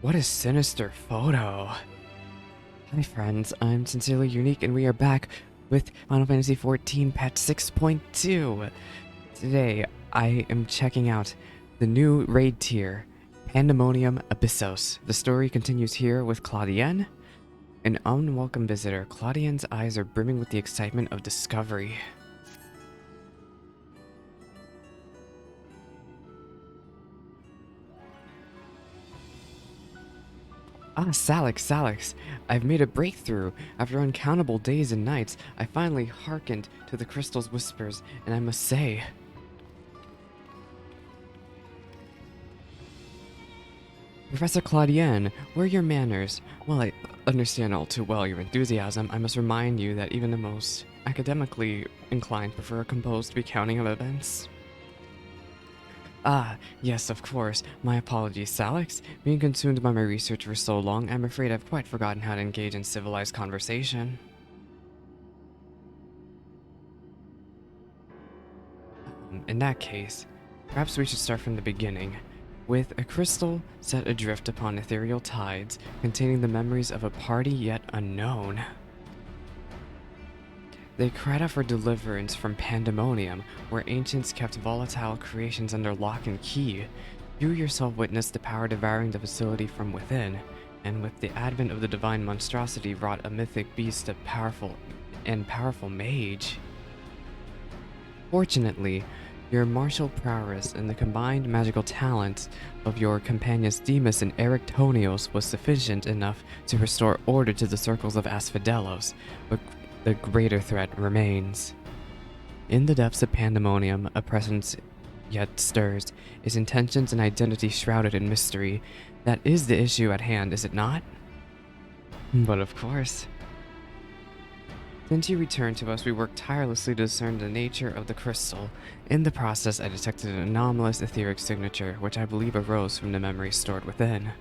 What a sinister photo. Hi friends, I'm Sincerely Unique and we are back with Final Fantasy XIV patch 6.2. Today, I am checking out the new raid tier, Pandaemonium Abyssos. The story continues here with Claudienne, an unwelcome visitor. Claudienne's eyes are brimming with the excitement of discovery. Ah, Salix, I've made a breakthrough. After uncountable days and nights, I finally hearkened to the crystal's whispers, and I must say... Professor Claudienne, where are your manners? While I understand all too well your enthusiasm, I must remind you that even the most academically inclined prefer a composed recounting of events. Ah, yes, of course. My apologies, Salix. Being consumed by my research for so long, I'm afraid I've quite forgotten how to engage in civilized conversation. In that case, perhaps we should start from the beginning, with a crystal set adrift upon ethereal tides, containing the memories of a party yet unknown. They cried out for deliverance from Pandaemonium, where ancients kept volatile creations under lock and key. You yourself witnessed the power devouring the facility from within, and with the advent of the divine monstrosity wrought a mythic beast, a powerful mage. Fortunately, your martial prowess and the combined magical talents of your companions Demas and Eriktonios was sufficient enough to restore order to the circles of Asphodelos, but the greater threat remains. In the depths of Pandaemonium, a presence yet stirs, its intentions and identity shrouded in mystery. That is the issue at hand, is it not? But of course. Since you returned to us, we worked tirelessly to discern the nature of the crystal. In the process, I detected an anomalous etheric signature, which I believe arose from the memories stored within.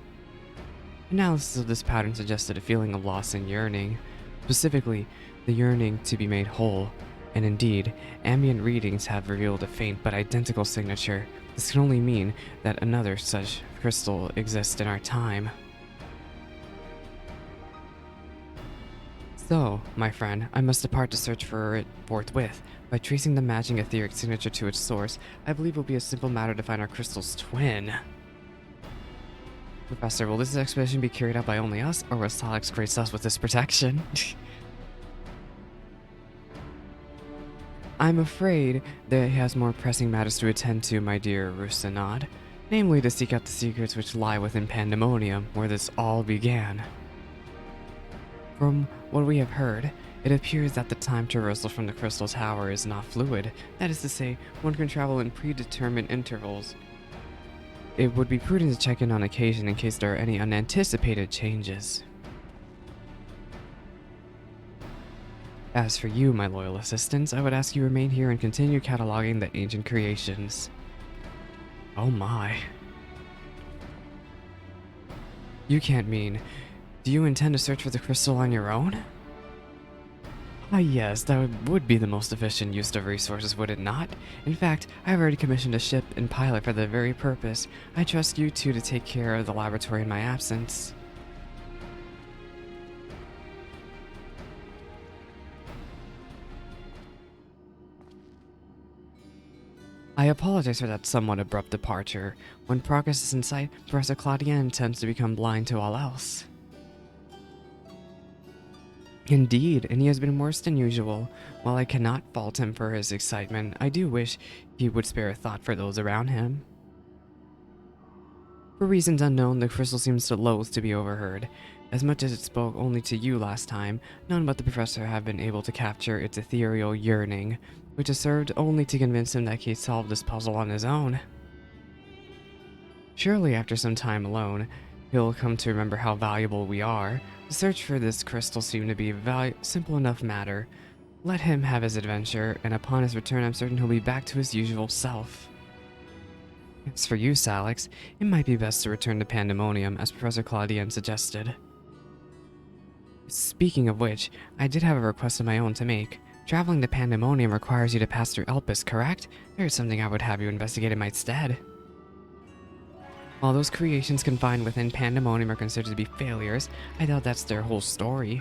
Analysis of this pattern suggested a feeling of loss and yearning, specifically the yearning to be made whole, and indeed, ambient readings have revealed a faint but identical signature. This can only mean that another such crystal exists in our time. So, my friend, I must depart to search for it forthwith. By tracing the matching etheric signature to its source, I believe it will be a simple matter to find our crystal's twin. Professor, will this expedition be carried out by only us, or will Salix grace us with this protection? I'm afraid that he has more pressing matters to attend to, my dear Rusinad, namely to seek out the secrets which lie within Pandaemonium, where this all began. From what we have heard, it appears that the time traversal from the Crystal Tower is not fluid. That is to say, one can travel in predetermined intervals. It would be prudent to check in on occasion in case there are any unanticipated changes. As for you, my loyal assistants, I would ask you remain here and continue cataloging the ancient creations. Oh my. You can't mean... Do you intend to search for the crystal on your own? Ah yes, that would be the most efficient use of resources, would it not? In fact, I have already commissioned a ship and pilot for the very purpose. I trust you two to take care of the laboratory in my absence. I apologize for that somewhat abrupt departure. When progress is in sight, Professor Claudienne tends to become blind to all else. Indeed, and he has been worse than usual. While I cannot fault him for his excitement, I do wish he would spare a thought for those around him. For reasons unknown, the crystal seems to loathe to be overheard. As much as it spoke only to you last time, none but the professor have been able to capture its ethereal yearning, which has served only to convince him that he solved this puzzle on his own. Surely after some time alone, he'll come to remember how valuable we are. The search for this crystal seemed to be a simple enough matter. Let him have his adventure, and upon his return I'm certain he'll be back to his usual self. As for you, Salix, it might be best to return to Pandaemonium, as Professor Claudienne suggested. Speaking of which, I did have a request of my own to make. Traveling to Pandaemonium requires you to pass through Elpis, correct? There's something I would have you investigate in my stead. While those creations confined within Pandaemonium are considered to be failures, I doubt that's their whole story.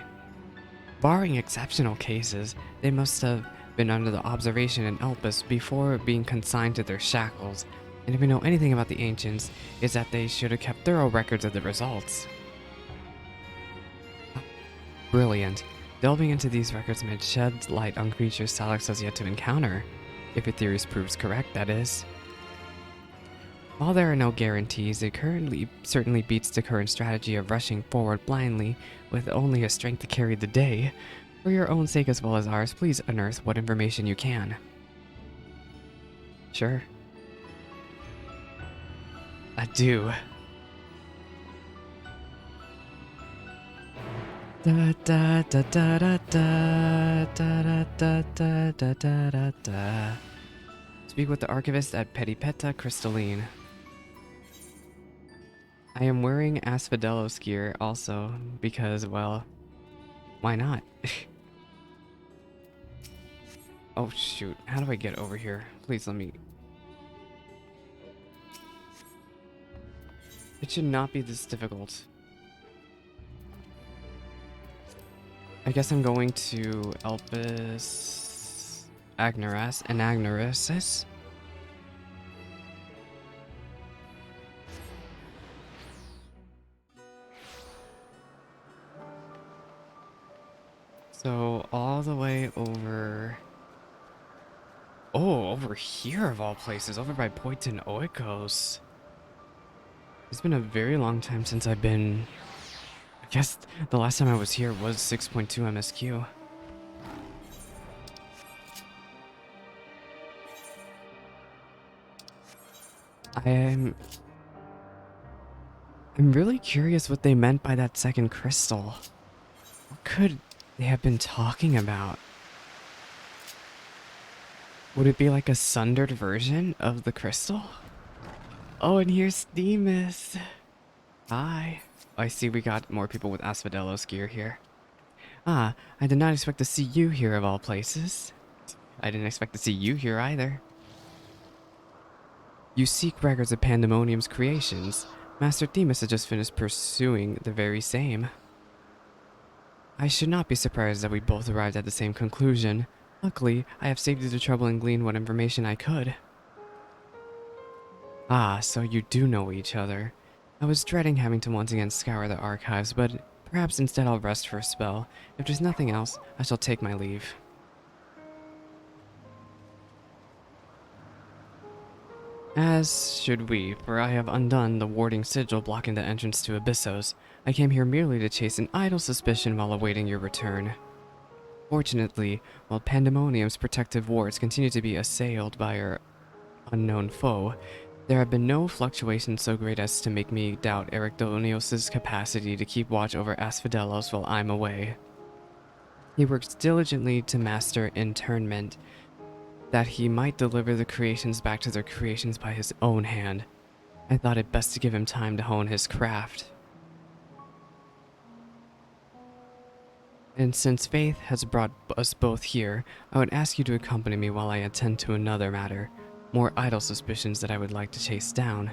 Barring exceptional cases, they must have been under the observation in Elpis before being consigned to their shackles, and if we know anything about the ancients, is that they should have kept thorough records of the results. Brilliant. Delving into these records might shed light on creatures Salix has yet to encounter. If your theories proves correct, that is. While there are no guarantees, it currently certainly beats the current strategy of rushing forward blindly with only a strength to carry the day. For your own sake as well as ours, please unearth what information you can. Sure. Adieu. Da da da da da da da da da da da da da. Speak with the archivist at Pedipeta Crystalline. I am wearing Asphodelos gear also because, well, why not? Oh shoot, how do I get over here? Please let me... It should not be this difficult. I guess I'm going to Elpis... Agnorasis? So, all the way over... Oh, over here of all places, over by Poitin Oikos. It's been a very long time since I've been... I guess the last time I was here was 6.2 MSQ. I'm really curious what they meant by that second crystal. What could they have been talking about? Would it be like a sundered version of the crystal? Oh, and here's Demas. Hi. I see we got more people with Asphodelos gear here. Ah, I did not expect to see you here of all places. I didn't expect to see you here either. You seek records of Pandaemonium's creations. Master Demas has just finished pursuing the very same. I should not be surprised that we both arrived at the same conclusion. Luckily, I have saved you the trouble and gleaned what information I could. Ah, so you do know each other. I was dreading having to once again scour the archives, but perhaps instead I'll rest for a spell. If there's nothing else, I shall take my leave. As should we, for I have undone the warding sigil blocking the entrance to Abyssos. I came here merely to chase an idle suspicion while awaiting your return. Fortunately, while Pandaemonium's protective wards continue to be assailed by our unknown foe, there have been no fluctuations so great as to make me doubt Agdistis' capacity to keep watch over Asphodelos while I'm away. He works diligently to master internment, that he might deliver the creations back to their creations by his own hand. I thought it best to give him time to hone his craft. And since Faith has brought us both here, I would ask you to accompany me while I attend to another matter. More idle suspicions that I would like to chase down.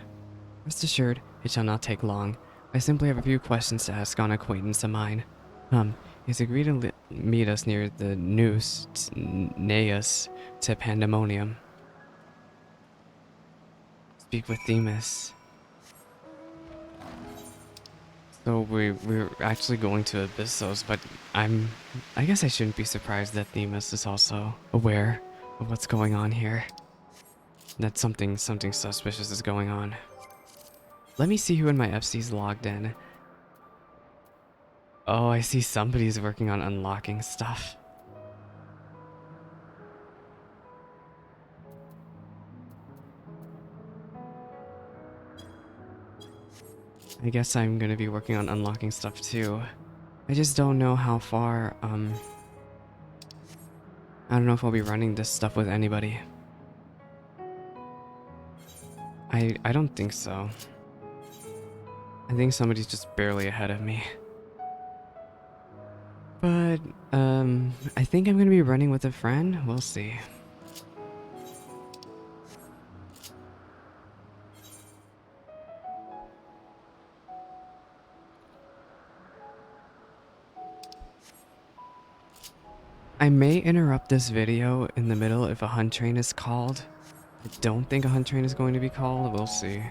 Rest assured, it shall not take long. I simply have a few questions to ask on acquaintance of mine. He's agreed to meet us near the Neus to Pandaemonium. Speak with Demas. So we're actually going to Abyssos, but I guess I shouldn't be surprised that Demas is also aware of what's going on here. That something suspicious is going on. Let me see who in my FC's logged in. Oh, I see somebody's working on unlocking stuff. I guess I'm gonna be working on unlocking stuff too. I just don't know how far, I don't know if I'll be running this stuff with anybody. I don't think so. I think somebody's just barely ahead of me. But, I think I'm gonna be running with a friend. We'll see. I may interrupt this video in the middle if a hunt train is called. I don't think a hunt train is going to be called. We'll see.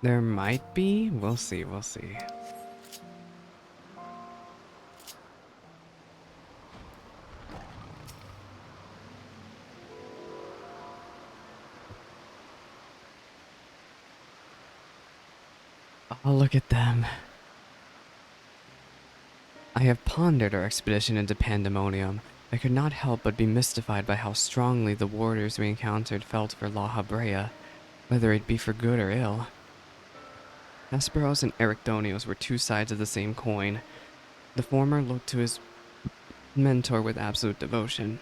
There might be. We'll see. We'll see. Oh, look at them. I have pondered our expedition into Pandaemonium. I could not help but be mystified by how strongly the warders we encountered felt for La Habrea, whether it be for good or ill. Hesperos and Ericthonios were two sides of the same coin. The former looked to his mentor with absolute devotion,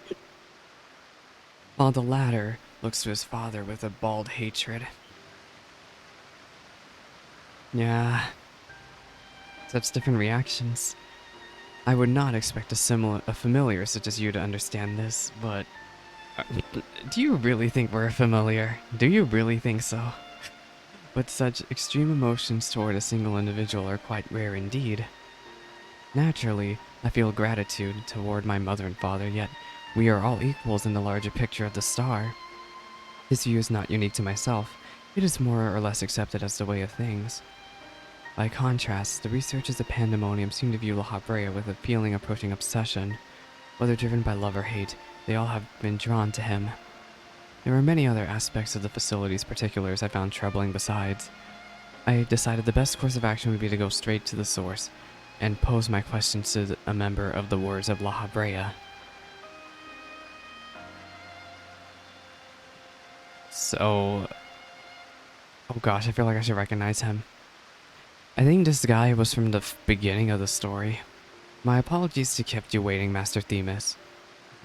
while the latter looks to his father with a bald hatred. Yeah, such different reactions. I would not expect a familiar such as you to understand this, but do you really think we're a familiar? Do you really think so? But such extreme emotions toward a single individual are quite rare indeed. Naturally, I feel gratitude toward my mother and father, yet we are all equals in the larger picture of the star. This view is not unique to myself. It is more or less accepted as the way of things. By contrast, the researchers of Pandaemonium seem to view La Habrea with a feeling approaching obsession. Whether driven by love or hate, they all have been drawn to him. There were many other aspects of the facility's particulars I found troubling besides. I decided the best course of action would be to go straight to the source and pose my questions to a member of the wards of La Habrea. So... oh gosh, I feel like I should recognize him. I think this guy was from the beginning of the story. My apologies to kept you waiting, Master Themis.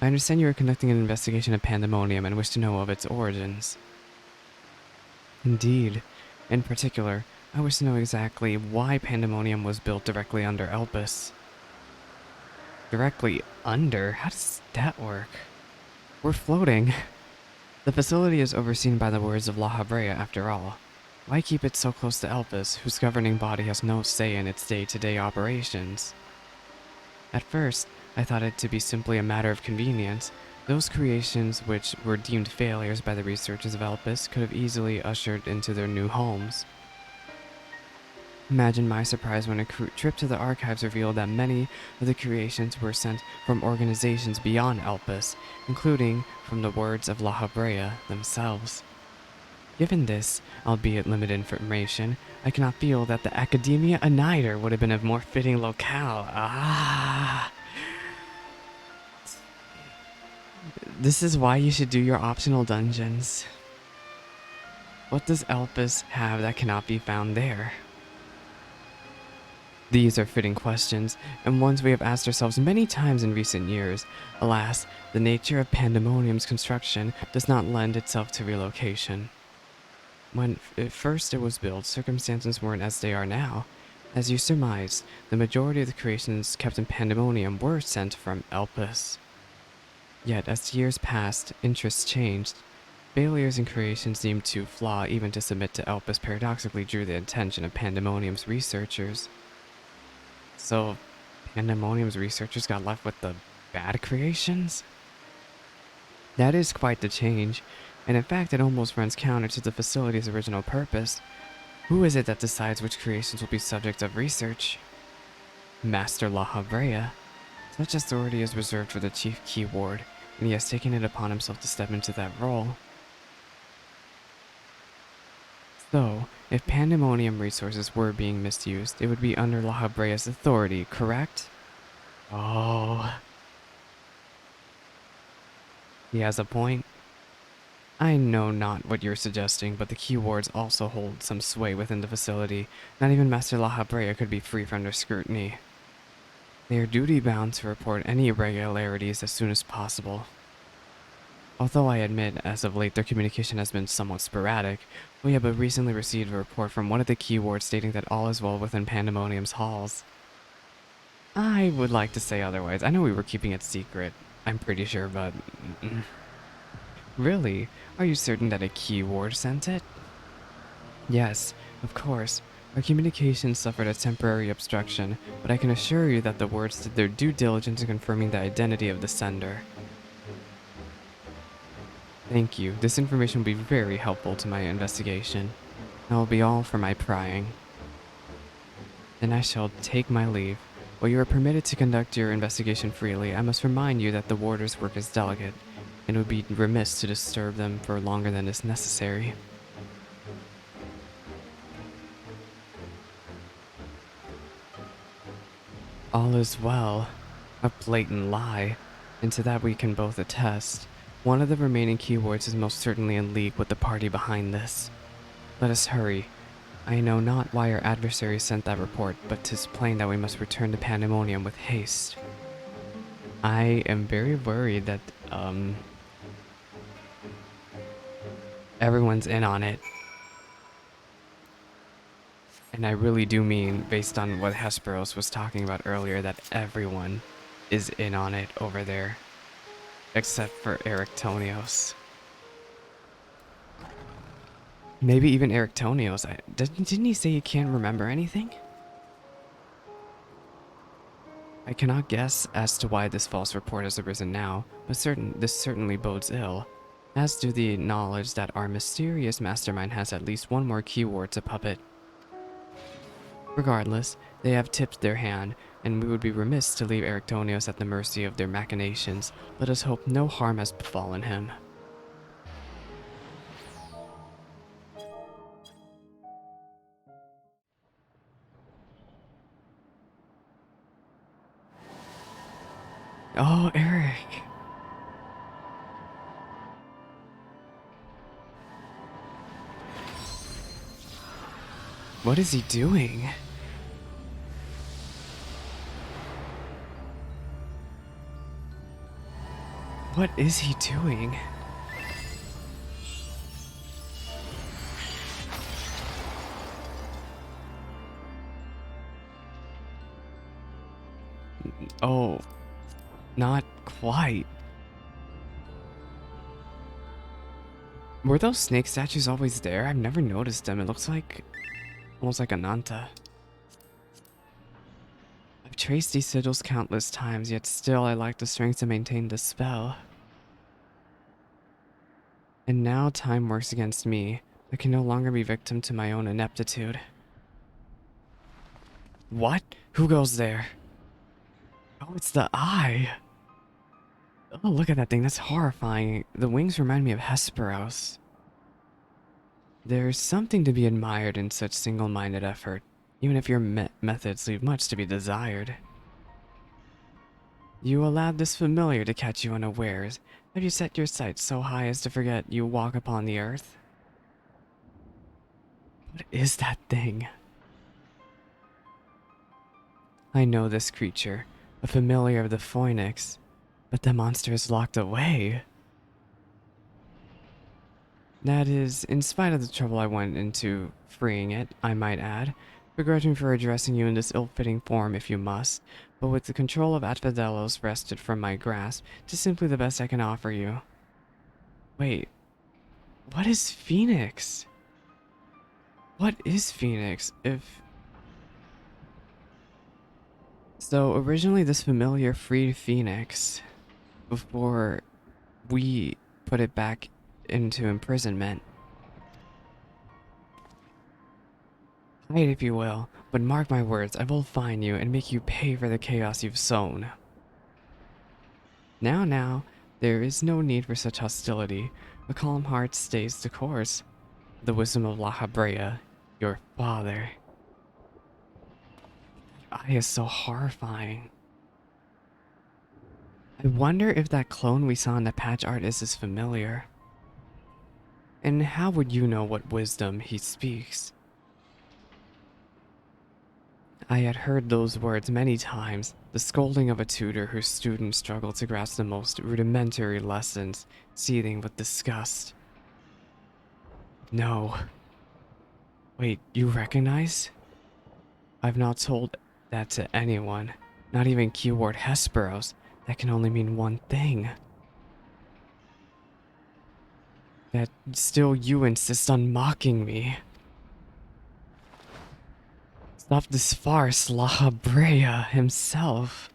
I understand you are conducting an investigation of Pandaemonium and wish to know of its origins. Indeed. In particular, I wish to know exactly why Pandaemonium was built directly under Elpis. Directly under? How does that work? We're floating. The facility is overseen by the words of La Habrea after all. Why keep it so close to Elpis, whose governing body has no say in its day-to-day operations? At first, I thought it to be simply a matter of convenience. Those creations which were deemed failures by the researchers of Elpis could have easily ushered into their new homes. Imagine my surprise when a trip to the archives revealed that many of the creations were sent from organizations beyond Elpis, including from the words of La Habrea themselves. Given this, albeit limited information, I cannot feel that the Academia Annider would have been a more fitting locale. This is why you should do your optional dungeons. What does Elpis have that cannot be found there? These are fitting questions, and ones we have asked ourselves many times in recent years. Alas, the nature of Pandaemonium's construction does not lend itself to relocation. When first it was built, circumstances weren't as they are now. As you surmised, the majority of the creations kept in Pandaemonium were sent from Elpis. Yet, as years passed, interests changed. Failures in creations deemed too flawed even to submit to Elpis paradoxically drew the attention of Pandaemonium's researchers. So, Pandaemonium's researchers got left with the bad creations? That is quite the change, and in fact it almost runs counter to the facility's original purpose. Who is it that decides which creations will be subject of research? Master La Habrea. Such authority is reserved for the chief Keyward, and he has taken it upon himself to step into that role. So, if Pandaemonium resources were being misused, it would be under La Habrea's authority, correct? Oh. He has a point. I know not what you're suggesting, but the Keywards also hold some sway within the facility. Not even Master La Habrea could be free from their scrutiny. They are duty-bound to report any irregularities as soon as possible. Although I admit, as of late, their communication has been somewhat sporadic, we have recently received a report from one of the Keywards stating that all is well within Pandaemonium's halls. I would like to say otherwise. I know we were keeping it secret. I'm pretty sure, but... Really? Are you certain that a Keyward sent it? Yes, of course. Our communication suffered a temporary obstruction, but I can assure you that the words did their due diligence in confirming the identity of the sender. Thank you. This information will be very helpful to my investigation. That will be all for my prying. Then I shall take my leave. While you are permitted to conduct your investigation freely, I must remind you that the warder's work is delicate, and it would be remiss to disturb them for longer than is necessary. All is well. A blatant lie, and to that we can both attest. One of the remaining keywords is most certainly in league with the party behind this. Let us hurry. I know not why our adversary sent that report, but 'tis plain that we must return to Pandaemonium with haste. I am very worried that, everyone's in on it. And I really do mean, based on what Hesperos was talking about earlier, that everyone is in on it over there. Except for Erictonios. Maybe even Erictonios. Didn't he say he can't remember anything? I cannot guess as to why this false report has arisen now, but this certainly bodes ill, as do the knowledge that our mysterious mastermind has at least one more keyword to puppet. Regardless, they have tipped their hand, and we would be remiss to leave Erictonios at the mercy of their machinations. Let us hope no harm has befallen him. Oh, Eric. What is he doing? What is he doing? Oh, not quite. Were those snake statues always there? I've never noticed them. It looks like almost like a Nanta. I've traced these sigils countless times, yet still I lack the strength to maintain the spell. And now time works against me. I can no longer be victim to my own ineptitude. What? Who goes there? Oh, it's the eye. Oh, look at that thing. That's horrifying. The wings remind me of Hesperos. There's something to be admired in such single-minded effort, even if your methods leave much to be desired. You allowed this familiar to catch you unawares. Have you set your sights so high as to forget you walk upon the earth? What is that thing? I know this creature, a familiar of the Phoenix, but the monster is locked away. That is, in spite of the trouble I went into freeing it, I might add. Begrudge me for addressing you in this ill-fitting form if you must, but with the control of Atvadelos wrested from my grasp, 'tis simply the best I can offer you. Wait, what is Phoenix? What is Phoenix, if... So, originally this familiar freed Phoenix before we put it back into imprisonment. Hide if you will, but mark my words, I will find you and make you pay for the chaos you've sown. Now, there is no need for such hostility. A calm heart stays the course. The wisdom of La Habrea, your father. That eye is so horrifying. I wonder if that clone we saw in the patch art is as familiar. And how would you know what wisdom he speaks? I had heard those words many times, the scolding of a tutor whose students struggle to grasp the most rudimentary lessons, seething with disgust. No. Wait, you recognize? I've not told that to anyone, not even Keyward Hesperos. That can only mean one thing. That still you insist on mocking me. Stop this farce, La Habrea himself.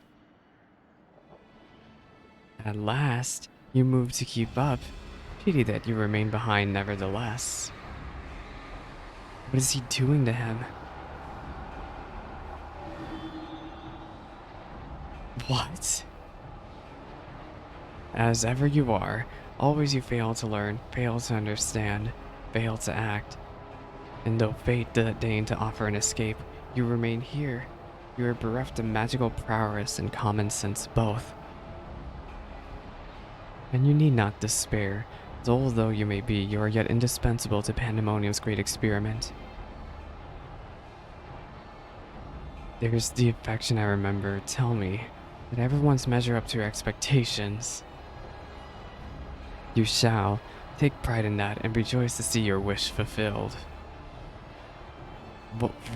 At last, you moved to keep up. Pity that you remain behind nevertheless. What is he doing to him? What? As ever you are, always you fail to learn, fail to understand, fail to act. And though fate did deign to offer an escape, you remain here. You are bereft of magical prowess and common sense both. And you need not despair. Dull though you may be, you are yet indispensable to Pandaemonium's great experiment. There's the affection I remember. Tell me, did I ever once measure up to your expectations? You shall. Take pride in that and rejoice to see your wish fulfilled.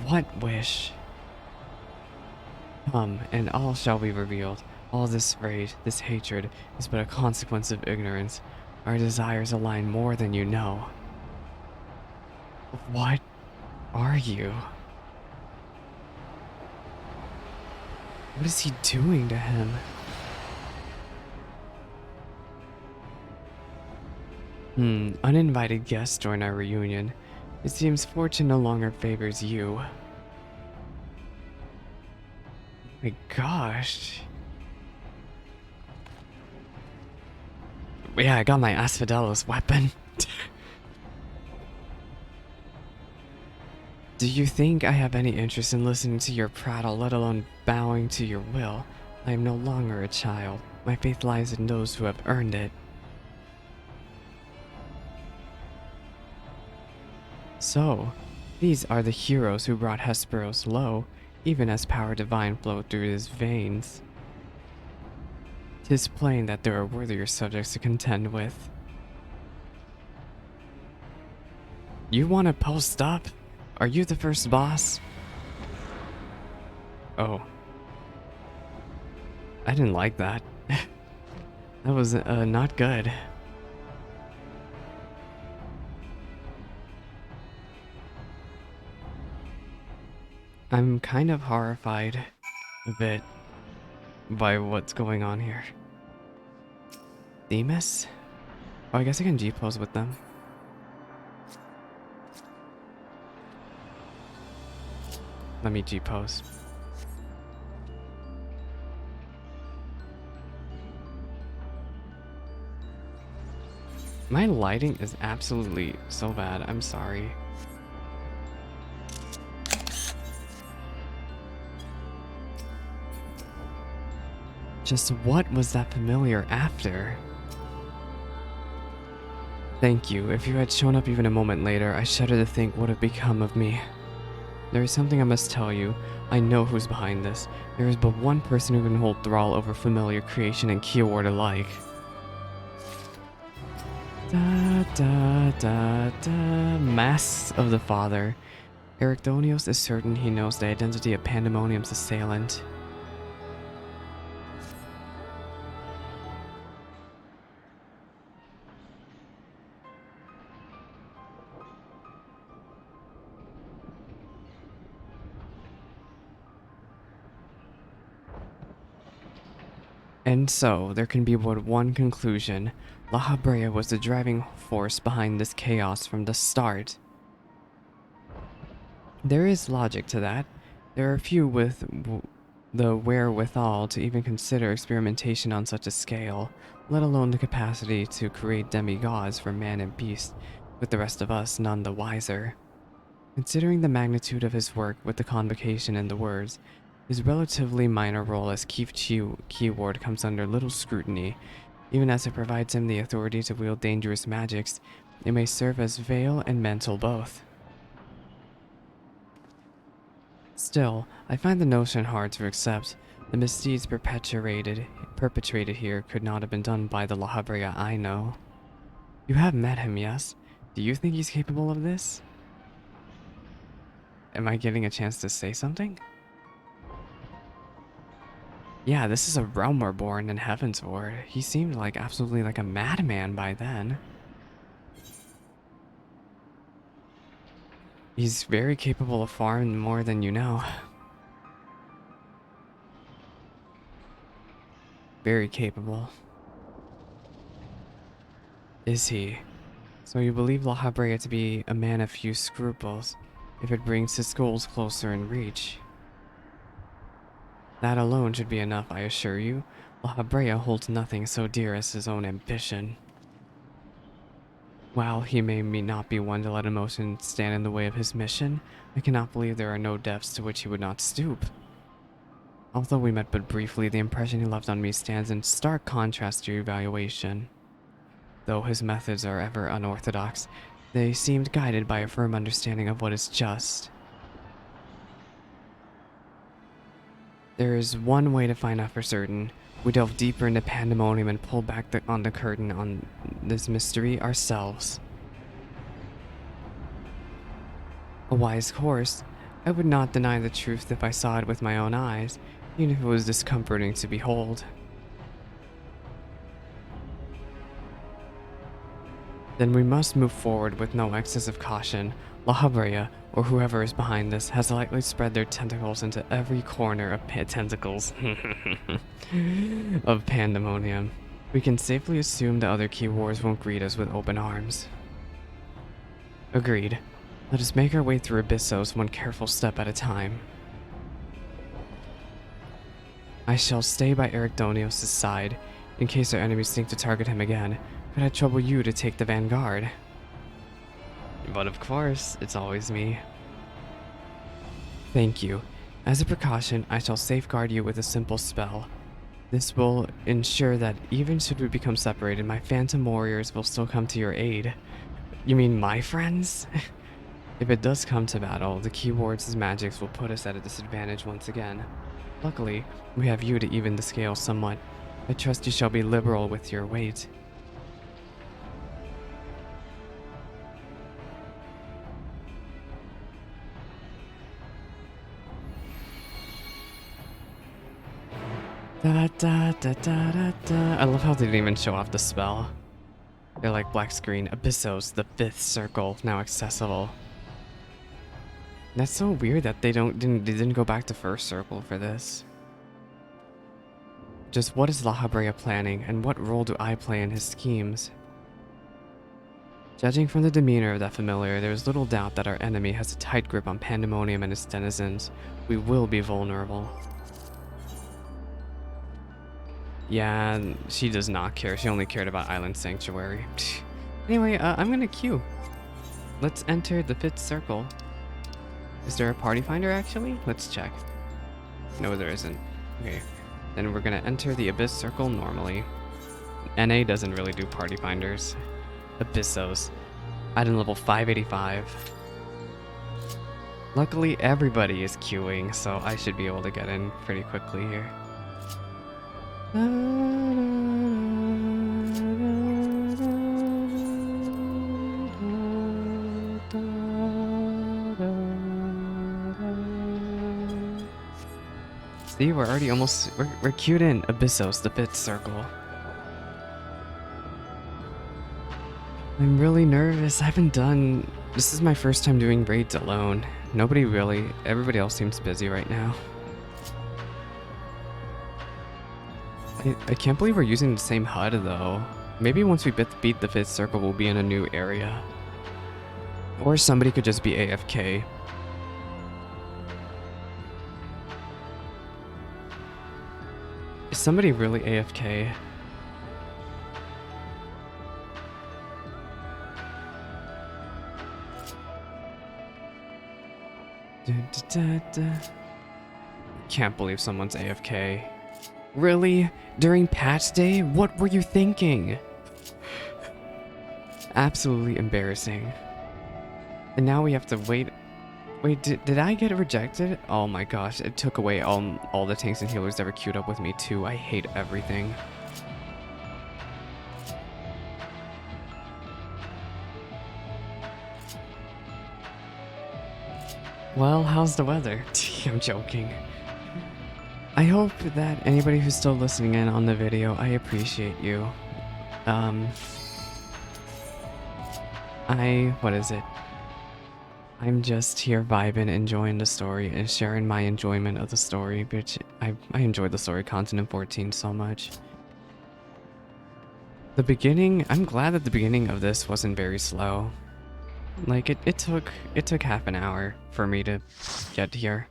What wish? Come, and all shall be revealed. All this rage, this hatred, is but a consequence of ignorance. Our desires align more than you know. What are you? What is he doing to him? Uninvited guests join our reunion. It seems fortune no longer favors you. My gosh. Yeah, I got my Asphodelos weapon. Do you think I have any interest in listening to your prattle, let alone bowing to your will? I am no longer a child. My faith lies in those who have earned it. So, these are the heroes who brought Hesperos low, even as power divine flowed through his veins. 'Tis plain that there are worthier subjects to contend with. You want to post up? Are you the first boss? Oh. I didn't like that. That was not good. I'm kind of horrified a bit by what's going on here. Demas? Oh, I guess I can G-pose with them. Let me G-pose. My lighting is absolutely so bad. I'm sorry. Just what was that familiar after? Thank you. If you had shown up even a moment later, I shudder to think what would have become of me. There is something I must tell you. I know who's behind this. There is but one person who can hold thrall over familiar creation and Keyward alike. Da da da da. Masks of the Father. Agdistis is certain he knows the identity of Pandaemonium's assailant. And so, there can be but one conclusion. La Habrea was the driving force behind this chaos from the start. There is logic to that. There are few with the wherewithal to even consider experimentation on such a scale, let alone the capacity to create demigods for man and beast, with the rest of us none the wiser. Considering the magnitude of his work with the convocation and the words, his relatively minor role as Keyward comes under little scrutiny. Even as it provides him the authority to wield dangerous magics, it may serve as veil and mantle both. Still, I find the notion hard to accept. The misdeeds perpetrated here could not have been done by the La Habrea I know. You have met him, yes? Do you think he's capable of this? Am I getting a chance to say something? Yeah, this is a realm born in Heaven's Ward. He seemed like absolutely like a madman by then. He's very capable of far more than you know. Very capable. Is he? So you believe La Habrea to be a man of few scruples, if it brings his goals closer in reach. That alone should be enough, I assure you. La Habrea holds nothing so dear as his own ambition. While he may not be one to let emotion stand in the way of his mission, I cannot believe there are no depths to which he would not stoop. Although we met but briefly, the impression he left on me stands in stark contrast to your evaluation. Though his methods are ever unorthodox, they seemed guided by a firm understanding of what is just. There is one way to find out for certain. We delve deeper into Pandaemonium and pull back on the curtain on this mystery ourselves. A wise course. I would not deny the truth if I saw it with my own eyes, even if it was discomforting to behold. Then we must move forward with no excess of caution. La Habrea, or whoever is behind this, has lightly spread their tentacles into every corner of of Pandaemonium. We can safely assume the other Keywards won't greet us with open arms. Agreed. Let us make our way through Abyssos one careful step at a time. I shall stay by Agdistis' side, in case our enemies think to target him again. Could I trouble you to take the vanguard? But of course, it's always me. Thank you. As a precaution, I shall safeguard you with a simple spell. This will ensure that even should we become separated, my phantom warriors will still come to your aid. You mean my friends? If it does come to battle, the Keywards' magics will put us at a disadvantage once again. Luckily, we have you to even the scale somewhat. I trust you shall be liberal with your weight. Da, da, da, da, da, da. I love how they didn't even show off the spell. They're like black screen. Abyssos, the 5th circle, now accessible. That's so weird that they didn't go back to 1st circle for this. Just what is La Habrea planning, and what role do I play in his schemes? Judging from the demeanor of that familiar, there is little doubt that our enemy has a tight grip on Pandaemonium and its denizens. We will be vulnerable. Yeah, she does not care. She only cared about Island Sanctuary. Anyway, I'm gonna queue. Let's enter the 5th circle. Is there a party finder actually? Let's check. No, there isn't. Okay, then we're gonna enter the Abyss circle normally. NA doesn't really do party finders. Abyssos. Item level 585. Luckily, everybody is queuing, so I should be able to get in pretty quickly here. See, we're already almost, we're queued in Abyssos, the 5th circle. I'm really nervous. I haven't done, this is my first time doing raids alone. Everybody else seems busy right now. I can't believe we're using the same HUD though. Maybe once we beat the 5th circle, we'll be in a new area. Or somebody could just be AFK. Is somebody really AFK? Can't believe someone's AFK. Really? During patch day? What were you thinking? Absolutely embarrassing. And now we have to wait. Wait, did I get rejected? Oh my gosh, it took away all the tanks and healers that were queued up with me too. I hate everything. Well, how's the weather? I'm joking. I hope that anybody who's still listening in on the video, I appreciate you. What is it? I'm just here vibing, enjoying the story, and sharing my enjoyment of the story, which I enjoyed the story content in 14 so much. The beginning, I'm glad that the beginning of this wasn't very slow. Like, it took half an hour for me to get here.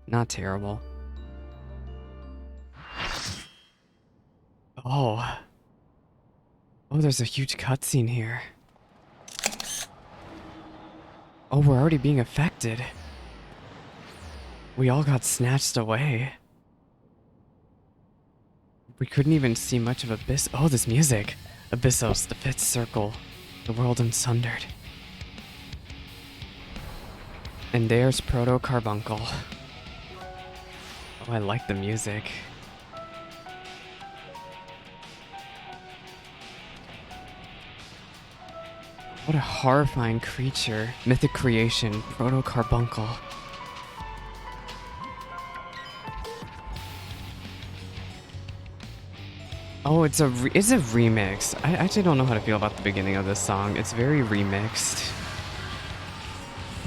Not terrible. Oh. Oh, there's a huge cutscene here. Oh, we're already being affected. We all got snatched away. We couldn't even see much of Abyssos. Oh, this music. Abyssos, the fifth circle. The world unsundered. And there's Proto Carbuncle. Oh, I like the music. What a horrifying creature. Mythic creation, Proto Carbuncle. Oh, it's a remix. I actually don't know how to feel about the beginning of this song. It's very remixed.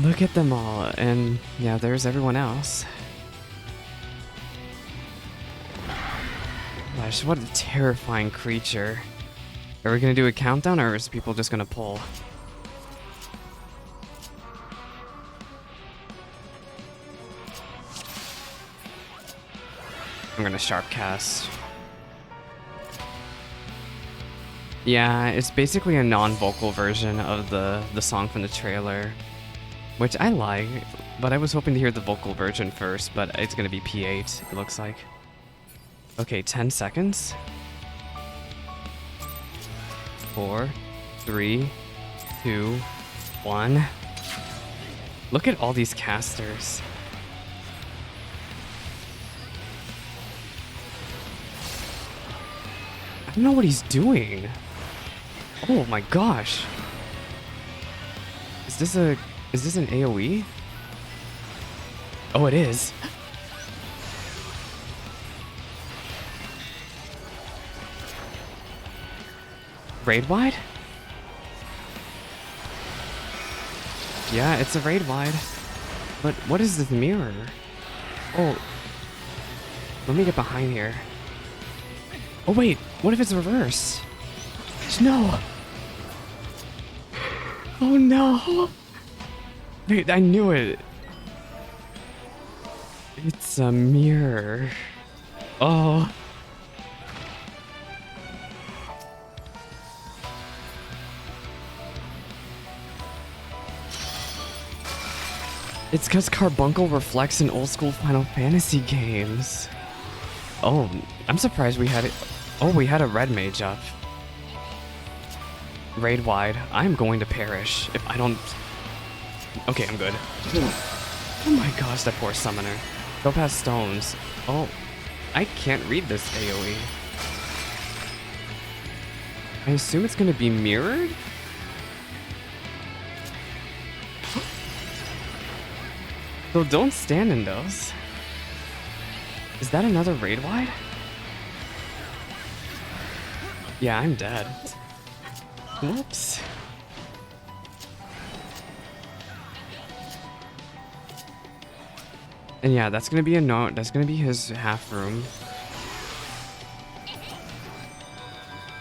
Look at them all, and yeah, there's everyone else. Gosh, what a terrifying creature. Are we gonna do a countdown, or is people just gonna pull? I'm gonna sharp cast. Yeah, it's basically a non-vocal version of the song from the trailer, which I like, but I was hoping to hear the vocal version first, but it's gonna be P8, it looks like. Okay, 10 seconds. 4, 3, 2, 1. Look at all these casters. I don't know what he's doing. Oh my gosh. Is this an AoE? Oh, it is. Raid wide? Yeah, it's a raid wide. But what is this mirror? Oh. Let me get behind here. Oh wait, what if it's reverse? No. Oh no. Wait, I knew it. It's a mirror. Oh. It's because Carbuncle reflects in old school Final Fantasy games. Oh, I'm surprised we had it. Oh, we had a red mage up. Raid wide. I'm going to perish if I don't... Okay, I'm good. Oh my gosh, that poor summoner. Go past stones. Oh, I can't read this AoE. I assume it's gonna be mirrored? So don't stand in those. Is that another raid wide? Yeah, I'm dead. Whoops. And yeah, that's gonna be a note. That's gonna be his half room.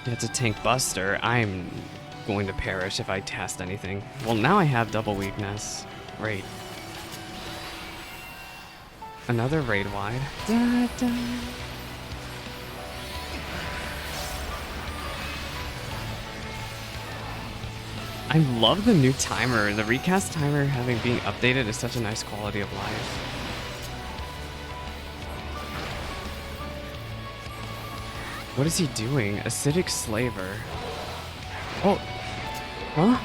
Yeah, it's a tank buster. I'm going to perish if I cast anything. Well, now I have double weakness. Great. Another raid wide. Da, da. I love the new timer. The recast timer having being updated is such a nice quality of life. What is he doing? Acidic slaver. Oh. Huh?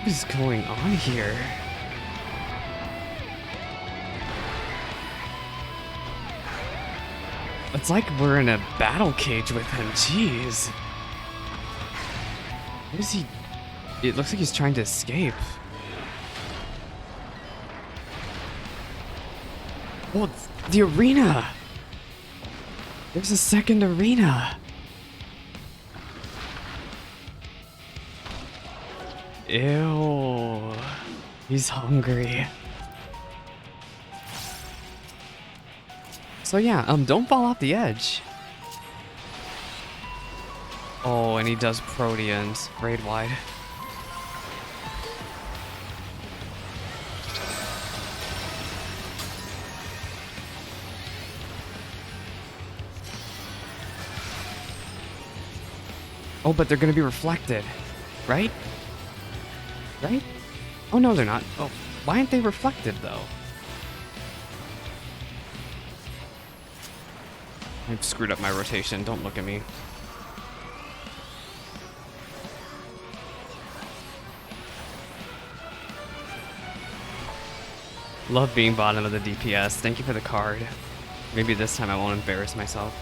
What is going on here? It's like we're in a battle cage with him. Jeez. What is he? It looks like he's trying to escape. Oh, the arena! There's a second arena! Ew. He's hungry. So yeah, don't fall off the edge. Oh, and he does Proteans. Raid wide. Oh, but they're gonna be reflected, right? Right? Oh, no, they're not. Oh, why aren't they reflected, though? I've screwed up my rotation. Don't look at me. Love being bottom of the DPS. Thank you for the card. Maybe this time I won't embarrass myself.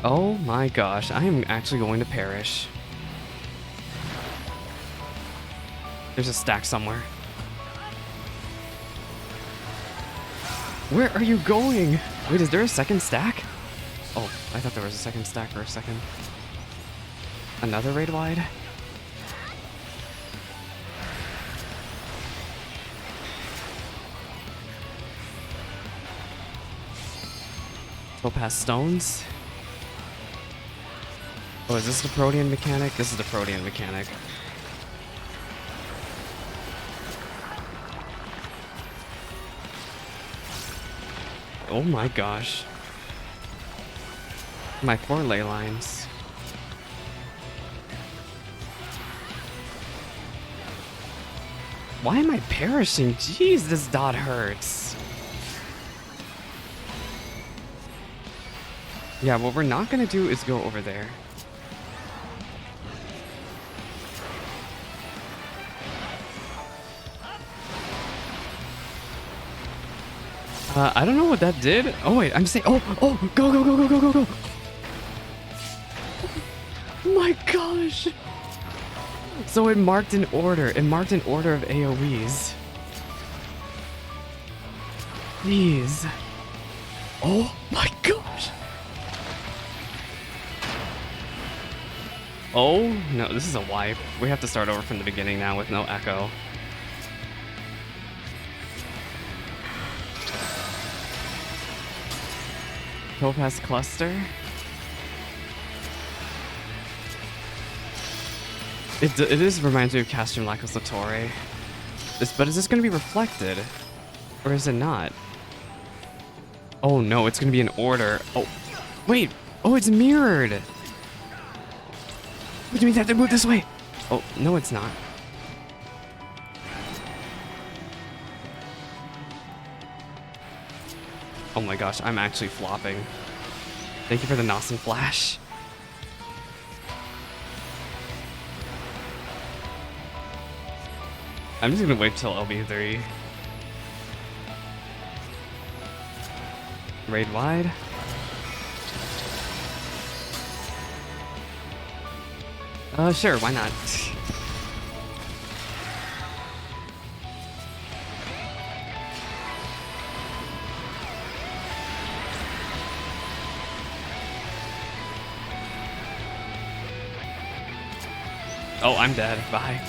Oh my gosh, I am actually going to perish. There's a stack somewhere. Where are you going? Wait, is there a second stack? Oh, I thought there was a second stack for a second. Another raid wide? Go past stones. Oh, is this the Protean mechanic? This is the Protean mechanic. Oh my gosh. My 4 ley lines. Why am I perishing? Jeez, this dot hurts. Yeah, what we're not gonna do is go over there. I don't know what that did. Oh wait, I'm saying, oh, go, go, go, go, go, go, go. Oh my gosh. So it marked an order. It marked an order of AoEs. Jeez. Oh my gosh. Oh, no, this is a wipe. We have to start over from the beginning now with no echo. Topaz Cluster. It is reminds me of Castrum Lacus Latore. But is this going to be reflected? Or is it not? Oh no, it's going to be an order. Oh, wait. Oh, it's mirrored. What do you mean they have to move this way? Oh, no, it's not. Oh my gosh, I'm actually flopping. Thank you for the Nossen Flash. I'm just gonna wait till LB3. Raid wide. Sure, why not? Oh, I'm dead. Bye.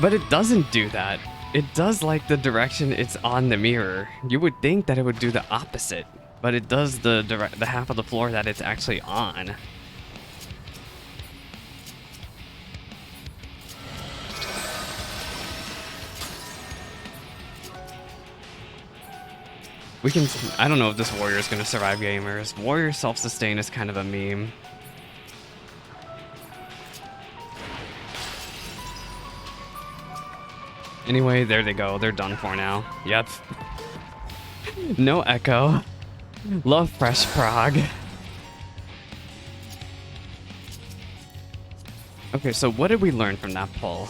But it doesn't do that. It does like the direction it's on the mirror. You would think that it would do the opposite, but it does the half of the floor that it's actually on. We can, I don't know if this warrior is going to survive gamers. Warrior self-sustain is kind of a meme. Anyway, there they go. They're done for now. Yep. No echo. Love fresh prog. Okay, so what did we learn from that poll?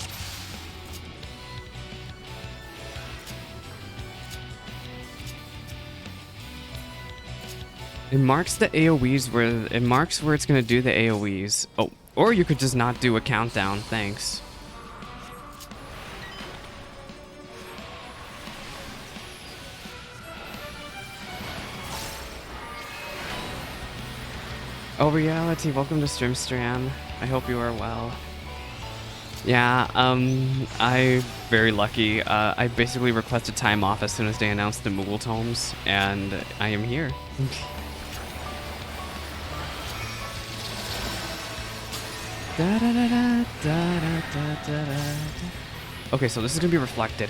It marks the AoEs where it marks where it's gonna do the AoEs. Oh, or you could just not do a countdown. Thanks. Oh, Reality, welcome to Streamstran. I hope you are well. Yeah, I'm very lucky. I basically requested time off as soon as they announced the Moogle Tomes, and I am here. Okay, so this is gonna be reflected.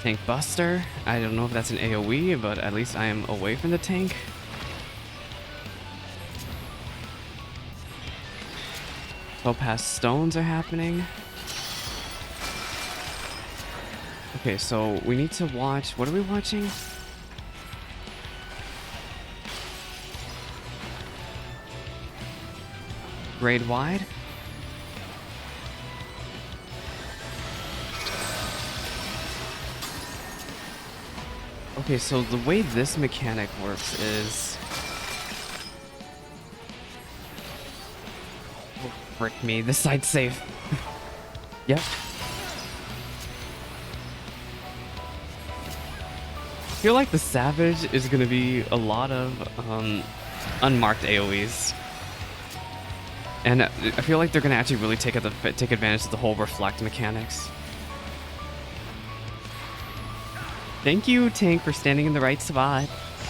Tank Buster. I don't know if that's an AoE, but at least I am away from the tank. Topaz Stones are happening. Okay, so we need to watch... What are we watching? Grade wide? Okay, so the way this mechanic works is... Oh, frick me, this side's safe. Yep. I feel like the Savage is gonna be a lot of unmarked AoEs. And I feel like they're gonna actually really take advantage of the whole reflect mechanics. Thank you, Tank, for standing in the right spot.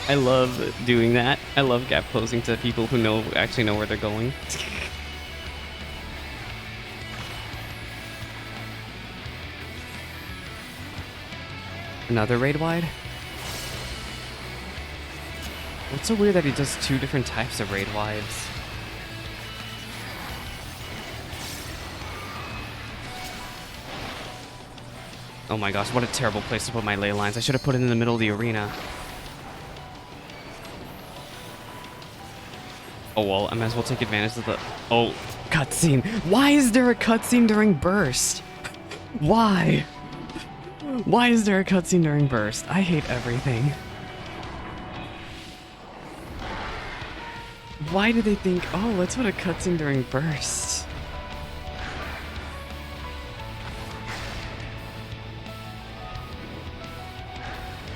I love doing that. I love gap closing to people who actually know where they're going. Another raid wide? What's so weird that he does two different types of raid wides? Oh my gosh, what a terrible place to put my ley lines. I should have put it in the middle of the arena. Oh well, I might as well take advantage of the... Oh, cutscene. Why is there a cutscene during Burst? Why? Why is there a cutscene during Burst? I hate everything. Why do they think, oh, let's put a cutscene during Burst?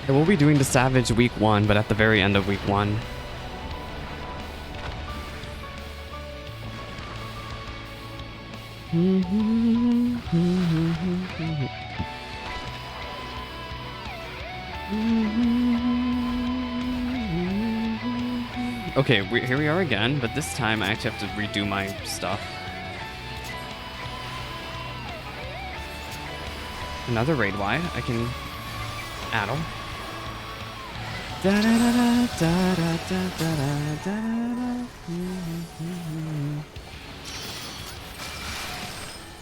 I will be doing the Savage week 1, but at the very end of week 1. Okay, here we are again, but this time I actually have to redo my stuff. Another raid wide. I can add them.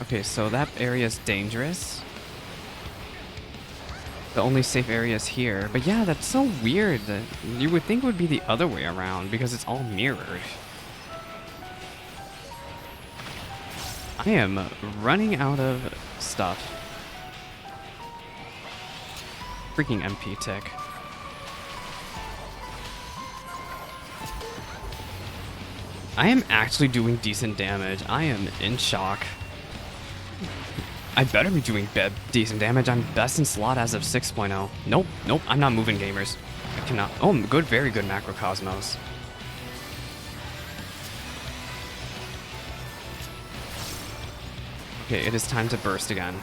Okay, so that area is dangerous. The only safe area is here. But yeah, that's so weird. You would think it would be the other way around because it's all mirrored. I am running out of stuff. Freaking MP tick. I am actually doing decent damage. I am in shock. I better be doing decent damage. I'm best in slot as of 6.0. Nope, nope, I'm not moving, gamers. I cannot. Oh, good, very good Macrocosmos. Okay, it is time to burst again.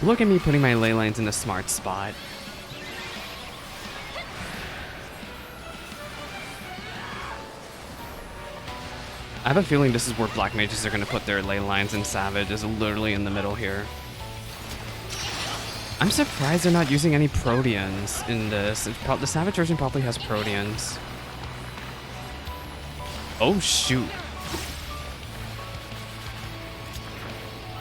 Look at me putting my ley lines in a smart spot. I have a feeling this is where Black Mages are going to put their ley lines, and Savage is literally in the middle here. I'm surprised they're not using any Proteans in this. The Savage version probably has Proteans. Oh shoot.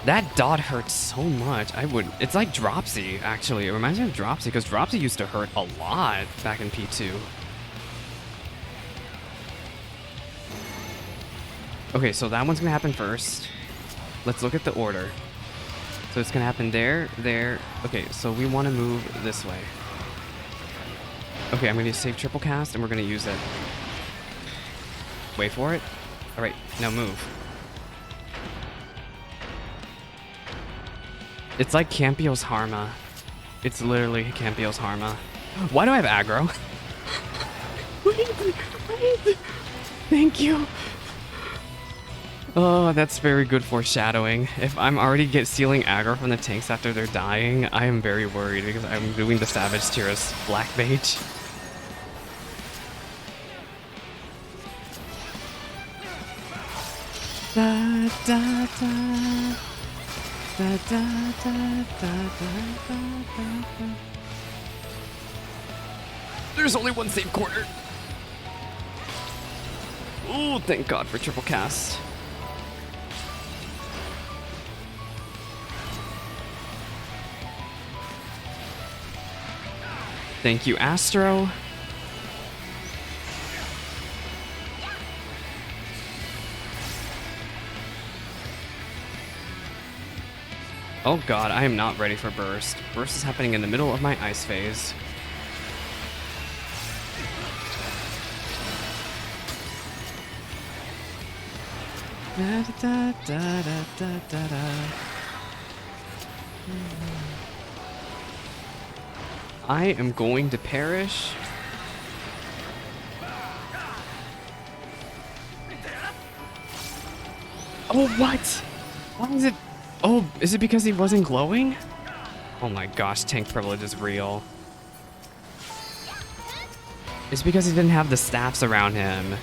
That dot hurts so much. It's like Dropsy, actually. It reminds me of Dropsy, because Dropsy used to hurt a lot back in P2. Okay, so that one's gonna happen first. Let's look at the order. So it's gonna happen there, there. Okay, so we wanna move this way. Okay, I'm gonna save triple cast and we're gonna use it. Wait for it. All right, now move. It's like Campio's Harma. It's literally Campio's Harma. Why do I have aggro? Wait. Thank you. Oh, that's very good foreshadowing. If I'm already stealing aggro from the tanks after they're dying, I am very worried because I'm doing the Savage tier as Black Mage. Da, da, da. Da, da, da, da, da. There's only one save quarter. Oh, thank God for triple cast. Thank you, Astro. Oh God, I am not ready for Burst. Burst is happening in the middle of my ice phase. Da, da, da, da, da, da, da. I am going to perish. Oh, what? Why is it? Oh, is it because he wasn't glowing? Oh my gosh, tank privilege is real. It's because he didn't have the staffs around him.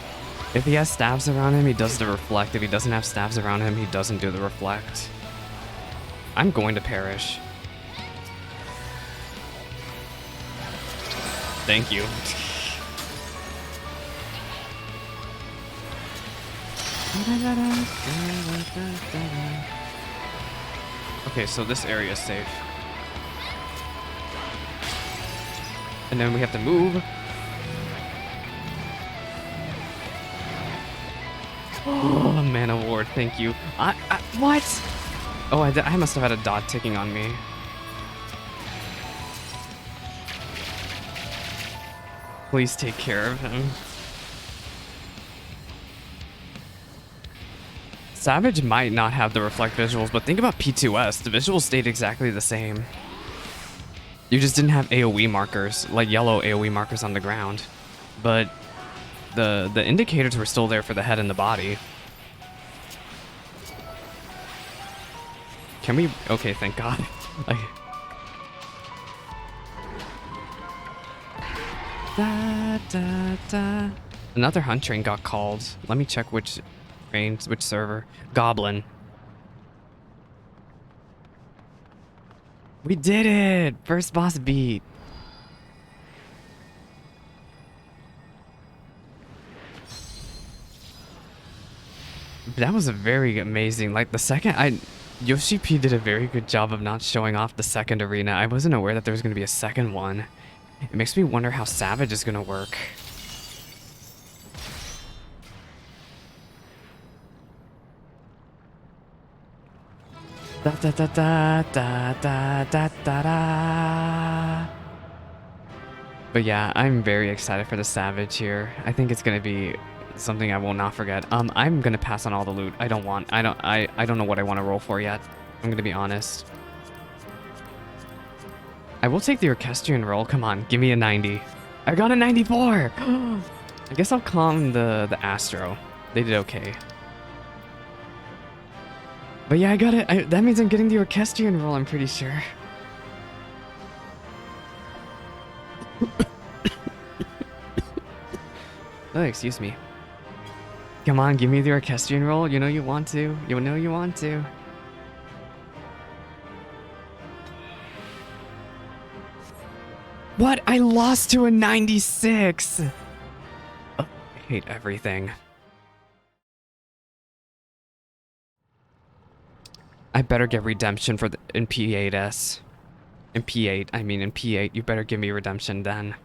If he has staffs around him, he does the reflect. If he doesn't have staffs around him, he doesn't do the reflect. I'm going to perish. Thank you. Okay, so this area is safe. And then we have to move. Oh, mana ward, thank you. What? Oh, I must have had a dot ticking on me. Please take care of him. Savage might not have the reflect visuals, but think about P2S. The visuals stayed exactly the same. You just didn't have AoE markers, like yellow AoE markers on the ground. But the indicators were still there for the head and the body. Can we? Okay, thank God. Da, da, da. Another hunt train got called. Let me check which train, which server. Goblin. We did it! First boss beat. That was a very amazing. Like the second, Yoshi P did a very good job of not showing off the second arena. I wasn't aware that there was going to be a second one. It makes me wonder how Savage is going to work. Da da da da da da da da da. But yeah, I'm very excited for the Savage here. I think it's going to be something I will not forget. I'm going to pass on all the loot. I don't know what I want to roll for yet. I'm going to be honest. I will take the Orchestrion roll. Come on, give me a 90. I got a 94! I guess I'll calm the Astro. They did okay. But yeah, I got it. That means I'm getting the Orchestrion roll, I'm pretty sure. Oh, excuse me. Come on, give me the Orchestrion roll. You know you want to. You know you want to. What? I lost to a 96! Oh, I hate everything. I better get redemption for in P8S. In P8, I mean in P8, you better give me redemption then.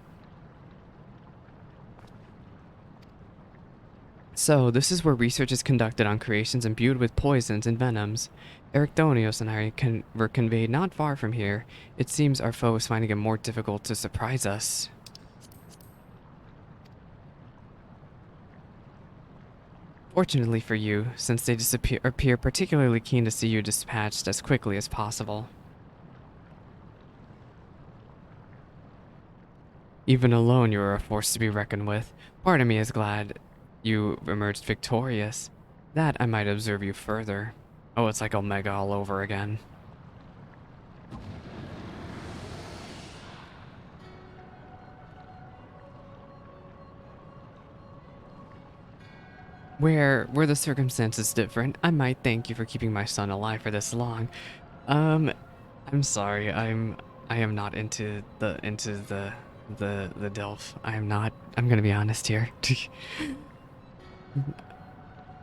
So, this is where research is conducted on creations imbued with poisons and venoms. Ericthonios and I were conveyed not far from here. It seems our foe is finding it more difficult to surprise us. Fortunately for you, since they appear particularly keen to see you dispatched as quickly as possible. Even alone, you are a force to be reckoned with. Part of me is glad you emerged victorious. That I might observe you further. Oh, it's like Omega all over again. Were the circumstances different, I might thank you for keeping my son alive for this long. Um, I'm sorry. I am not into the Delph. I am not. I'm gonna be honest here.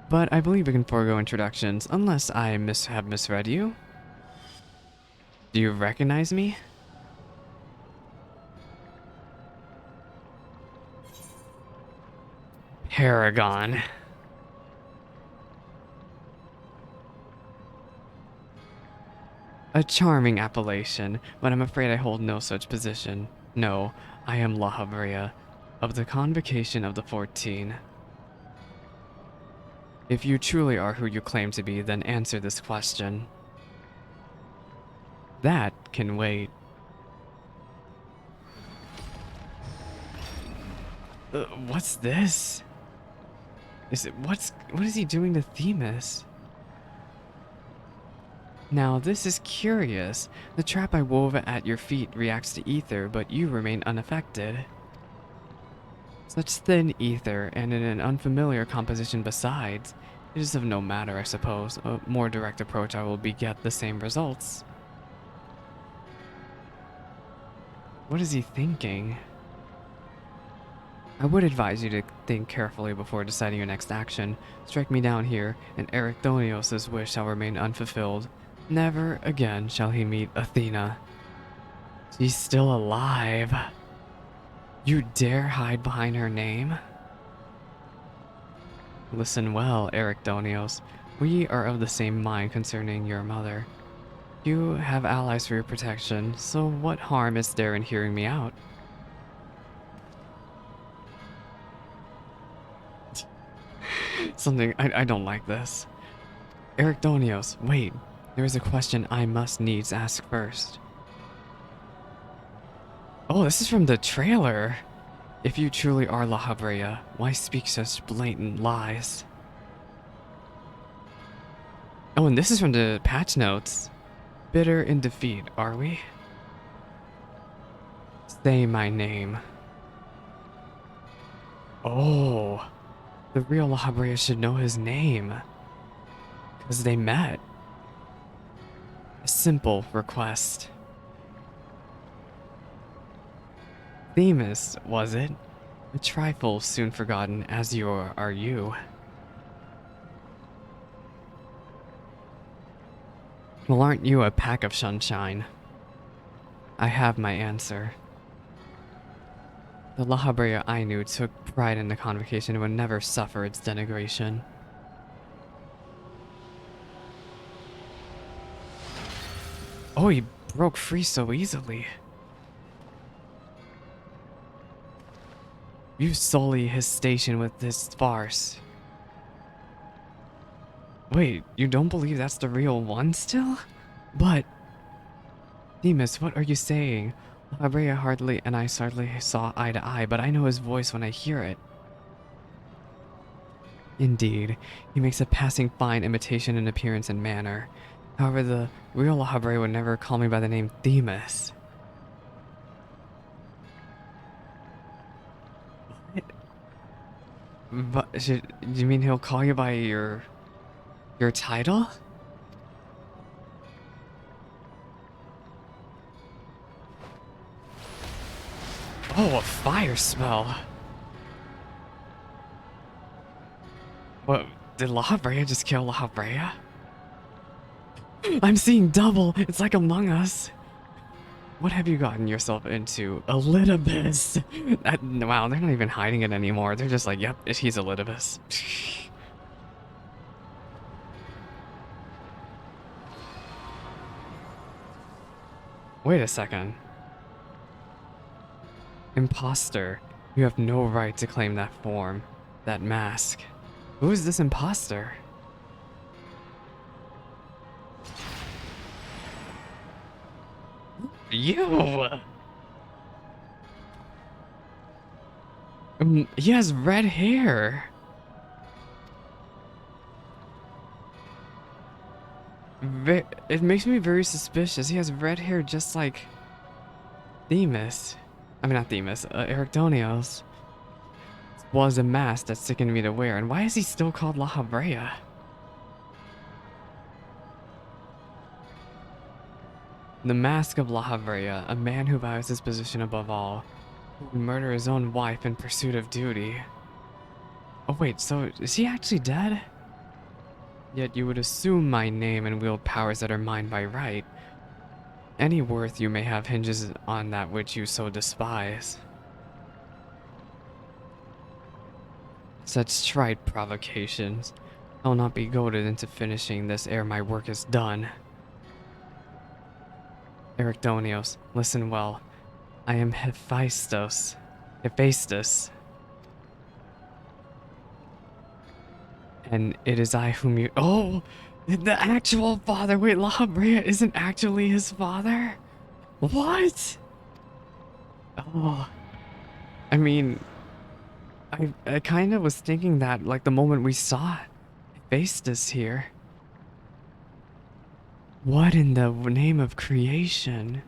But I believe we can forego introductions unless I have misread you. Do you recognize me? Paragon. A charming appellation, but I'm afraid I hold no such position. No, I am La Habrea, of the Convocation of the 14. If you truly are who you claim to be, then answer this question. That can wait. What's this? What is he doing to Themis? Now this is curious. The trap I wove at your feet reacts to ether, but you remain unaffected. Such thin ether, and in an unfamiliar composition besides. It is of no matter, I suppose. A more direct approach I will beget the same results. What is he thinking? I would advise you to think carefully before deciding your next action. Strike me down here, and Ericthonios' wish shall remain unfulfilled. Never again shall he meet Athena. She's still alive. You dare hide behind her name? Listen well, Ericthonios. We are of the same mind concerning your mother. You have allies for your protection, so what harm is there in hearing me out? I don't like this. Ericthonios, wait. There is a question I must needs ask first. Oh, this is from the trailer. If you truly are La Habrea, why speak such blatant lies? Oh, and this is from the patch notes. Bitter in defeat, are we? Say my name. Oh, the real La Habrea should know his name. Because they met. A simple request. Themis, was it? A trifle soon forgotten, as you are you. Well, aren't you a pack of sunshine? I have my answer. The La Habrea I knew took pride in the convocation and would never suffer its denigration. Oh, he broke free so easily. You sully his station with this farce. Wait, you don't believe that's the real one still? But... Themis, what are you saying? Habrea hardly and I hardly saw eye to eye, but I know his voice when I hear it. Indeed, he makes a passing fine imitation in appearance and manner. However, the real Habrea would never call me by the name Themis. What? But do you mean he'll call you by your title? Oh, a fire spell. What, did La Habrea just kill La Habrea? I'm seeing double. It's like Among Us. What have you gotten yourself into? Elidibus. Wow, they're not even hiding it anymore. They're just like, yep, he's Elidibus. Wait a second. Imposter. You have no right to claim that form. That mask. Who is this imposter? You! He has red hair. It makes me very suspicious. He has red hair just like Themis. I mean, not Themis, Ericdonios. Was a mask that sickened me to wear, and why is he still called La Habrea? The Mask of La Habrea, a man who values his position above all, who would murder his own wife in pursuit of duty. Oh wait, so is he actually dead? Yet you would assume my name and wield powers that are mine by right. Any worth you may have hinges on that which you so despise. Such trite provocations. I will not be goaded into finishing this ere my work is done. Ericdonios, listen well. I am Hephaistos. Hephaistos. And it is I whom you— Oh! The actual father! Wait, La Habrea isn't actually his father? What? Oh. I mean, I kind of was thinking that, like, the moment we saw Hephaistos here. What in the name of creation?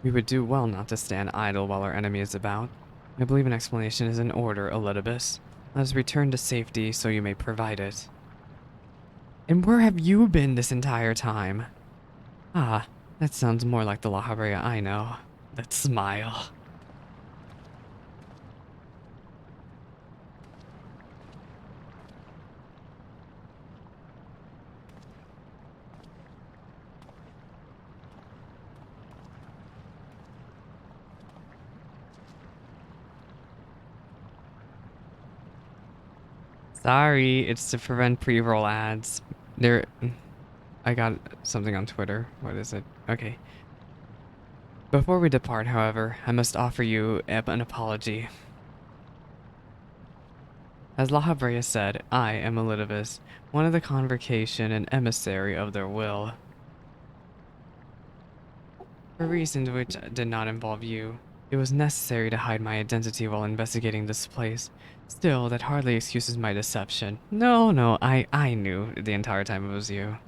We would do well not to stand idle while our enemy is about. I believe an explanation is in order, Elidibus. Let us return to safety so you may provide it. And where have you been this entire time? Ah, that sounds more like the La Habrea I know. That smile. Sorry, it's to prevent pre-roll ads. I got something on Twitter. What is it? Okay. Before we depart, however, I must offer you an apology. As La Habrea said, I am Elidibus, one of the convocation and emissary of their will. For reasons which did not involve you, it was necessary to hide my identity while investigating this place. Still, that hardly excuses my deception. No, I knew the entire time it was you.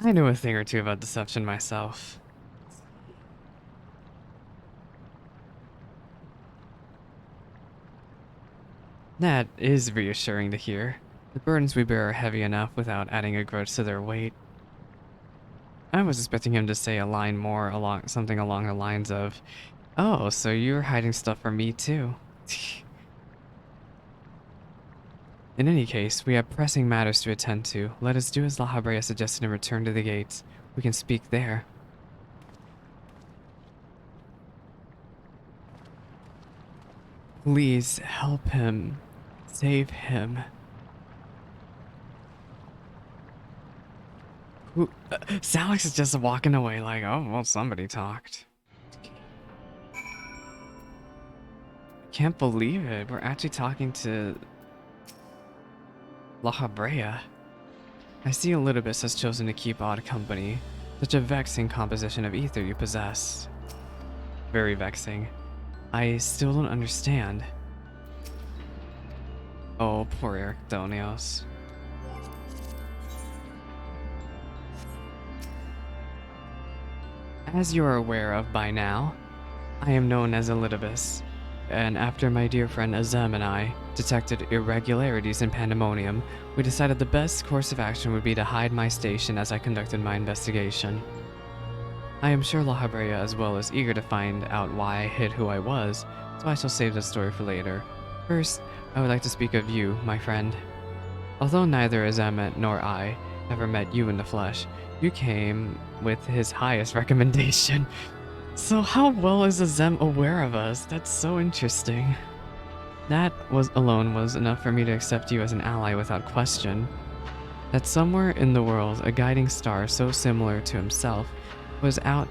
I know a thing or two about deception myself. That is reassuring to hear. The burdens we bear are heavy enough without adding a grudge to their weight. I was expecting him to say a line more along something along the lines of, "Oh, so you're hiding stuff from me too." In any case, we have pressing matters to attend to. Let us do as La Habrea suggested and return to the gates. We can speak there. Please help him. Save him. Salix is just walking away like, oh, well, somebody talked. Can't believe it. We're actually talking to La Habrea. I see Elidibus has chosen to keep odd company. Such a vexing composition of ether you possess. Very vexing. I still don't understand. Oh, poor Ericdonios. As you are aware of by now, I am known as Elidibus, and after my dear friend Azem and I detected irregularities in Pandaemonium, we decided the best course of action would be to hide my station as I conducted my investigation. I am sure La Habrea as well is eager to find out why I hid who I was, so I shall save the story for later. First, I would like to speak of you, my friend. Although neither Azem nor I ever met you in the flesh, you came with his highest recommendation. So how well is Azem aware of us? That's so interesting. That alone was enough for me to accept you as an ally without question. That somewhere in the world, a guiding star so similar to himself was out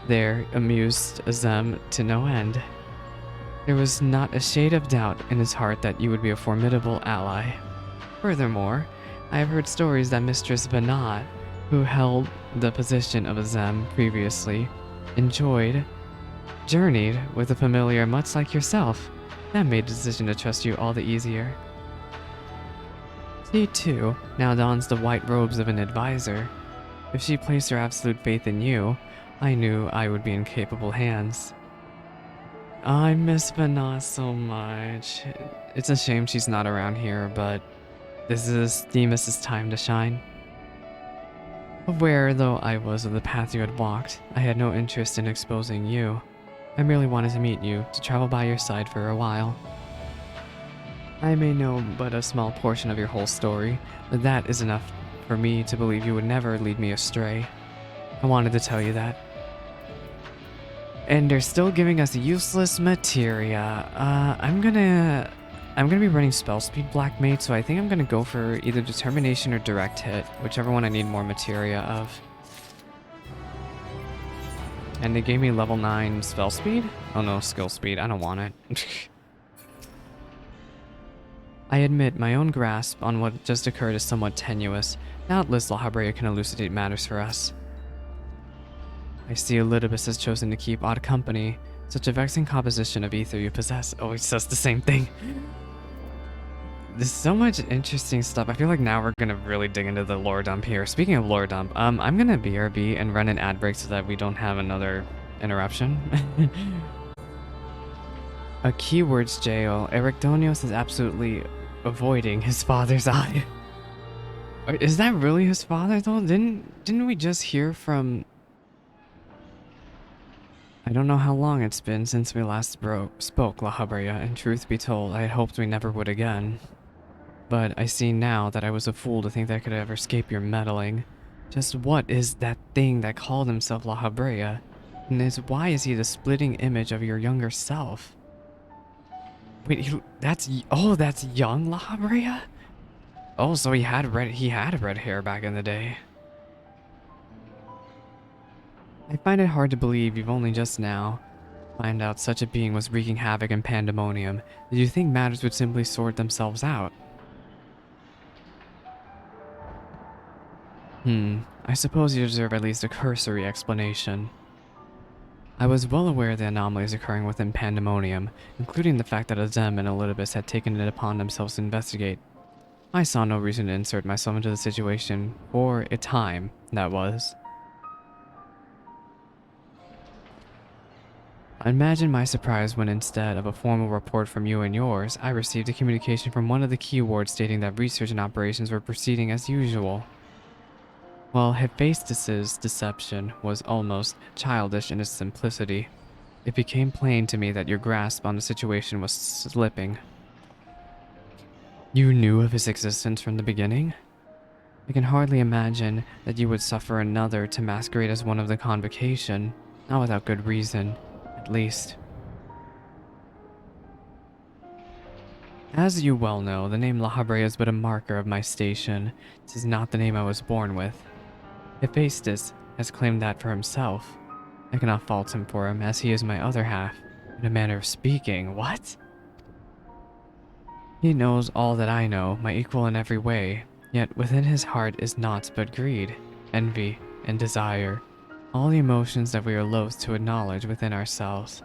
there amused Azem to no end. There was not a shade of doubt in his heart that you would be a formidable ally. Furthermore, I have heard stories that Mistress Banat, who held the position of a Zem previously, journeyed with a familiar much like yourself. That made the decision to trust you all the easier. She, too, now dons the white robes of an advisor. If she placed her absolute faith in you, I knew I would be in capable hands. I miss Banat so much. It's a shame she's not around here, but this is Demas' time to shine. Aware though I was of the path you had walked, I had no interest in exposing you. I merely wanted to meet you, to travel by your side for a while. I may know but a small portion of your whole story, but that is enough for me to believe you would never lead me astray. I wanted to tell you that. And they're still giving us useless materia. I'm gonna be running spell speed black mage, so I think I'm gonna go for either determination or direct hit, whichever one I need more materia of. And they gave me level 9 spell speed? Oh no, skill speed. I don't want it. I admit my own grasp on what just occurred is somewhat tenuous. Doubtless La Habrea can elucidate matters for us. I see Elidibus has chosen to keep odd company. Such a vexing composition of ether you possess. Oh, he says the same thing. There's so much interesting stuff. I feel like now we're gonna really dig into the lore dump here. Speaking of lore dump, I'm gonna BRB and run an ad break so that we don't have another interruption. A Keyword's jail. Erictonios is absolutely avoiding his father's eye. Is that really his father though? Didn't we just hear from... I don't know how long it's been since we last spoke, La Habrea, and truth be told, I had hoped we never would again. But I see now that I was a fool to think that I could ever escape your meddling. Just what is that thing that called himself La Habrea? And why is he the splitting image of your younger self? Wait, that's young La Habrea? Oh, so he had red hair back in the day. I find it hard to believe you've only just now find out such a being was wreaking havoc in Pandaemonium. Did you think matters would simply sort themselves out? I suppose you deserve at least a cursory explanation. I was well aware of the anomalies occurring within Pandaemonium, including the fact that Azem and Elidibus had taken it upon themselves to investigate. I saw no reason to insert myself into the situation, for a time, that was. Imagine my surprise when instead of a formal report from you and yours, I received a communication from one of the Keywards stating that research and operations were proceeding as usual. While Hephaistos' deception was almost childish in its simplicity, it became plain to me that your grasp on the situation was slipping. You knew of his existence from the beginning? I can hardly imagine that you would suffer another to masquerade as one of the convocation, not without good reason, at least. As you well know, the name La Habrea is but a marker of my station. This is not the name I was born with. Hephaistos has claimed that for himself. I cannot fault him for him, as he is my other half. In a manner of speaking, what? He knows all that I know, my equal in every way, yet within his heart is naught but greed, envy, and desire. All the emotions that we are loath to acknowledge within ourselves.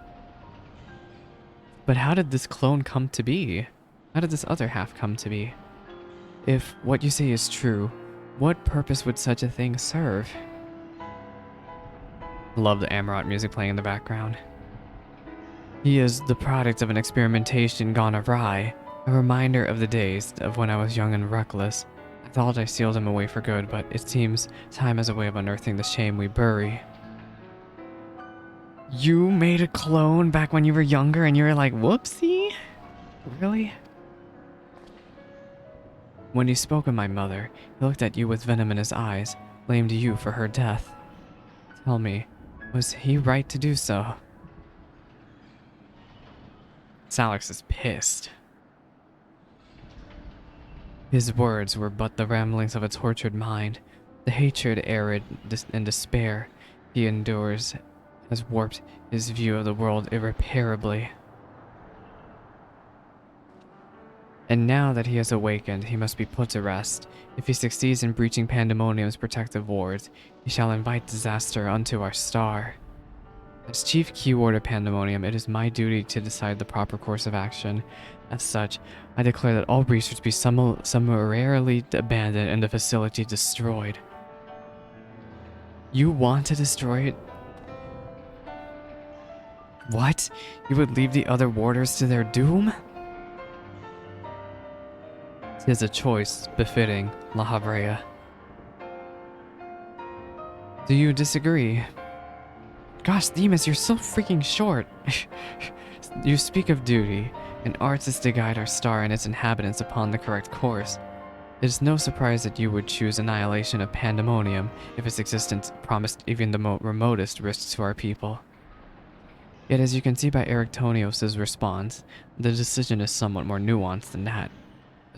But how did this clone come to be? How did this other half come to be? If what you say is true, what purpose would such a thing serve? Love the Amarot music playing in the background. He is the product of an experimentation gone awry, a reminder of the days of when I was young and reckless. I thought I sealed him away for good, but it seems time has a way of unearthing the shame we bury. You made a clone back when you were younger and you were like, whoopsie? Really? When he spoke of my mother, he looked at you with venom in his eyes, blamed you for her death. Tell me, was he right to do so? Salix is pissed. His words were but the ramblings of a tortured mind. The hatred, arid, and despair he endures has warped his view of the world irreparably. And now that he has awakened, he must be put to rest. If he succeeds in breaching Pandaemonium's protective wards, he shall invite disaster unto our star. As Chief Keyward of Pandaemonium, it is my duty to decide the proper course of action. As such, I declare that all breachers be summarily abandoned and the facility destroyed. You want to destroy it? What? You would leave the other warders to their doom? 'Tis a choice befitting La Habrea. Do you disagree? Gosh, Themis, you're so freaking short. You speak of duty, and ours is to guide our star and its inhabitants upon the correct course. It is no surprise that you would choose annihilation of Pandaemonium if its existence promised even the remotest risks to our people. Yet as you can see by Erictonios' response, the decision is somewhat more nuanced than that.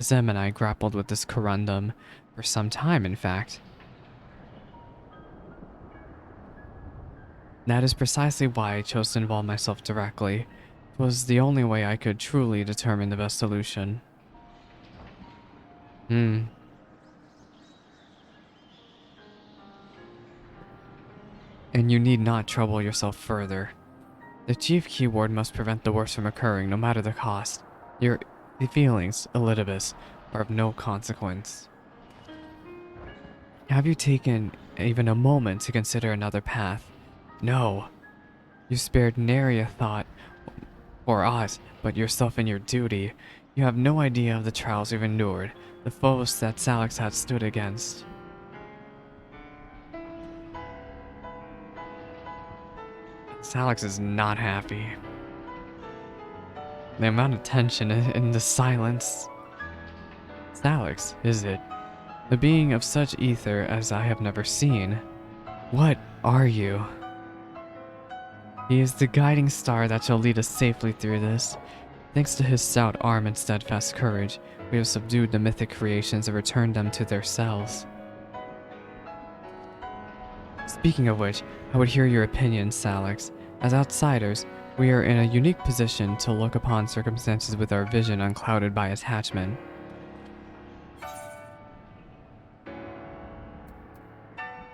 Zem and I grappled with this corundum for some time, in fact. That is precisely why I chose to involve myself directly. It was the only way I could truly determine the best solution. And you need not trouble yourself further. The chief keyword must prevent the worst from occurring, no matter the cost. Your feelings, Elidibus, are of no consequence. Have you taken even a moment to consider another path? No. You spared nary a thought for us, but yourself and your duty. You have no idea of the trials you've endured, the foes that Salix had stood against. Salix is not happy. The amount of tension in the silence. Salix, is it? A being of such ether as I have never seen. What are you? He is the guiding star that shall lead us safely through this. Thanks to his stout arm and steadfast courage, we have subdued the mythic creations and returned them to their cells. Speaking of which, I would hear your opinion, Salix. As outsiders, we are in a unique position to look upon circumstances with our vision unclouded by attachment.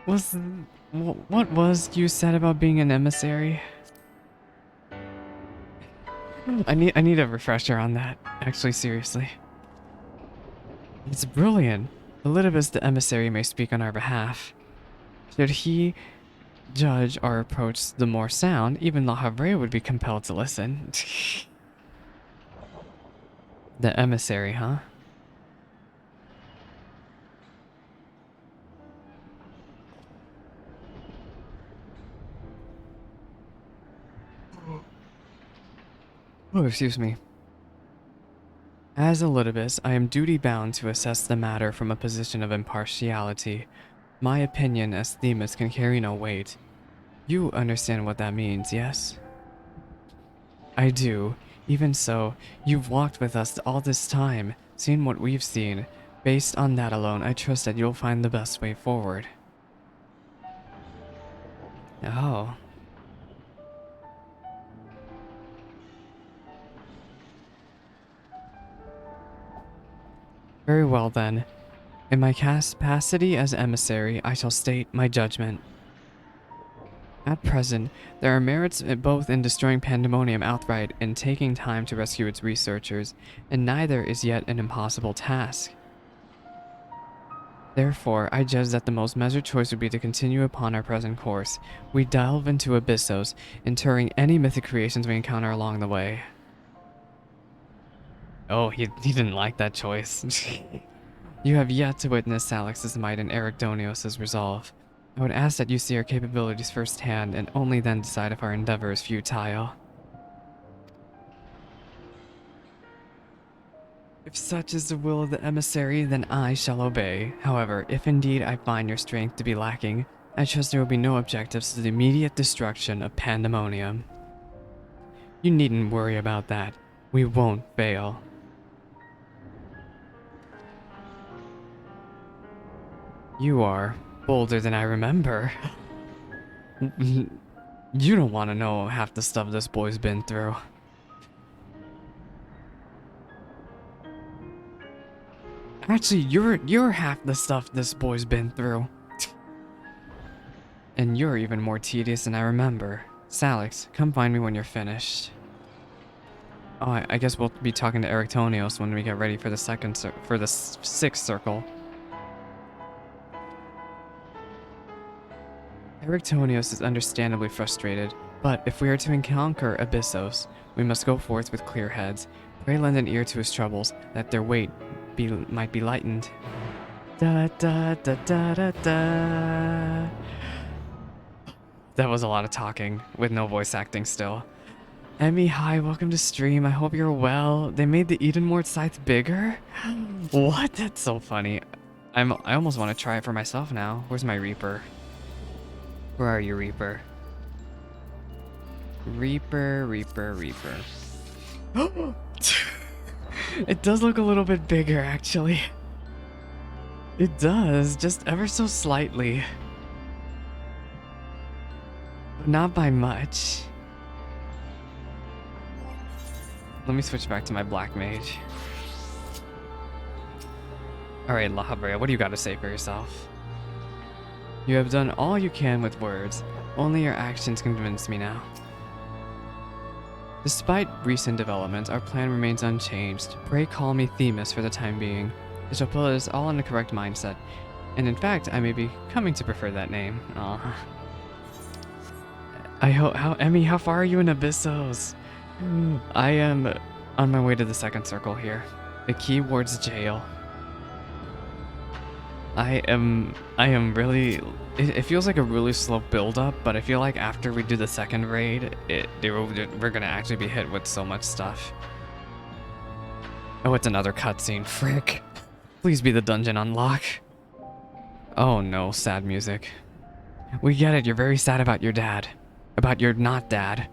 What was you said about being an emissary? I need a refresher on that, actually, seriously. It's brilliant. Elidibus the emissary may speak on our behalf. Should he judge our approach the more sound, even La Havre would be compelled to listen. The emissary, huh? Oh, excuse me. As Elidibus, I am duty-bound to assess the matter from a position of impartiality. My opinion as Themis can carry no weight. You understand what that means, yes? I do. Even so, you've walked with us all this time, seen what we've seen. Based on that alone, I trust that you'll find the best way forward. Oh. Very well then. In my capacity as emissary, I shall state my judgment. At present, there are merits both in destroying Pandaemonium outright and taking time to rescue its researchers, and neither is yet an impossible task. Therefore, I judge that the most measured choice would be to continue upon our present course. We delve into Abyssos, interring any mythic creations we encounter along the way. Oh, he didn't like that choice. You have yet to witness Salix's might and Erictonios' resolve. I would ask that you see our capabilities firsthand and only then decide if our endeavor is futile. If such is the will of the emissary, then I shall obey. However, if indeed I find your strength to be lacking, I trust there will be no objectives to the immediate destruction of Pandaemonium. You needn't worry about that. We won't fail. You are bolder than I remember. You don't want to know half the stuff this boy's been through. Actually, you're half the stuff this boy's been through. And you're even more tedious than I remember. Salix, come find me when you're finished. Oh, I guess we'll be talking to Erictonios when we get ready for the sixth circle. Erictonios is understandably frustrated, but if we are to encounter Abyssos, we must go forth with clear heads. Pray lend an ear to his troubles, that their weight might be lightened. Da da da da da da. That was a lot of talking, with no voice acting still. Emmy, hi, welcome to stream. I hope you're well. They made the Edenmort scythe bigger? What? That's so funny. I almost want to try it for myself now. Where's my Reaper? Where are you, Reaper? Reaper. It does look a little bit bigger, actually. It does, just ever so slightly. But not by much. Let me switch back to my Black Mage. Alright, La Habrea, what do you got to say for yourself? You have done all you can with words. Only your actions convince me now. Despite recent developments, our plan remains unchanged. Pray call me Themis for the time being. It shall put us all in the correct mindset. And in fact, I may be coming to prefer that name. Aw. Emmy, how far are you in Abyssos? I am on my way to the second circle here. The Keyward's jail. I am really... It feels like a really slow build-up, but I feel like after we do the second raid, we're gonna actually be hit with so much stuff. Oh, it's another cutscene. Frick. Please be the dungeon unlock. Oh no, sad music. We get it, you're very sad about your dad. About your not dad.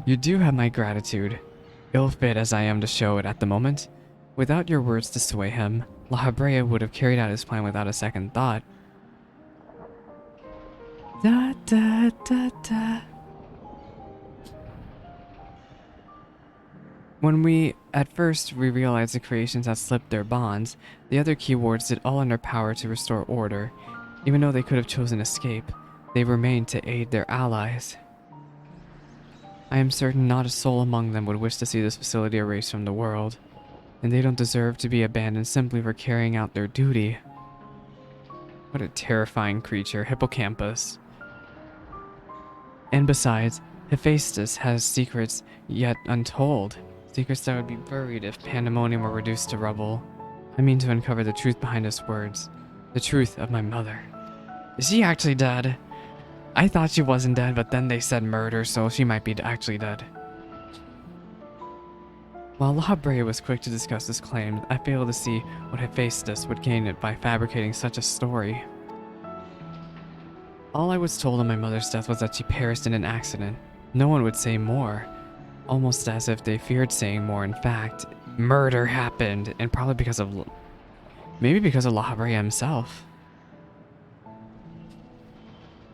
You do have my gratitude. Ill-fit as I am to show it at the moment. Without your words to sway him, La Habrea would have carried out his plan without a second thought. Da da da da. When we realized the creations had slipped their bonds, the other Keywards did all in their power to restore order. Even though they could have chosen escape, they remained to aid their allies. I am certain not a soul among them would wish to see this facility erased from the world, and they don't deserve to be abandoned simply for carrying out their duty. What a terrifying creature, Hippocampus. And besides, Hephaistos has secrets yet untold, secrets that would be buried if Pandaemonium were reduced to rubble. I mean to uncover the truth behind his words, the truth of my mother. Is she actually dead? I thought she wasn't dead, but then they said murder, so she might be actually dead. While La Habrea was quick to discuss his claim, I failed to see what Hephaistos would gain it by fabricating such a story. All I was told on my mother's death was that she perished in an accident. No one would say more, almost as if they feared saying more. In fact, murder happened, and probably because of... maybe because of La Habrea himself.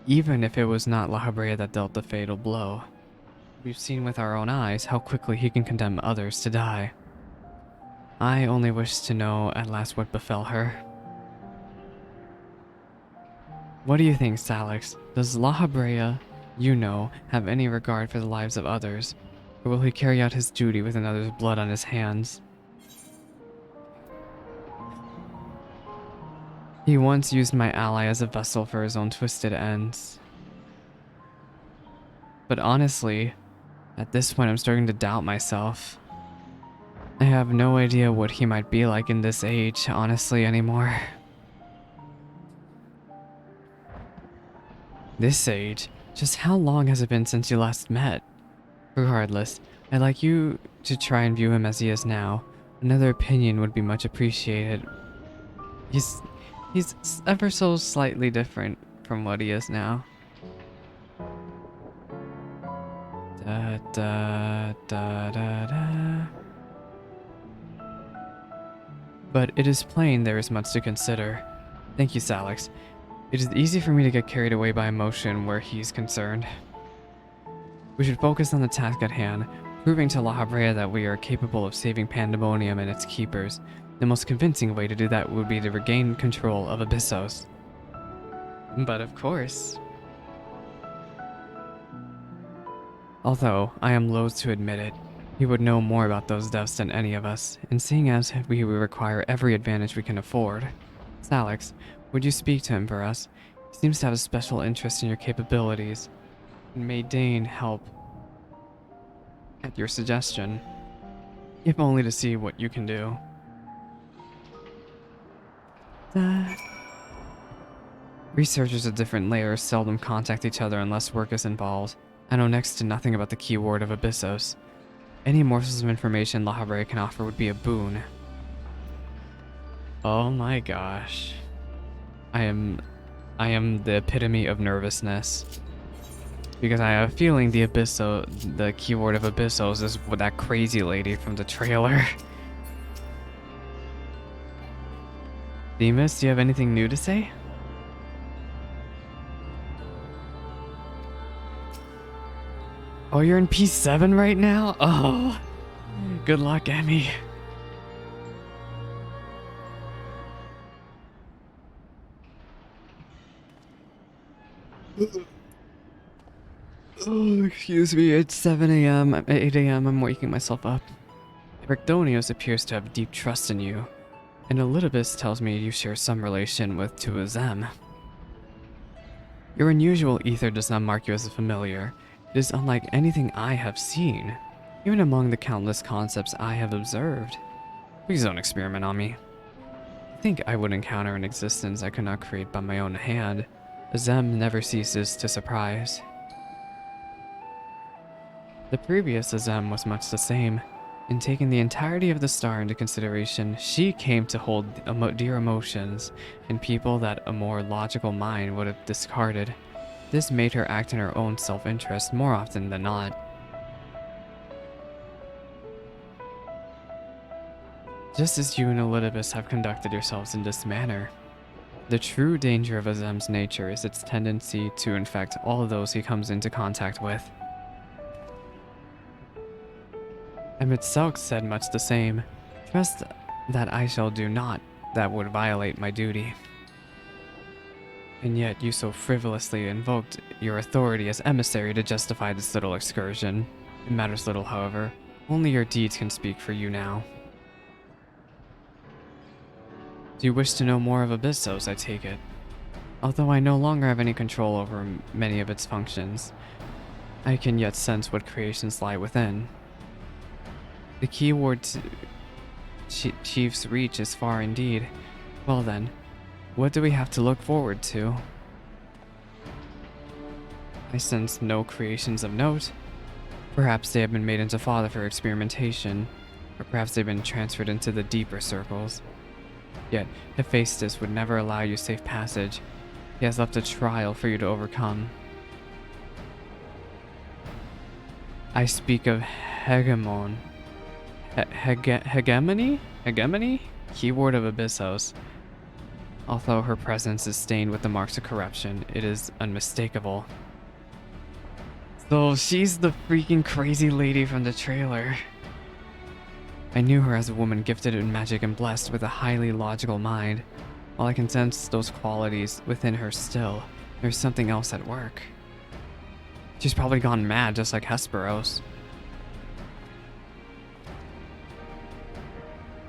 Even if it was not La Habrea that dealt the fatal blow. We've seen with our own eyes how quickly he can condemn others to die. I only wish to know at last what befell her. What do you think, Salix? Does La Habrea, you know, have any regard for the lives of others? Or will he carry out his duty with another's blood on his hands? He once used my ally as a vessel for his own twisted ends. But honestly, at this point I'm starting to doubt myself. I have no idea what he might be like in this age, honestly, anymore. This age? Just how long has it been since you last met? Regardless, I'd like you to try and view him as he is now. Another opinion would be much appreciated. He's ever so slightly different from what he is now. Da da da da da. But it is plain there is much to consider. Thank you, Salix. It is easy for me to get carried away by emotion where he's concerned. We should focus on the task at hand. Proving to La Habrea that we are capable of saving Pandaemonium and its keepers. The most convincing way to do that would be to regain control of Abyssos. But of course. Although, I am loath to admit it, he would know more about those deaths than any of us, and seeing as we require every advantage we can afford. Salix, would you speak to him for us? He seems to have a special interest in your capabilities, and may deign help at your suggestion, if only to see what you can do. Researchers of different layers seldom contact each other unless work is involved. I know next to nothing about the keyword of Abyssos. Any morsels of information La Habrea can offer would be a boon. Oh my gosh. I am the epitome of nervousness. Because I have a feeling the keyword of Abyssos is with that crazy lady from the trailer. Demas, do you have anything new to say? Oh, you're in P7 right now? Oh, good luck, Emmy. Oh, excuse me, it's 7 a.m., 8 a.m., I'm waking myself up. Ericdonios appears to have deep trust in you, and Elidibus tells me you share some relation with Tuazem. Your unusual ether does not mark you as a familiar. It is unlike anything I have seen, even among the countless concepts I have observed. Please don't experiment on me. I think I would encounter an existence I could not create by my own hand. Azem never ceases to surprise. The previous Azem was much the same. In taking the entirety of the star into consideration, she came to hold dear emotions and people that a more logical mind would have discarded. This made her act in her own self-interest more often than not. Just as you and Elidibus have conducted yourselves in this manner. The true danger of Azem's nature is its tendency to infect all of those he comes into contact with. Emitselk said much the same. Trust that I shall do naught that would violate my duty. And yet you so frivolously invoked your authority as emissary to justify this little excursion. It matters little, however. Only your deeds can speak for you now. Do you wish to know more of Abyssos, I take it? Although I no longer have any control over many of its functions, I can yet sense what creations lie within. The keyword Chief's reach is far indeed. Well then, what do we have to look forward to? I sense no creations of note. Perhaps they have been made into fodder for experimentation, or perhaps they've been transferred into the deeper circles. Yet, Hephaistos would never allow you safe passage. He has left a trial for you to overcome. I speak of Hegemone. Hegemone? Hegemone? Keyword of Abyssos. Although her presence is stained with the marks of corruption, it is unmistakable. So she's the freaking crazy lady from the trailer. I knew her as a woman gifted in magic and blessed with a highly logical mind. While I can sense those qualities within her still, there's something else at work. She's probably gone mad just like Hephaistos.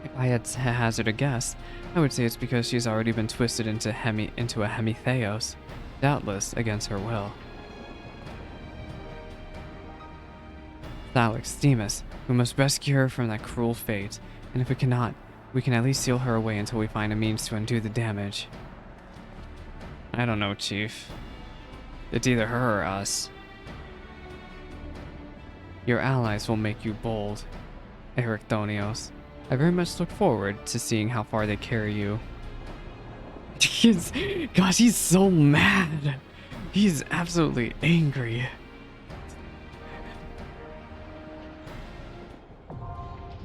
If I had to hazard a guess, I would say it's because she's already been twisted into a Hephaistos, doubtless against her will. Salix, Demas, we must rescue her from that cruel fate, and if we cannot, we can at least seal her away until we find a means to undo the damage. I don't know, Chief. It's either her or us. Your allies will make you bold, Ericdonios. I very much look forward to seeing how far they carry you. Gosh, he's so mad. He's absolutely angry.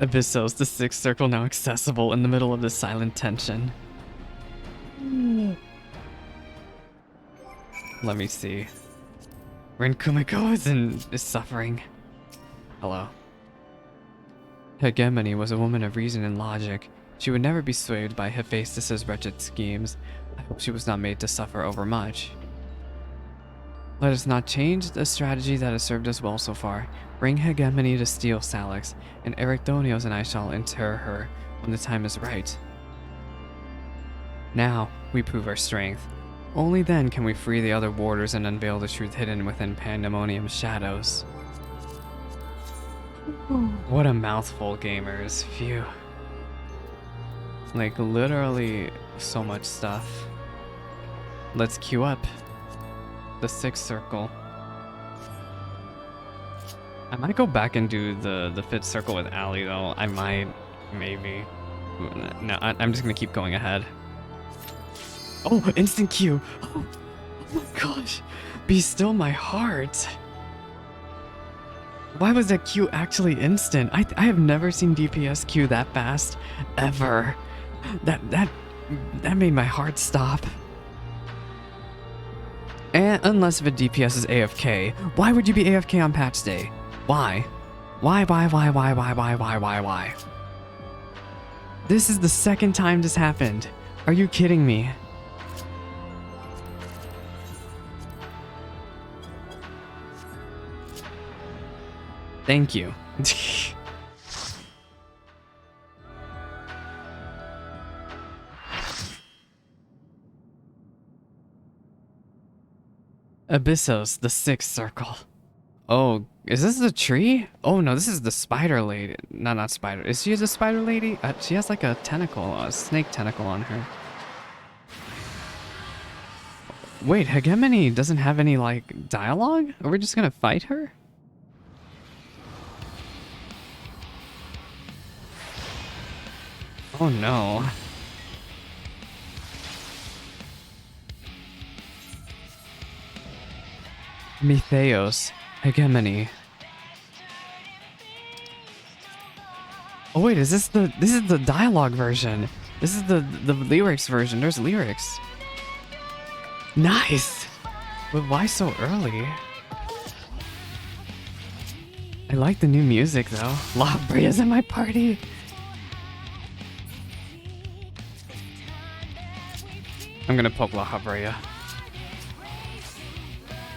Abyssos, the sixth circle now accessible in the middle of this silent tension. Let me see. Rin Kumiko is suffering. Hello. Hegemone was a woman of reason and logic. She would never be swayed by Hephaistos' wretched schemes. I hope she was not made to suffer overmuch. Let us not change the strategy that has served us well so far. Bring Hegemone to steal Salix, and Ericthonios and I shall inter her when the time is right. Now, we prove our strength. Only then can we free the other warders and unveil the truth hidden within Pandaemonium's shadows. What a mouthful, gamers. Phew. Like, literally so much stuff. Let's queue up the 6th circle. I might go back and do the 5th circle with Allie, though. I might. Maybe. No, I'm just gonna keep going ahead. Oh, instant Q. Oh my gosh. Be still my heart. Why was that Q actually instant? I have never seen DPS Q that fast, ever. That made my heart stop. And unless the DPS is AFK. Why would you be AFK on patch day? Why? Why? This is the 2nd time this happened. Are you kidding me? Thank you. Abyssos, the 6th circle. Oh, is this the tree? Oh no, this is the spider lady. No, not spider. Is she the spider lady? She has like a tentacle, a snake tentacle on her. Wait, Hegemone doesn't have any like dialogue? Are we just gonna fight her? Oh no. Hephaistos, Hegemone. Oh wait, this is the dialogue version. This is the lyrics version. There's lyrics. Nice. But why so early? I like the new music though. La Bria's in my party. I'm gonna poke La Habrea.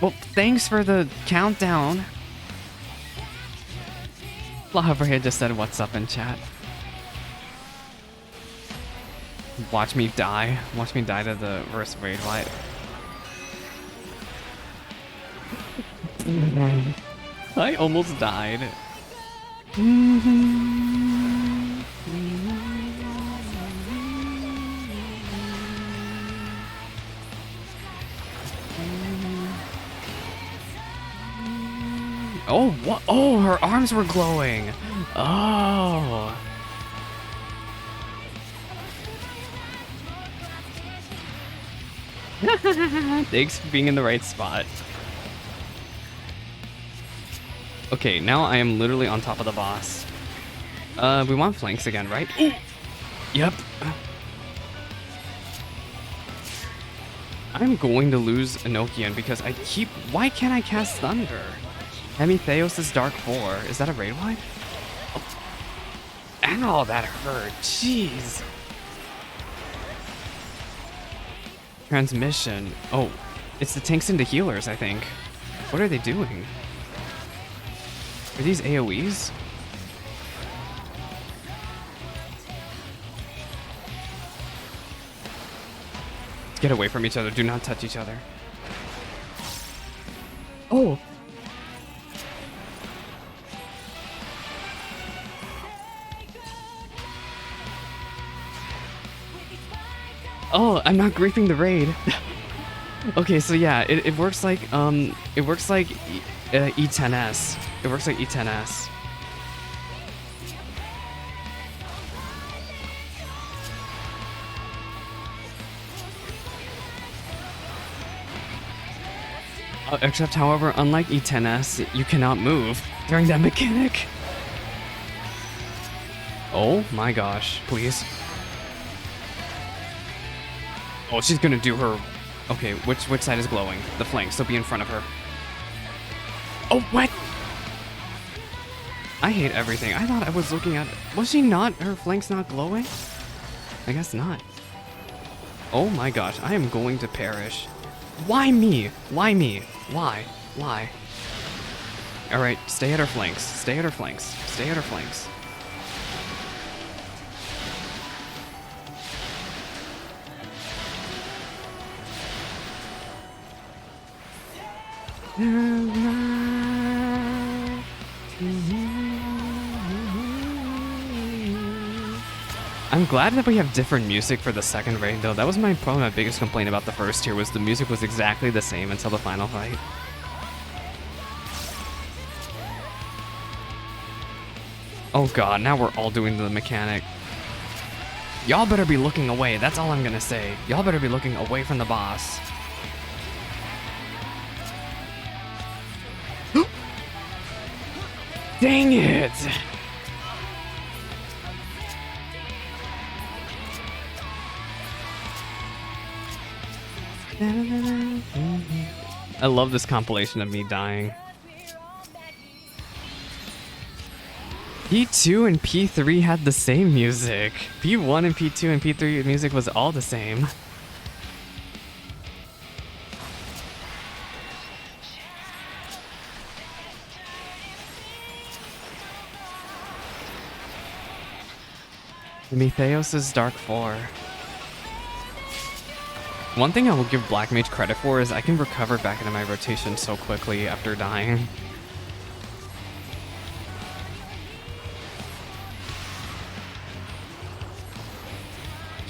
Well, thanks for the countdown. La Habrea just said what's up in chat. Watch me die. Watch me die to the worst raid light. I almost died. Oh, what? Oh, her arms were glowing. Oh. Thanks for being in the right spot. Okay, now I am literally on top of the boss. We want flanks again, right? Ooh. Yep. I'm going to lose Enochian because I keep... Why can't I cast Thunder? Hephaistos' Dark 4. Is that a raid wipe? Oh. Ow, that hurt. Jeez. Transmission. Oh, it's the tanks into healers, I think. What are they doing? Are these AoEs? Get away from each other. Do not touch each other. Oh. Oh, I'm not griefing the raid. Okay, so yeah, it works like E10S. It works like E10S. Except, however, unlike E10S, you cannot move during that mechanic. Oh my gosh, please. Oh, she's gonna do her... Okay, which side is glowing? The flank, so be in front of her. Oh, what? I hate everything. I thought I was looking at... Was she not? Her flank's not glowing? I guess not. Oh my gosh, I am going to perish. Why me? Why me? Why? Why? Alright, stay at her flanks. Stay at her flanks. Stay at her flanks. I'm glad that we have different music for the second raid though. That was probably my biggest complaint about the first tier, was the music was exactly the same until the final fight. Oh god, now we're all doing the mechanic. Y'all better be looking away, that's all I'm gonna say. Y'all better be looking away from the boss. Dang it! I love this compilation of me dying. P2 and P3 had the same music. P1 and P2 and P3 music was all the same. Hephaistos' Dark 4. One thing I will give Black Mage credit for is I can recover back into my rotation so quickly after dying.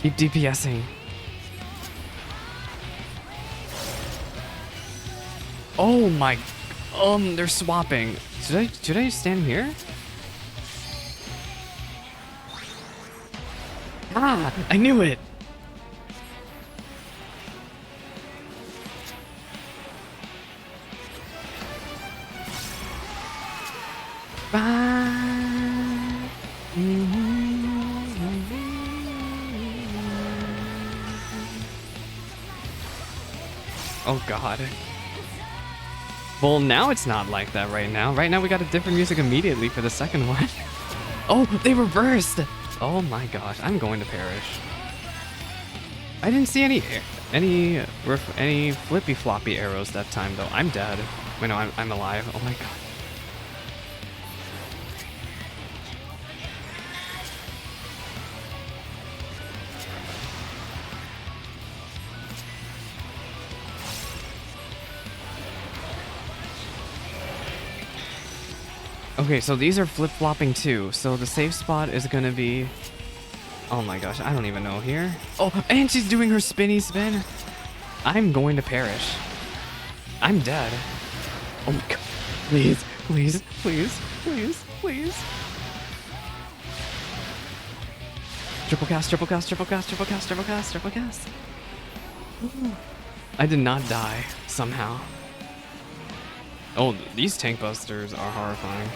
Keep DPSing. Oh my... they're swapping. Should I stand here? Ah, I knew it! Oh god. Well, now it's not like that right now. Right now we got a different music immediately for the second one. Oh, they reversed! Oh my gosh, I'm going to perish. I didn't see any flippy floppy arrows that time though. I'm dead. Wait, no, I'm alive. Oh my god. Okay, so these are flip-flopping too. So the safe spot is gonna be... Oh my gosh, I don't even know here. Oh, and she's doing her spinny spin. I'm going to perish. I'm dead. Oh my god. Please, please, please, please, please. Triple cast, triple cast, triple cast, triple cast, triple cast, triple cast. I did not die, somehow. Oh, these tank busters are horrifying.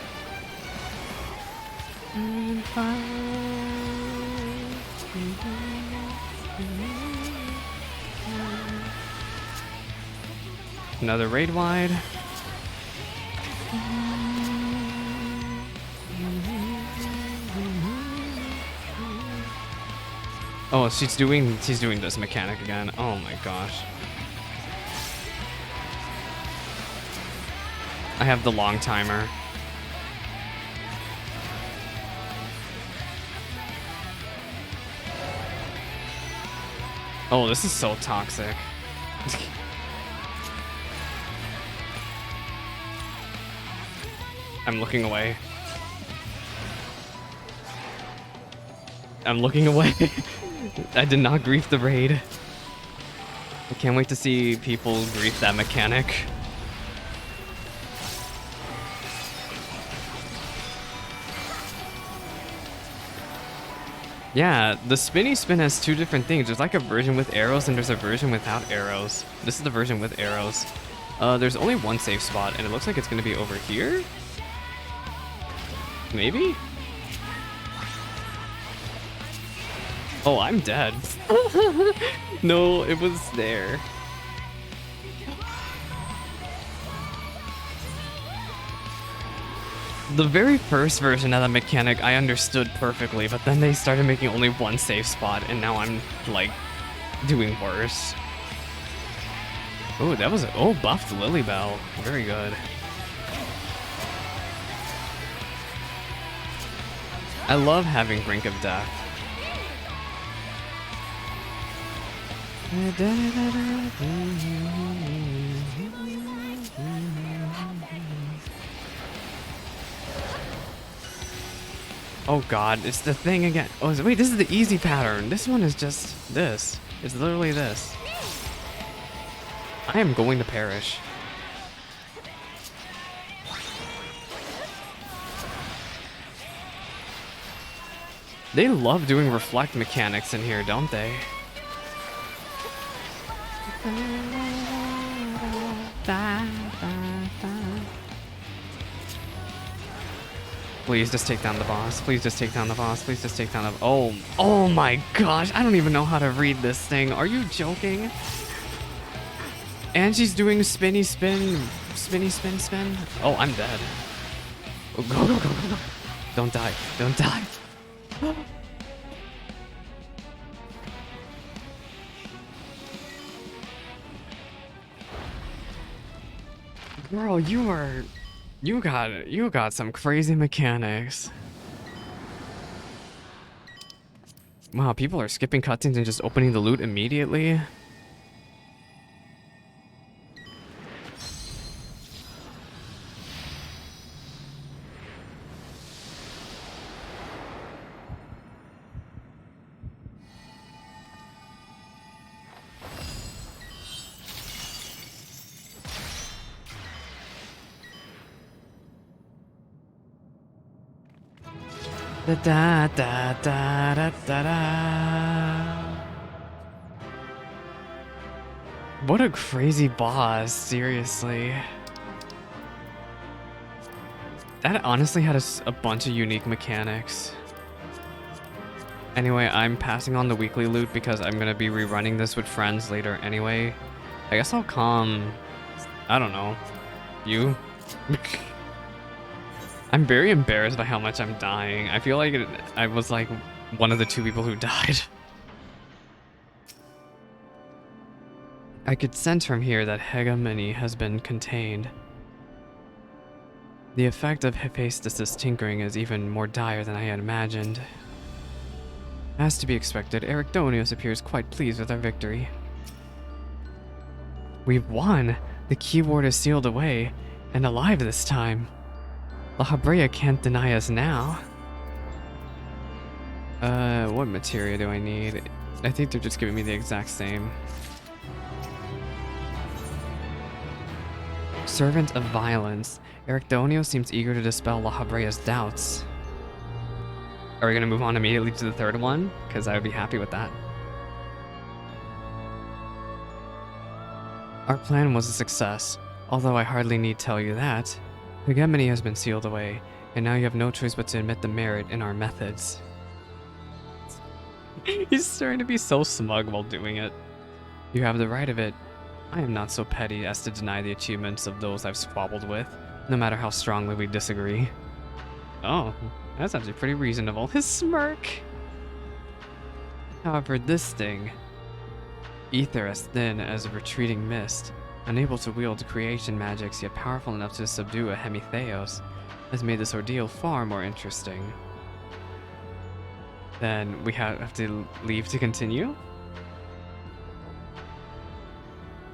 Another raid wide. Oh, she's doing this mechanic again. Oh my gosh. I have the long timer. Oh, this is so toxic. I'm looking away. I'm looking away. I did not grief the raid. I can't wait to see people grief that mechanic. Yeah, the spinny spin has two different things. There's like a version with arrows and there's a version without arrows. This is the version with arrows. There's only one safe spot and it looks like it's gonna be over here? Maybe? Oh, I'm dead. No, it was there. The very first version of that mechanic I understood perfectly, but then they started making only one safe spot, and now I'm, like, doing worse. Oh, that was... Oh, buffed Lilybell. Very good. I love having Brink of Death. Oh god, it's the thing again. Oh, wait, this is the easy pattern. This one is just this. It's literally this. I am going to perish. They love doing reflect mechanics in here, don't they? Please just take down the boss. Please just take down the boss. Please just take down the... Oh my gosh. I don't even know how to read this thing. Are you joking? And she's doing spinny spin. Spinny spin spin. Oh, I'm dead. Oh, go, go, go, go, go. Don't die. Don't die. Girl, you got some crazy mechanics. Wow, people are skipping cutscenes and just opening the loot immediately. Da da da da da da da. What a crazy boss, seriously. That honestly had a bunch of unique mechanics. Anyway, I'm passing on the weekly loot because I'm gonna be rerunning this with friends later anyway. I guess I'll calm... I don't know. You? I'm very embarrassed by how much I'm dying. I feel like I was like one of the 2 people who died. I could sense from here that Hegemone has been contained. The effect of Hephaistos' tinkering is even more dire than I had imagined. As to be expected, Agdistis appears quite pleased with our victory. We've won! The Keyward is sealed away, and alive this time. La Habrea can't deny us now. What materia do I need? I think they're just giving me the exact same. Servant of Violence. Agdistis seems eager to dispel La Habrea's doubts. Are we gonna move on immediately to the 3rd one? Because I would be happy with that. Our plan was a success, although I hardly need tell you that. Hegemone has been sealed away, and now you have no choice but to admit the merit in our methods. He's starting to be so smug while doing it. You have the right of it. I am not so petty as to deny the achievements of those I've squabbled with, no matter how strongly we disagree. Oh, that's actually pretty reasonable. His smirk! However, this thing... Ether as thin as a retreating mist, unable to wield creation magics, yet powerful enough to subdue a Hephaistos, has made this ordeal far more interesting. Then we have to leave to continue?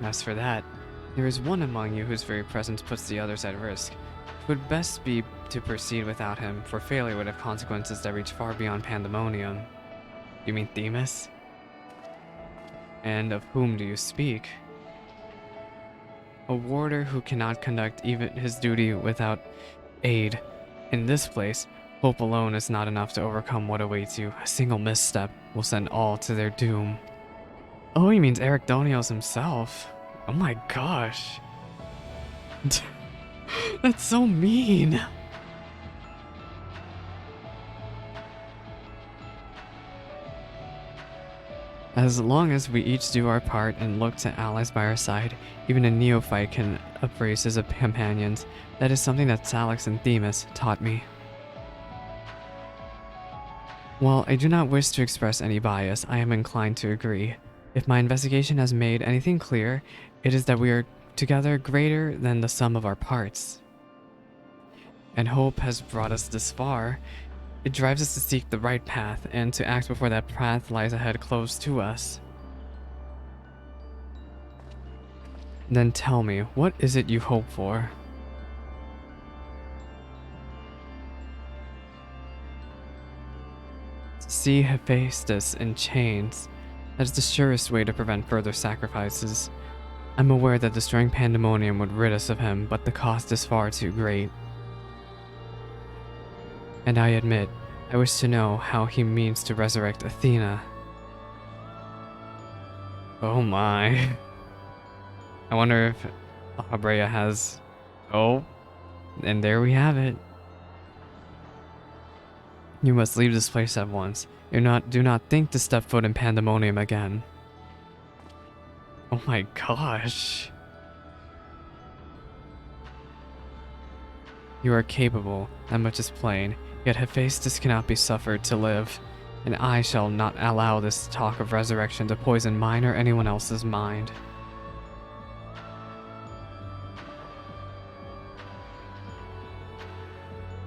As for that, there is one among you whose very presence puts the others at risk. It would best be to proceed without him, for failure would have consequences that reach far beyond Pandaemonium. You mean Themis? And of whom do you speak? A warder who cannot conduct even his duty without aid. In this place, hope alone is not enough to overcome what awaits you. A single misstep will send all to their doom. Oh, he means Agdistis himself. Oh my gosh. That's so mean. As long as we each do our part and look to allies by our side, even a neophyte can upraise his companions. That is something that Salix and Themis taught me. While I do not wish to express any bias, I am inclined to agree. If my investigation has made anything clear, it is that we are together greater than the sum of our parts. And hope has brought us this far. It drives us to seek the right path and to act before that path lies ahead close to us. Then tell me, what is it you hope for? See Hephaistos in chains. That is the surest way to prevent further sacrifices. I'm aware that destroying Pandaemonium would rid us of him, but the cost is far too great. And I admit, I wish to know how he means to resurrect Athena. Oh my. I wonder if Abrea has... Oh, and there we have it. You must leave this place at once. Do not think to step foot in Pandaemonium again. Oh my gosh. You are capable, that much is plain, yet Hephaistos cannot be suffered to live, and I shall not allow this talk of resurrection to poison mine or anyone else's mind.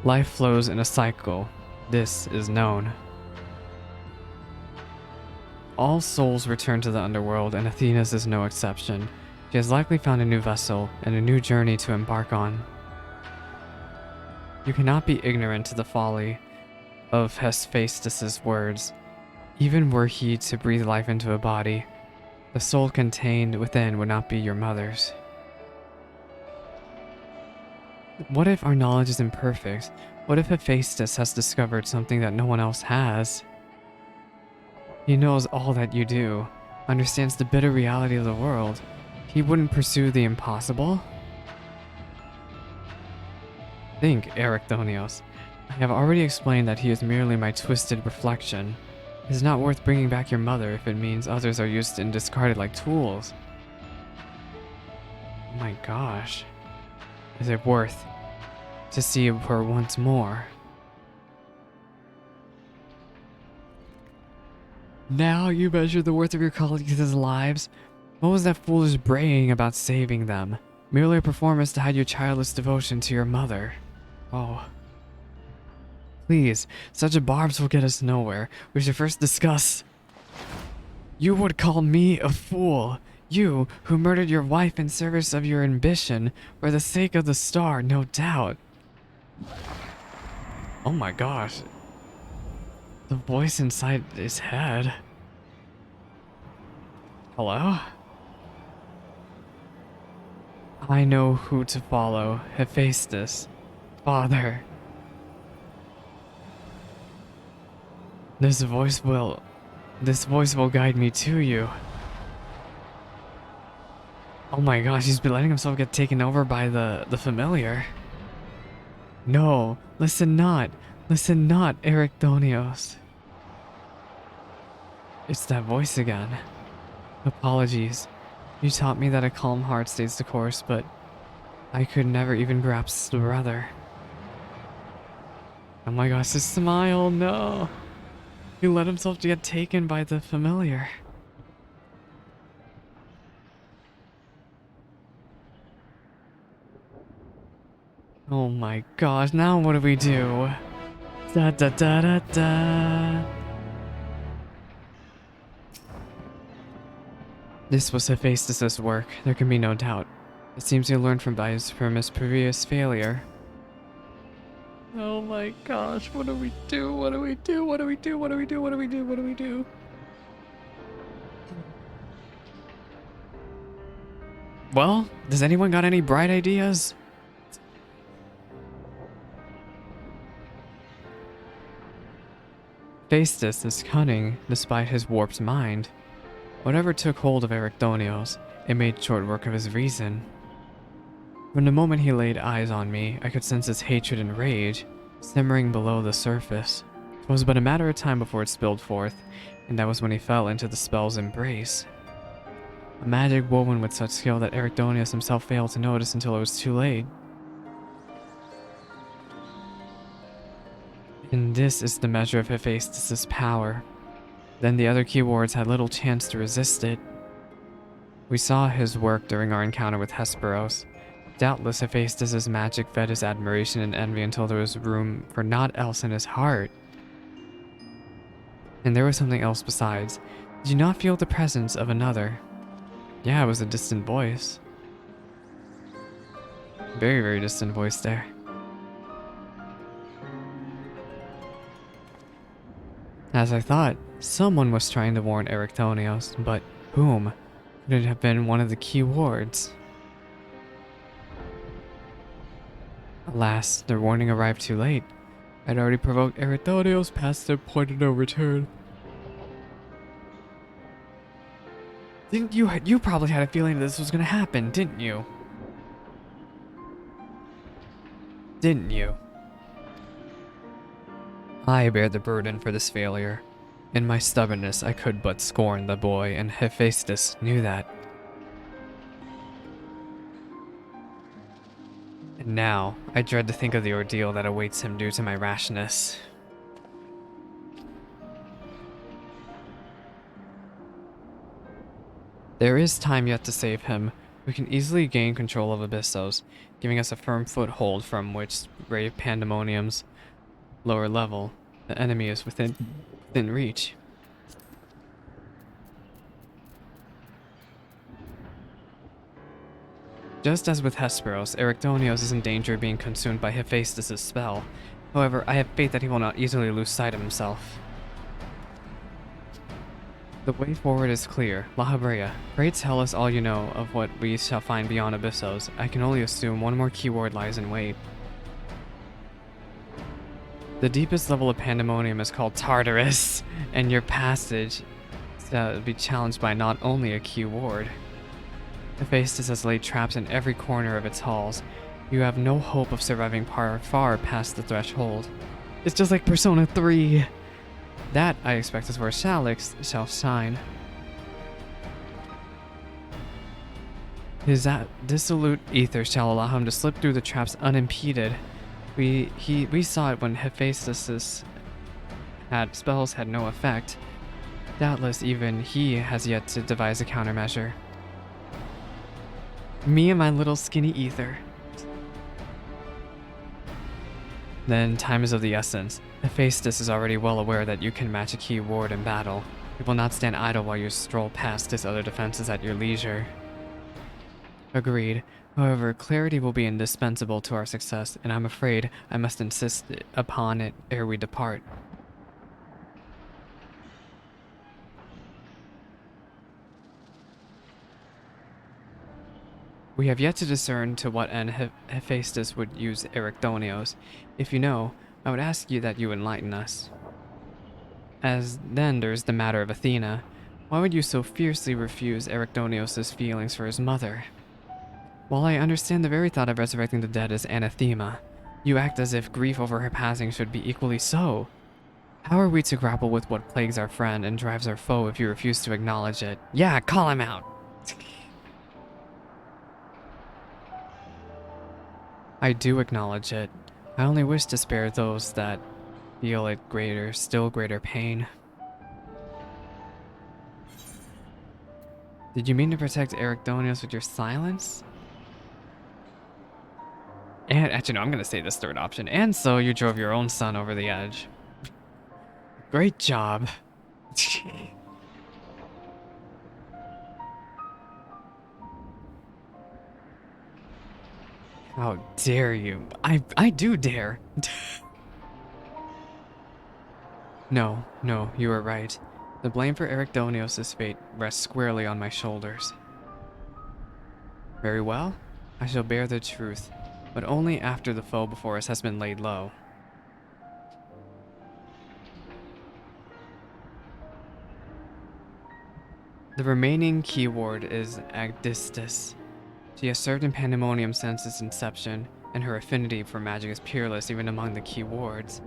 Life flows in a cycle. This is known. All souls return to the underworld, and Athena's is no exception. She has likely found a new vessel and a new journey to embark on. You cannot be ignorant to the folly of Hephaistos' words. Even were he to breathe life into a body, the soul contained within would not be your mother's. What if our knowledge is imperfect? What if Hephaistos has discovered something that no one else has? He knows all that you do, understands the bitter reality of the world. He wouldn't pursue the impossible? Think, Ericthonios. I have already explained that he is merely my twisted reflection. It is not worth bringing back your mother if it means others are used and discarded like tools. Oh my gosh. Is it worth to see her once more? Now you measure the worth of your colleagues' lives? What was that foolish braying about saving them? Merely a performance to hide your childless devotion to your mother. Oh. Please, such a barbs will get us nowhere. We should first discuss. You would call me a fool. You, who murdered your wife in service of your ambition, for the sake of the star, no doubt. Oh my gosh. The voice inside his head. Hello? I know who to follow. Hephaistos. Father. This voice will guide me to you. Oh my gosh, he's been letting himself get taken over by the familiar. No, listen not, Ericthonios. It's that voice again. Apologies. You taught me that a calm heart stays the course, but I could never even grasp the brother. Oh my gosh, his smile, no. He let himself get taken by the familiar. Oh my gosh, now what do we do? Da da da da da. This was Hephaistos' work, there can be no doubt. It seems he learned from his previous failure. Oh my gosh, what do we do? What do we do? What do we do? What do we do? What do we do? What do we do? Well, does anyone got any bright ideas? Hephaistos is cunning despite his warped mind. Whatever took hold of Ericthonios, it made short work of his reason. From the moment he laid eyes on me, I could sense his hatred and rage, simmering below the surface. It was but a matter of time before it spilled forth, and that was when he fell into the spell's embrace. A magic woven with such skill that Ericdonius himself failed to notice until it was too late. And this is the measure of Hephaistos' power. Then the other keywards had little chance to resist it. We saw his work during our encounter with Hesperos. Doubtless Hephaistos' magic fed his admiration and envy until there was room for naught else in his heart. And there was something else besides. Did you not feel the presence of another? Yeah, it was a distant voice. Very, very distant voice there. As I thought, someone was trying to warn Erictonios, but whom? Could it have been one of the keywards? Alas, their warning arrived too late. I'd already provoked Erictonios past their point of no return. Didn't you? You probably had a feeling this was gonna happen, didn't you? Didn't you? I bear the burden for this failure. In my stubbornness, I could but scorn the boy, and Hephaistos knew that. And now, I dread to think of the ordeal that awaits him due to my rashness. There is time yet to save him. We can easily gain control of Abyssos, giving us a firm foothold from which brave Pandaemonium's lower level. The enemy is within reach. Just as with Hesperos, Erictonios is in danger of being consumed by Hephaistos' spell. However, I have faith that he will not easily lose sight of himself. The way forward is clear. La Habrea, pray tell us all you know of what we shall find beyond Abyssos. I can only assume one more keyword lies in wait. The deepest level of Pandaemonium is called Tartarus, and your passage will be challenged by not only a keyword. Hephaistos has laid traps in every corner of its halls. You have no hope of surviving far past the threshold. It's just like Persona 3. That, I expect, is where Shalix shall shine. His dissolute ether shall allow him to slip through the traps unimpeded. We saw it when Hephaistos' spells had no effect. Doubtless even he has yet to devise a countermeasure. Me and my little skinny ether. Then time is of the essence. Hephaistos is already well aware that you can match a keyword in battle. He will not stand idle while you stroll past his other defenses at your leisure. Agreed. However, clarity will be indispensable to our success, and I'm afraid I must insist upon it ere we depart. We have yet to discern to what end Hephaistos would use Erictonios. If you know, I would ask you that you enlighten us. As then there's the matter of Athena. Why would you so fiercely refuse Erictonios' feelings for his mother? While I understand the very thought of resurrecting the dead is anathema, you act as if grief over her passing should be equally so. How are we to grapple with what plagues our friend and drives our foe if you refuse to acknowledge it? Yeah, call him out! I do acknowledge it. I only wish to spare those that feel it still greater pain. Did you mean to protect Erictonios with your silence? And actually, no, I'm gonna say this third option. And so you drove your own son over the edge. Great job. How dare you? I do dare. No, you are right. The blame for Erictonios' fate rests squarely on my shoulders. Very well, I shall bear the truth, but only after the foe before us has been laid low. The remaining keyword is Agdistis. She has served in Pandaemonium since its inception, and her affinity for magic is peerless even among the keywords.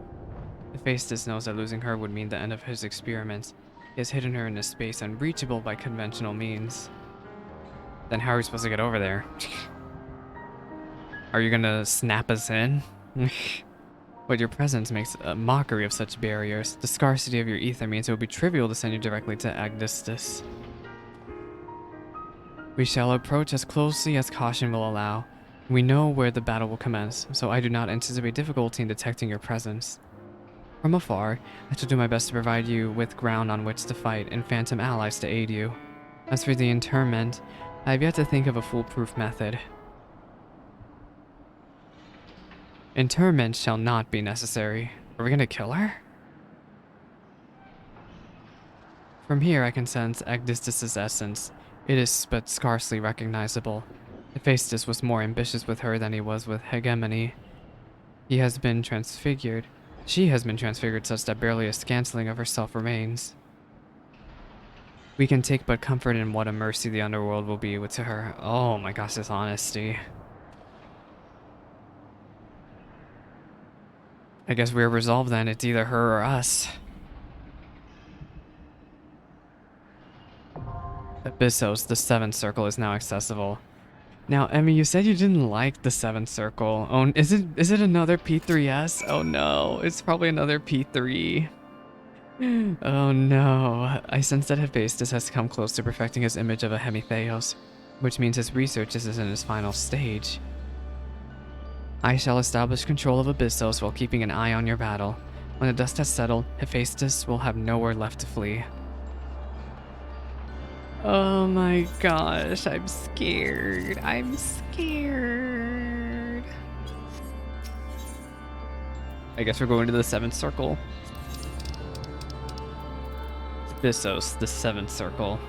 Hephaistos knows that losing her would mean the end of his experiments. He has hidden her in a space unreachable by conventional means. Then how are we supposed to get over there? Are you gonna snap us in? But your presence makes a mockery of such barriers. The scarcity of your ether means it would be trivial to send you directly to Agdistis. We shall approach as closely as caution will allow. We know where the battle will commence, so I do not anticipate difficulty in detecting your presence. From afar, I shall do my best to provide you with ground on which to fight and phantom allies to aid you. As for the interment, I have yet to think of a foolproof method. Interment shall not be necessary. Are we gonna kill her? From here I can sense Agdistis' essence. It is but scarcely recognizable. Hephaestus was more ambitious with her than he was with Hegemone. He has been transfigured. She has been transfigured such that barely a scantling of herself remains. We can take but comfort in what a mercy the underworld will be to her. Oh my gosh, this honesty. I guess we're resolved then. It's either her or us. Abyssos, the 7th circle, is now accessible. Now, Emmy, you said you didn't like the 7th circle. Oh, is it another P3S? Oh no, it's probably another P3. Oh no. I sense that Hephaestus has come close to perfecting his image of a Hephaistos, which means his research is in its final stage. I shall establish control of Abyssos while keeping an eye on your battle. When the dust has settled, Hephaestus will have nowhere left to flee. Oh my gosh, I'm scared. I'm scared. I guess we're going to the 7th circle. Abyssos, the 7th circle.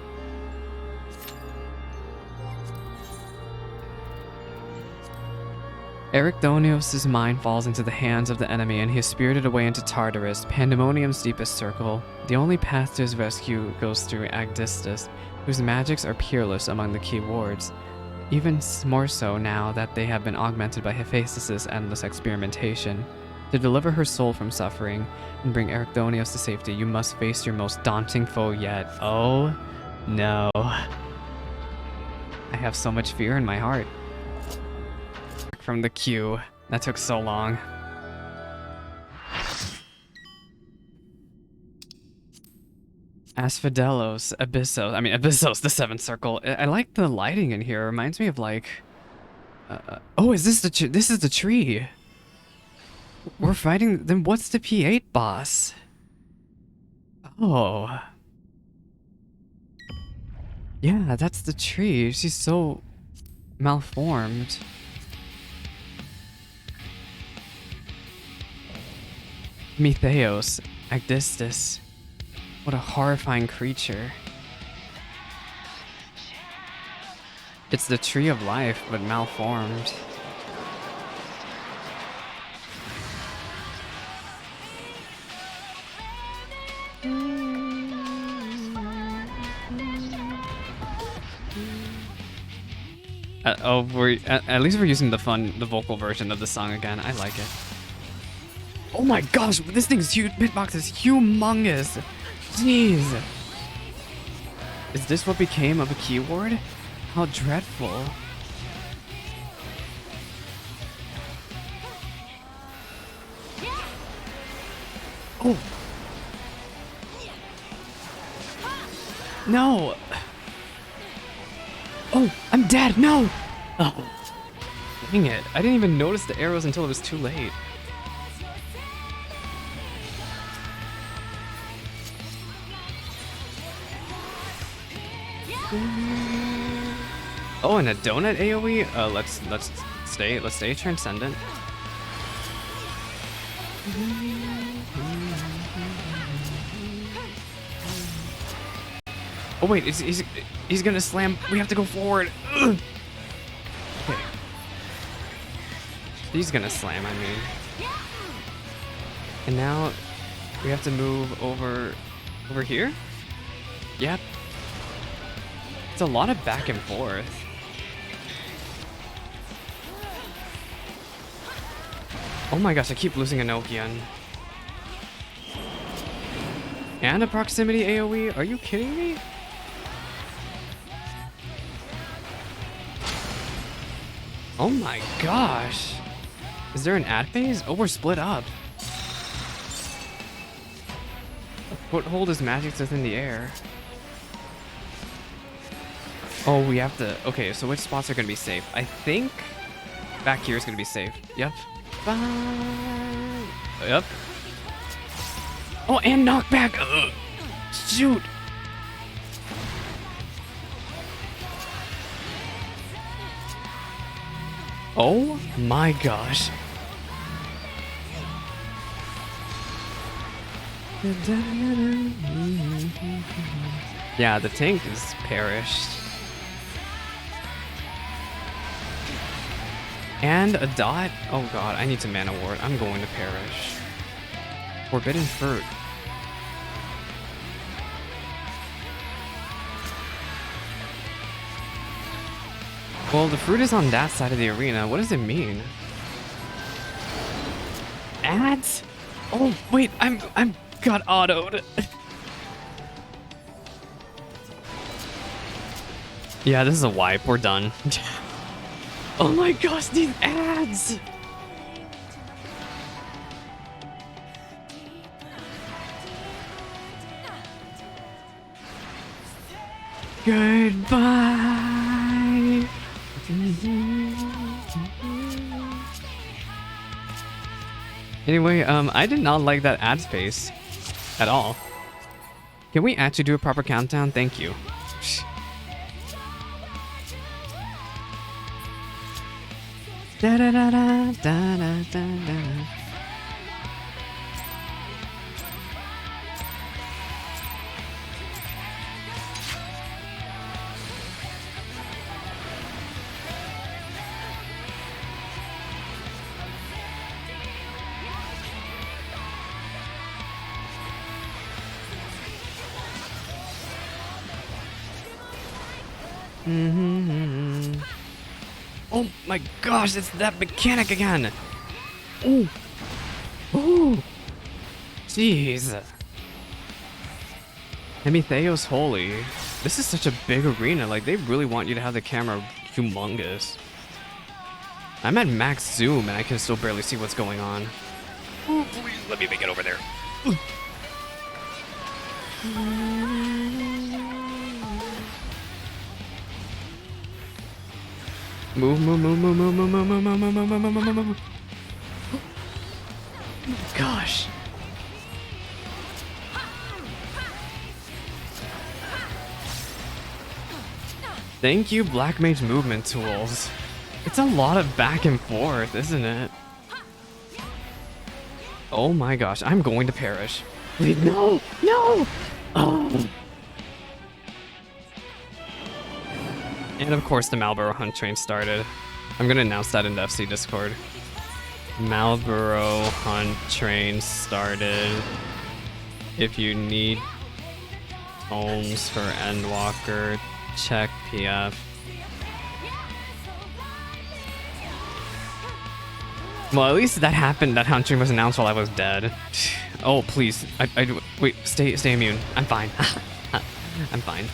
Agdistis' mind falls into the hands of the enemy and he is spirited away into Tartarus, Pandaemonium's deepest circle. The only path to his rescue goes through Agdistis, whose magics are peerless among the Keywards, even more so now that they have been augmented by Hephaestus' endless experimentation. To deliver her soul from suffering and bring Agdistis to safety, you must face your most daunting foe yet. Oh no. I have so much fear in my heart. From the queue. That took so long. Asphodelos, Abyssos. I mean, Abyssos, the 7th circle. I like the lighting in here. It reminds me of like. Oh, is this the? This is the tree. We're fighting. Then what's the P8 boss? Oh. Yeah, that's the tree. She's so malformed. Hephaistos, Agdistis. What a horrifying creature. It's the tree of life, but malformed. At least we're using the vocal version of the song again. I like it. Oh my gosh, this thing's huge. Bitbox is humongous. Jeez. Is this what became of a keyword? How dreadful. Oh. No. Oh, I'm dead. No. Oh. Dang it. I didn't even notice the arrows until it was too late. Oh, and a donut AoE? Let's stay transcendent. Oh wait, he's gonna slam. We have to go forward. Ugh. Okay. He's gonna slam, I mean. And now we have to move over here? Yep. It's a lot of back and forth. Oh my gosh, I keep losing Enochian. And a proximity AoE? Are you kidding me? Oh my gosh. Is there an ad phase? Oh, we're split up. Foothold is magic within the air. Oh, we have to... Okay, so which spots are going to be safe? I think back here is going to be safe. Yep. Bye. Yep. Oh, and knockback. Ugh. Shoot. Oh my gosh. Yeah, the tank is perished. And a dot? Oh god, I need to mana ward. I'm going to perish. Forbidden fruit. Well, the fruit is on that side of the arena. What does it mean? Ads? Oh wait, I'm got autoed. Yeah, this is a wipe. We're done. Oh my gosh, these ads! Goodbye! Anyway, I did not like that ad space at all. Can we actually do a proper countdown? Thank you. Da da da da da da da da. Oh my gosh, it's that mechanic again! Oh! Oh! Jeez! Hephaistos Holy. This is such a big arena, like they really want you to have the camera humongous. I'm at max zoom and I can still barely see what's going on. Oh, please let me make it over there. Move, move, move, move, move, move, move, move, move, move, move, move, move, move. Gosh. Thank you, Black Mage movement tools. It's a lot of back and forth, isn't it? Oh my gosh, I'm going to perish. Please, no, no! Oh. And of course the Marlboro Hunt train started. I'm gonna announce that in the FC Discord. Marlboro Hunt train started. If you need homes for Endwalker, check PF. Well, at least that happened. That Hunt train was announced while I was dead. Oh, please. Wait, stay immune. I'm fine. I'm fine.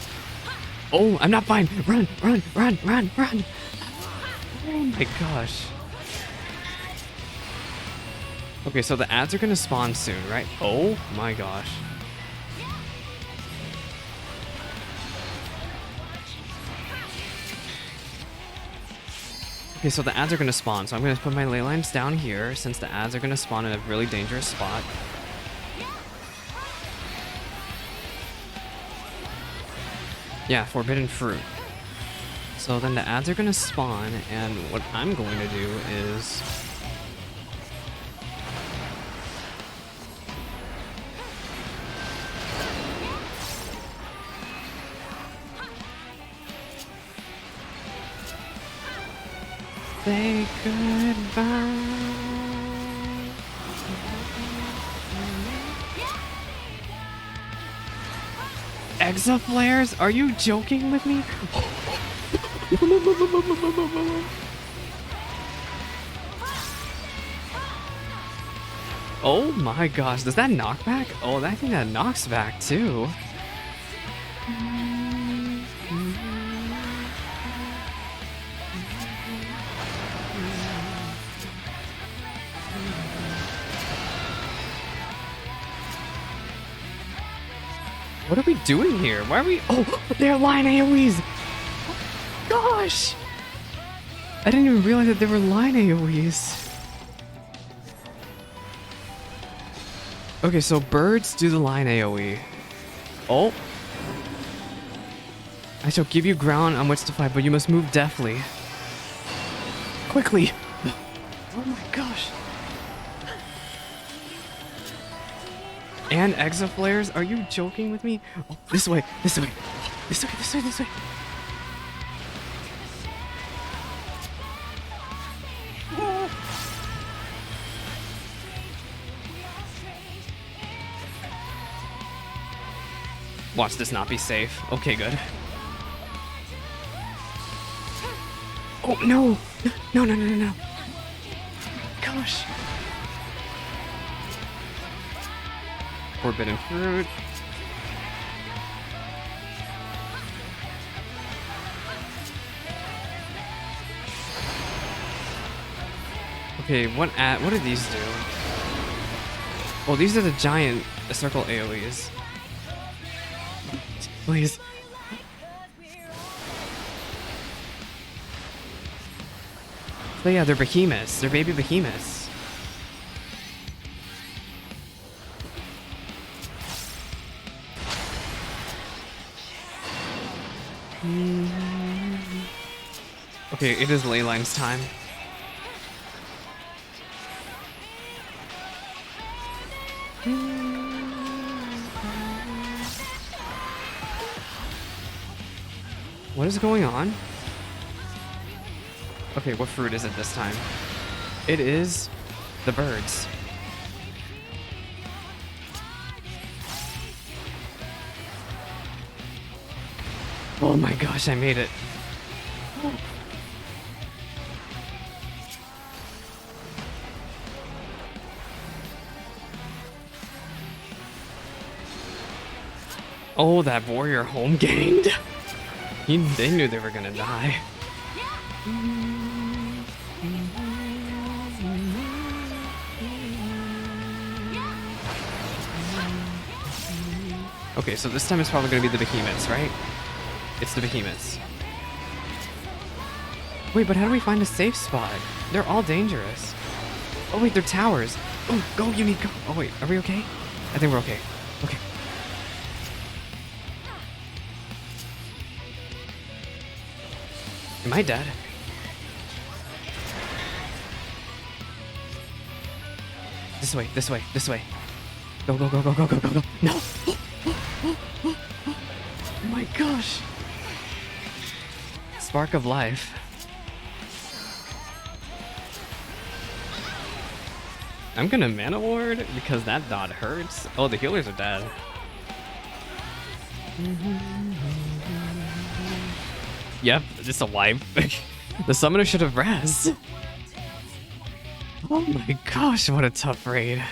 Oh, I'm not fine. Run, run, run, run, run. Oh my gosh. Okay, so the ads are gonna spawn soon, right? Oh my gosh. Okay, so the ads are gonna spawn, so I'm gonna put my ley lines down here since the ads are gonna spawn in a really dangerous spot. Yeah, forbidden fruit. So then the ads are gonna spawn, and what I'm going to do is... say goodbye. Exa flares? Are you joking with me? Oh my gosh, does that knock back? Oh, I think that knocks back too. What are we doing here? Why are we... Oh, they're line AoEs! Gosh! I didn't even realize that they were line AoEs. Okay, so birds do the line AoE. Oh. I shall give you ground on which to fight, but you must move deftly. Quickly! Oh my gosh. And exoflares? Are you joking with me? Oh, this way, this way, this way, this way, this way. Watch this not be safe. Okay, good. Oh, no! No, no, no, no, no. Gosh. Forbidden fruit. Okay, what do these do? Oh, these are the giant circle AoEs. Please. But yeah, they're behemoths. They're baby behemoths. Okay, it is Leyline's time. What is going on? Okay, what fruit is it this time? It is the birds. Oh my gosh, I made it. Oh, that warrior home gained. They knew they were gonna die. Okay, so this time it's probably gonna be the behemoths, right? It's the behemoths. Wait, but how do we find a safe spot? They're all dangerous. Oh wait, they're towers. Oh, go, Unique, go. Oh wait, are we okay? I think we're okay. Okay. Am I dead? This way, this way, this way. Go, go, go, go, go, go, go, go. No! Oh my gosh! Spark of life. I'm gonna mana ward because that dot hurts. Oh, the healers are dead. Yep, just a wipe. The summoner should have res. Oh my gosh, what a tough raid.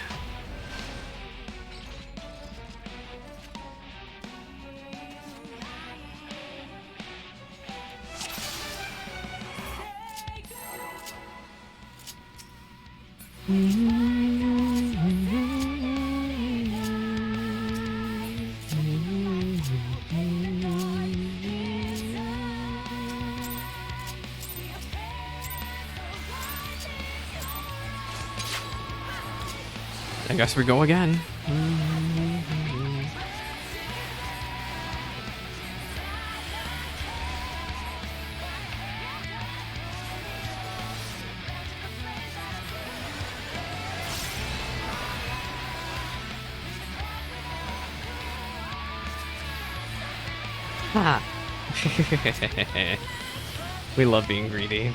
I guess we go again. Ah. We love being greedy.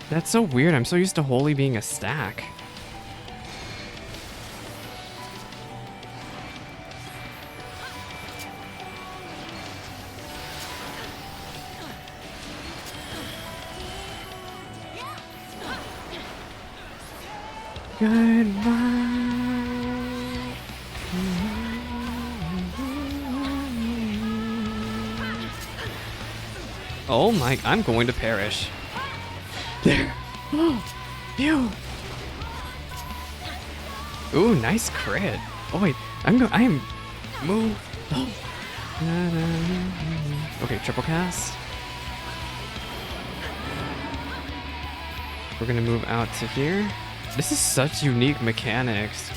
That's so weird. I'm so used to Holy being a stack. goodbye. Oh my, I'm going to perish. There. Oh, phew. Ooh, nice crit. Oh wait, I am move. Oh. Okay, triple cast. We're gonna move out to here. This is such unique mechanics.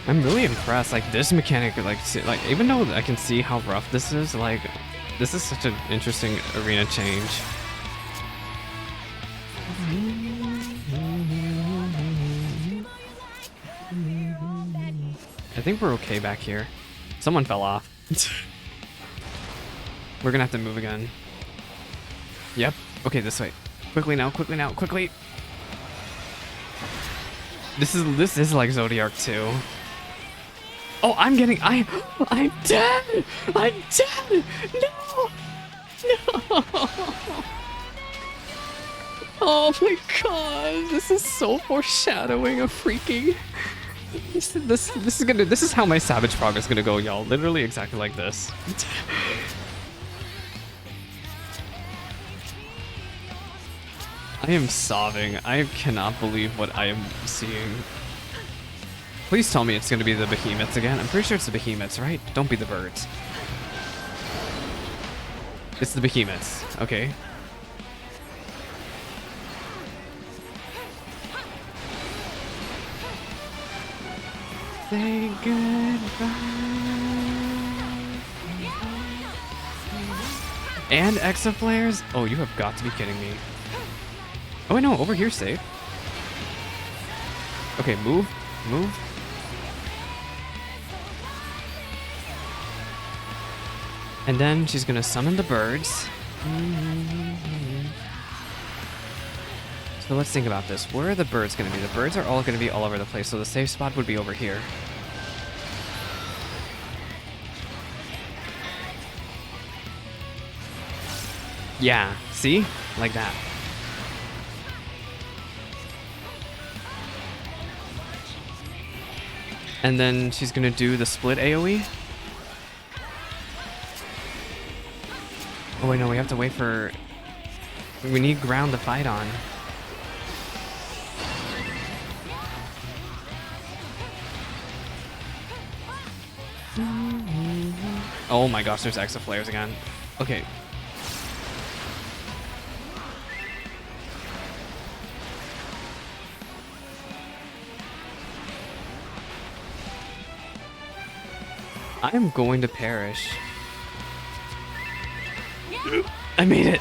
I'm really impressed. Like this mechanic, like even though I can see how rough this is, like this is such an interesting arena change. I think we're okay back here. Someone fell off. We're gonna have to move again. Yep. Okay, this way. Quickly now, quickly now, quickly. This is like Zodiac 2. Oh, I'm dead! I'm dead! No! No! Oh my god, this is so foreshadowing of freaking. This is how my Savage progress is gonna go, y'all. Literally exactly like this. I am sobbing. I cannot believe what I am seeing. Please tell me it's gonna be the behemoths again. I'm pretty sure it's the behemoths, right? Don't be the birds. It's the behemoths. Okay. Say goodbye. And Exa flares? Oh, you have got to be kidding me. Oh, wait, no, over here's safe. Okay, move. And then she's gonna summon the birds. So let's think about this. Where are the birds gonna be? The birds are all gonna be all over the place, so the safe spot would be over here. Yeah, see? Like that. And then she's gonna do the split AoE. Oh wait, no, we have to wait for... We need ground to fight on. Oh my gosh, there's Exa flares again. Okay. I am going to perish. I made it.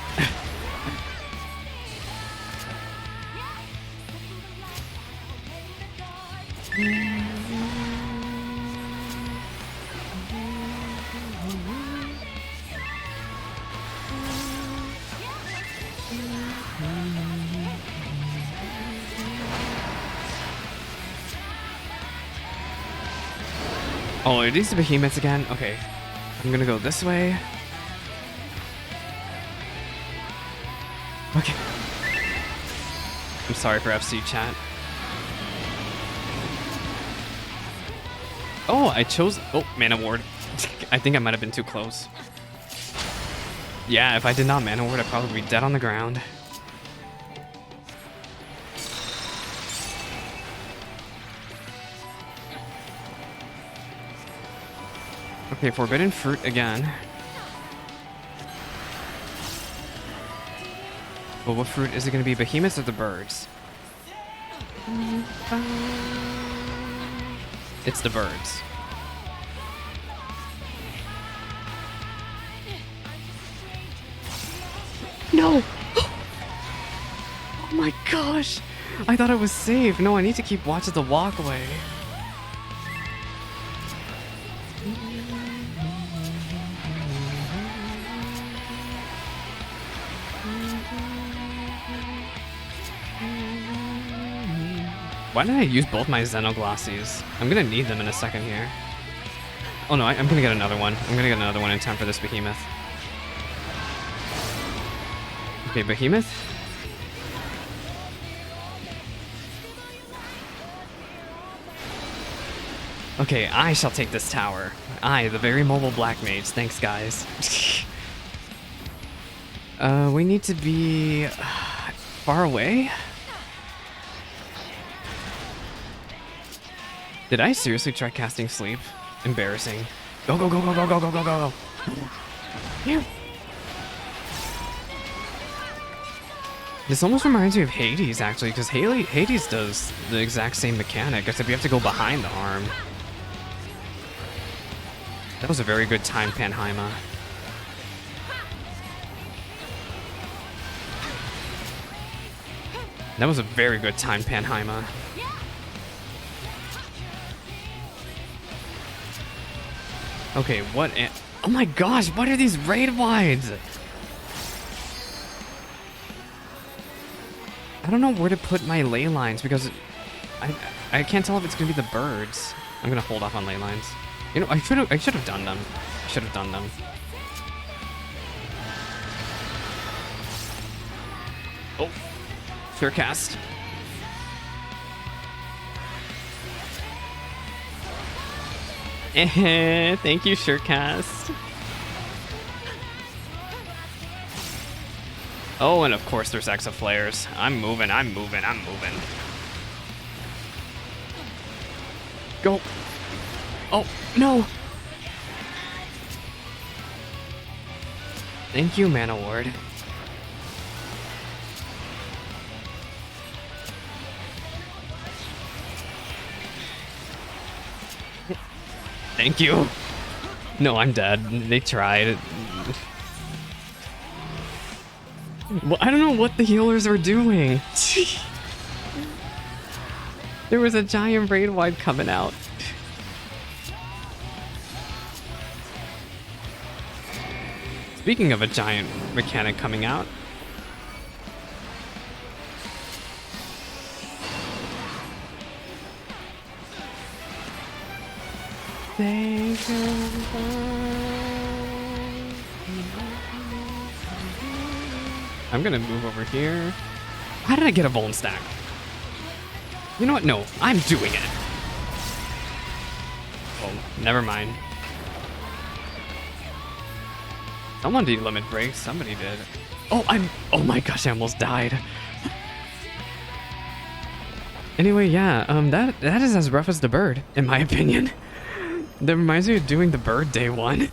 Oh, are these the behemoths again? Okay. I'm gonna go this way. Okay. I'm sorry for FC chat. Oh, I chose... Oh, Mana Ward. I think I might have been too close. Yeah, if I did not Mana Ward, I'd probably be dead on the ground. Okay, Forbidden Fruit again. Well, what fruit is it going to be? Behemoths or the birds? It's the birds. No! Oh my gosh! I thought I was safe. No, I need to keep watch of the walkway. Why did I use both my Xenoglossies? I'm gonna need them in a second here. Oh no, I'm gonna get another one. I'm gonna get another one in time for this behemoth. Okay, behemoth. Okay, I shall take this tower. I, the very mobile black mage. Thanks, guys. We need to be far away. Did I seriously try casting sleep? Embarrassing. Go, go, go, go, go, go, go, go, go, go. Here. This almost reminds me of Hades, actually, because Hades does the exact same mechanic, except you have to go behind the arm. That was a very good time, Pandaemonium. That was a very good time, Pandaemonium. Okay, what? Oh my gosh, what are these raid wides? I don't know where to put my ley lines because I can't tell if it's gonna be the birds. I'm gonna hold off on ley lines. You know, I should have done them. I should have done them. Oh, sure cast. Thank you, Surecast. Oh, and of course there's Exaflares. I'm moving, I'm moving, I'm moving. Go. Oh, no. Thank you, Mana Ward. Thank you. No, I'm dead. They tried. Well, I don't know what the healers are doing. There was a giant raid wide coming out. Speaking of a giant mechanic coming out. I'm gonna move over here. How did I get a bone stack? You know what? No, I'm doing it. Oh, never mind. Someone did limit break. Somebody did. Oh, oh my gosh, I almost died. Anyway, yeah, that is as rough as the bird, in my opinion. That reminds me of doing the bird day one.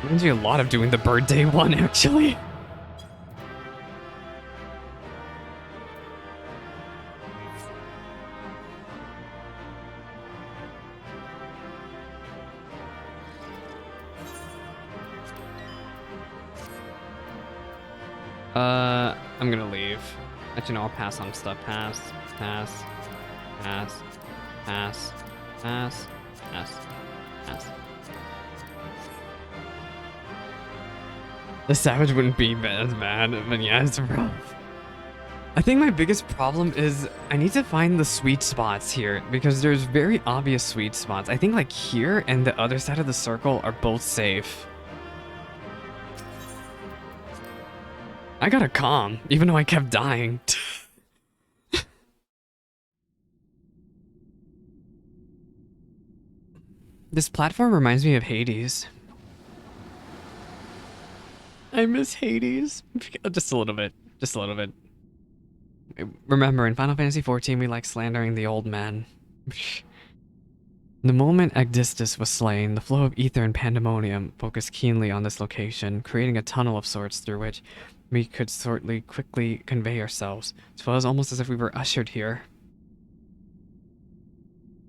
Reminds me a lot of doing the bird day one, actually. I'm gonna leave. Actually, no, I'll pass on stuff. Pass, pass, pass, pass, pass, pass, pass. The Savage wouldn't be as bad, but yeah, it's rough. I think my biggest problem is I need to find the sweet spots here because there's very obvious sweet spots. I think like here and the other side of the circle are both safe. I got a calm, even though I kept dying. This platform reminds me of Hades. I miss Hades. Just a little bit. Just a little bit. Remember, in Final Fantasy XIV, we like slandering the old man. The moment Agdistis was slain, the flow of ether and Pandaemonium focused keenly on this location, creating a tunnel of sorts through which we could quickly convey ourselves. It was almost as if we were ushered here.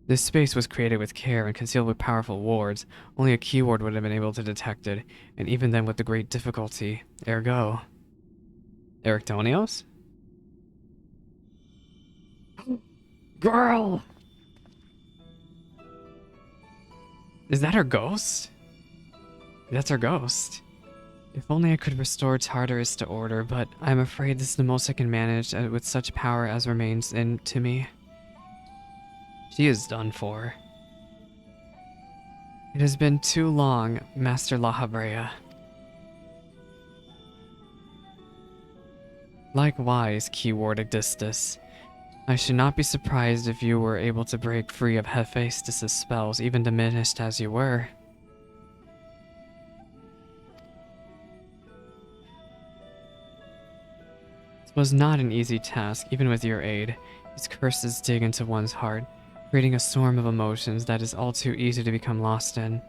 This space was created with care and concealed with powerful wards. Only a Keyward would have been able to detect it, and even then with the great difficulty. Ergo. Erictonios? Girl! Is that her ghost? That's her ghost. If only I could restore Tartarus to order, but I'm afraid this is the most I can manage with such power as remains to me. She is done for. It has been too long, Master Lahabrea. Likewise, Keyward Agdistis. I should not be surprised if you were able to break free of Hephaistos' spells, even diminished as you were. This was not an easy task, even with your aid. These curses dig into one's heart, creating a storm of emotions that is all too easy to become lost in.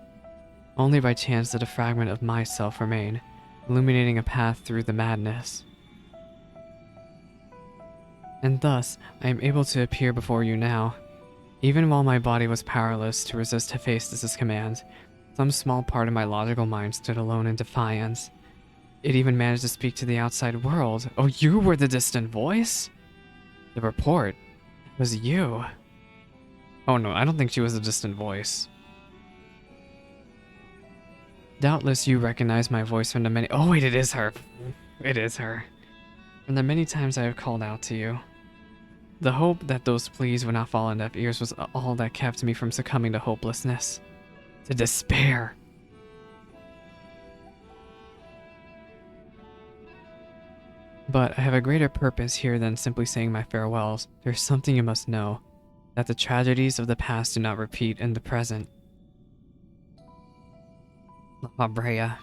Only by chance did a fragment of myself remain, illuminating a path through the madness. And thus, I am able to appear before you now. Even while my body was powerless to resist Hephaistos' commands, some small part of my logical mind stood alone in defiance. It even managed to speak to the outside world. Oh, you were the distant voice? The report. It was you. Oh no, I don't think she was a distant voice. Doubtless you recognize my voice from the many— Oh wait, it is her. It is her. From the many times I have called out to you. The hope that those pleas would not fall on deaf ears was all that kept me from succumbing to hopelessness. To despair. But I have a greater purpose here than simply saying my farewells. There's something you must know. That the tragedies of the past do not repeat in the present. La Habrea.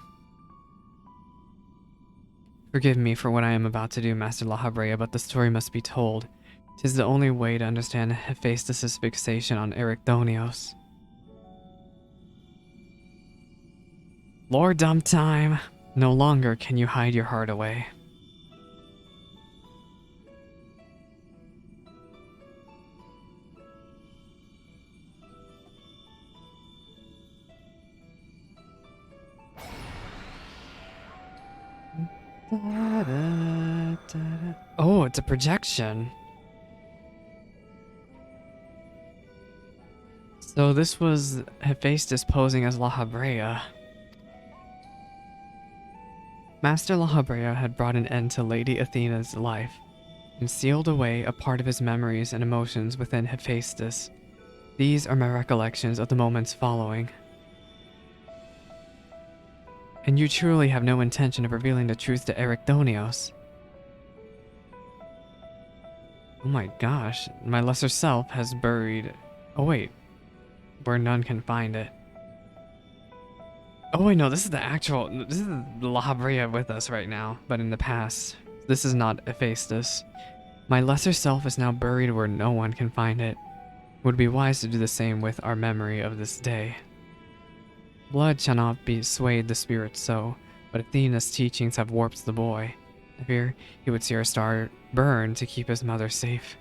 Forgive me for what I am about to do, Master La Habrea, but the story must be told. 'Tis the only way to understand Hephaistos' fixation on Ericdonios. Lord Dumptime, no longer can you hide your heart away. Oh, it's a projection. So this was Hephaistos posing as La Habrea. Master La Habrea had brought an end to Lady Athena's life, and sealed away a part of his memories and emotions within Hephaistos. These are my recollections of the moments following. And you truly have no intention of revealing the truth to Ericdonios. Oh my gosh, my lesser self has buried— Oh wait, where none can find it. Oh wait, no, this is the La Habrea with us right now, but in the past. This is not Hephaistos. My lesser self is now buried where no one can find it. Would be wise to do the same with our memory of this day. Blood shall not be swayed the spirit so, but Athena's teachings have warped the boy. I fear he would see our star burn to keep his mother safe.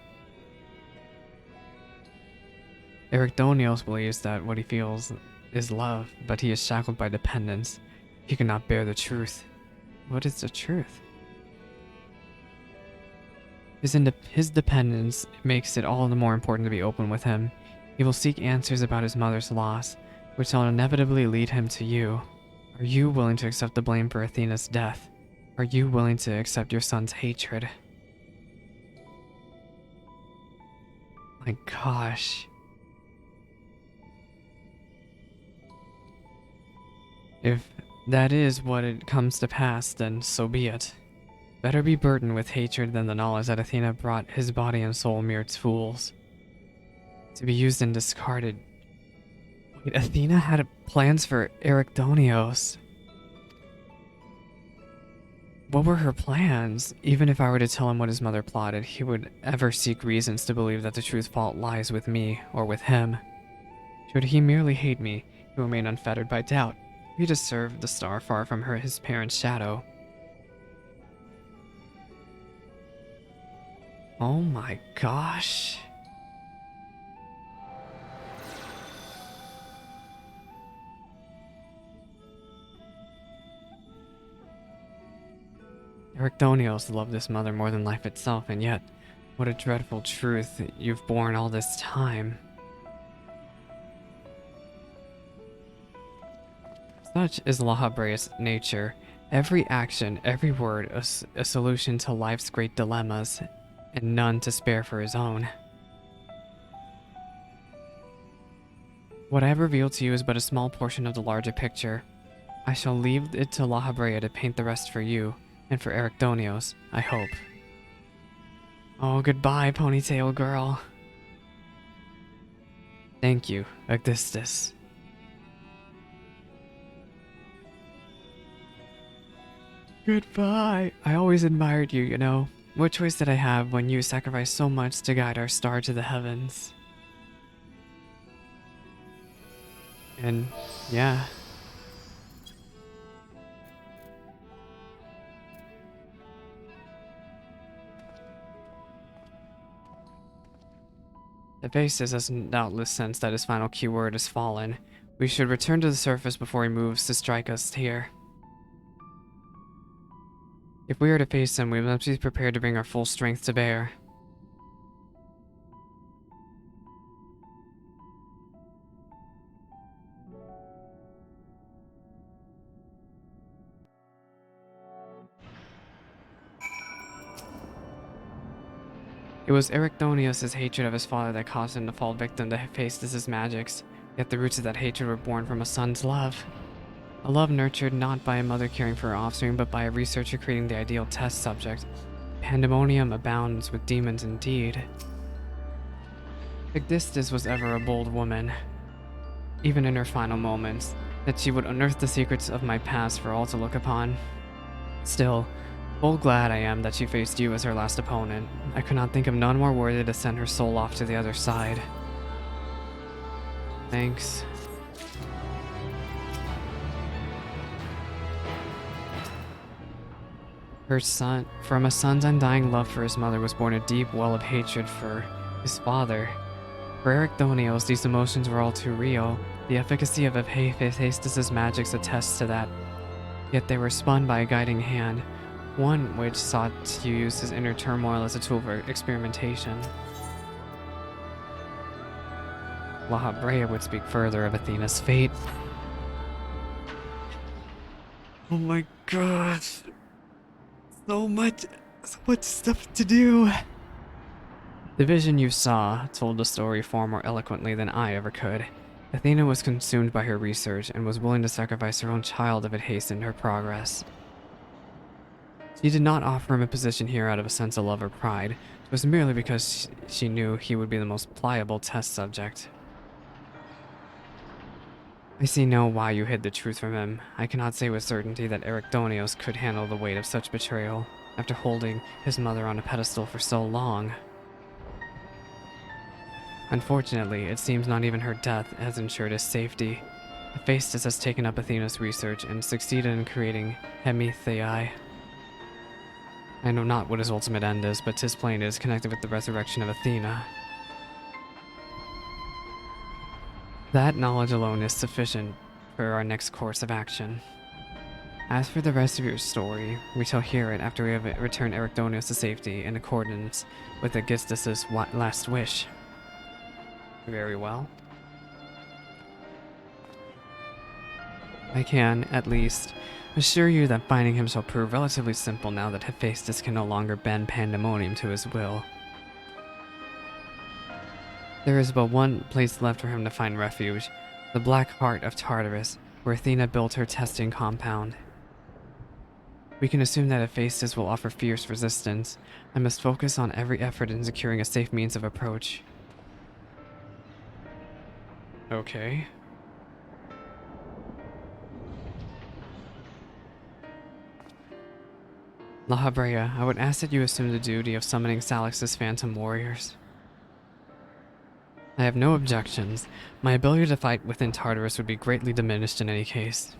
Ericdonios believes that what he feels is love, but he is shackled by dependence. He cannot bear the truth. What is the truth? His dependence makes it all the more important to be open with him. He will seek answers about his mother's loss, which will inevitably lead him to you. Are you willing to accept the blame for Athena's death? Are you willing to accept your son's hatred? My gosh. If that is what it comes to pass, then so be it. Better be burdened with hatred than the knowledge that Athena brought his body and soul mere fools. To be used and discarded. Wait, Athena had plans for Ericdonios. What were her plans? Even if I were to tell him what his mother plotted, he would ever seek reasons to believe that the true fault lies with me or with him. Should he merely hate me, he will remain unfettered by doubt. He deserved the star far from his parents' shadow. Oh my gosh. Ericdonios loved his mother more than life itself, and yet, what a dreadful truth you've borne all this time. Such is La Habrea's nature. Every action, every word, a solution to life's great dilemmas, and none to spare for his own. What I have revealed to you is but a small portion of the larger picture. I shall leave it to La Habrea to paint the rest for you, and for Ericdonios, I hope. Oh, goodbye, ponytail girl. Thank you, Agdistis. Goodbye. I always admired you, you know. What choice did I have when you sacrificed so much to guide our star to the heavens? And yeah. Hephaistos has doubtless sensed that his final keyword has fallen. We should return to the surface before he moves to strike us here. If we are to face him, we must be prepared to bring our full strength to bear. It was Erichthonius' hatred of his father that caused him to fall victim to Hephaistos' magics, yet the roots of that hatred were born from a son's love. A love nurtured not by a mother caring for her offspring, but by a researcher creating the ideal test subject. Pandaemonium abounds with demons indeed. Agdistis was ever a bold woman, even in her final moments, that she would unearth the secrets of my past for all to look upon. Still, full glad I am that she faced you as her last opponent. I could not think of none more worthy to send her soul off to the other side. Thanks. From a son's undying love for his mother was born a deep well of hatred for his father. For Erichthonios, these emotions were all too real. The efficacy of Hephaistos' magics attests to that. Yet they were spun by a guiding hand, one which sought to use his inner turmoil as a tool for experimentation. La Brea would speak further of Athena's fate. Oh my god. So much stuff to do. The vision you saw told the story far more eloquently than I ever could. Athena was consumed by her research and was willing to sacrifice her own child if it hastened her progress. She did not offer him a position here out of a sense of love or pride. It was merely because she knew he would be the most pliable test subject. I see now why you hid the truth from him. I cannot say with certainty that Erichthonios could handle the weight of such betrayal, after holding his mother on a pedestal for so long. Unfortunately, it seems not even her death has ensured his safety. Hephaistos has taken up Athena's research and succeeded in creating Hemithei. I know not what his ultimate end is, but 'tis plain it is connected with the resurrection of Athena. That knowledge alone is sufficient for our next course of action. As for the rest of your story, we shall hear it after we have returned Erichthonios to safety in accordance with Agdistis' last wish. Very well. I can, at least, assure you that finding him shall prove relatively simple now that Hephaistos can no longer bend Pandaemonium to his will. There is but one place left for him to find refuge, the Black Heart of Tartarus, where Athena built her testing compound. We can assume that Hephaistos will offer fierce resistance. I must focus on every effort in securing a safe means of approach. Okay. La Brea, I would ask that you assume the duty of summoning Salix's Phantom Warriors. I have no objections. My ability to fight within Tartarus would be greatly diminished in any case.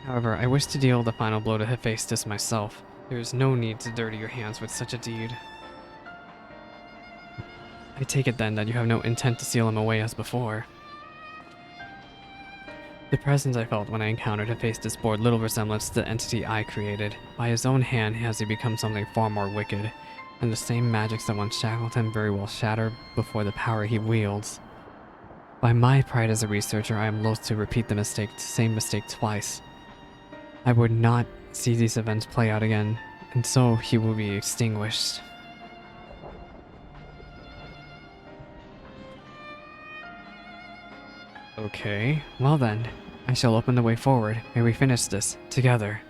However, I wish to deal the final blow to Hephaistos myself. There is no need to dirty your hands with such a deed. I take it then that you have no intent to seal him away as before. The presence I felt when I encountered Hephaistos bore little resemblance to the entity I created. By his own hand has he become something far more wicked, and the same magics that once shackled him very well shatter before the power he wields. By my pride as a researcher, I am loath to repeat the same mistake twice. I would not see these events play out again, and so he will be extinguished. Okay, well then, I shall open the way forward. May we finish this together.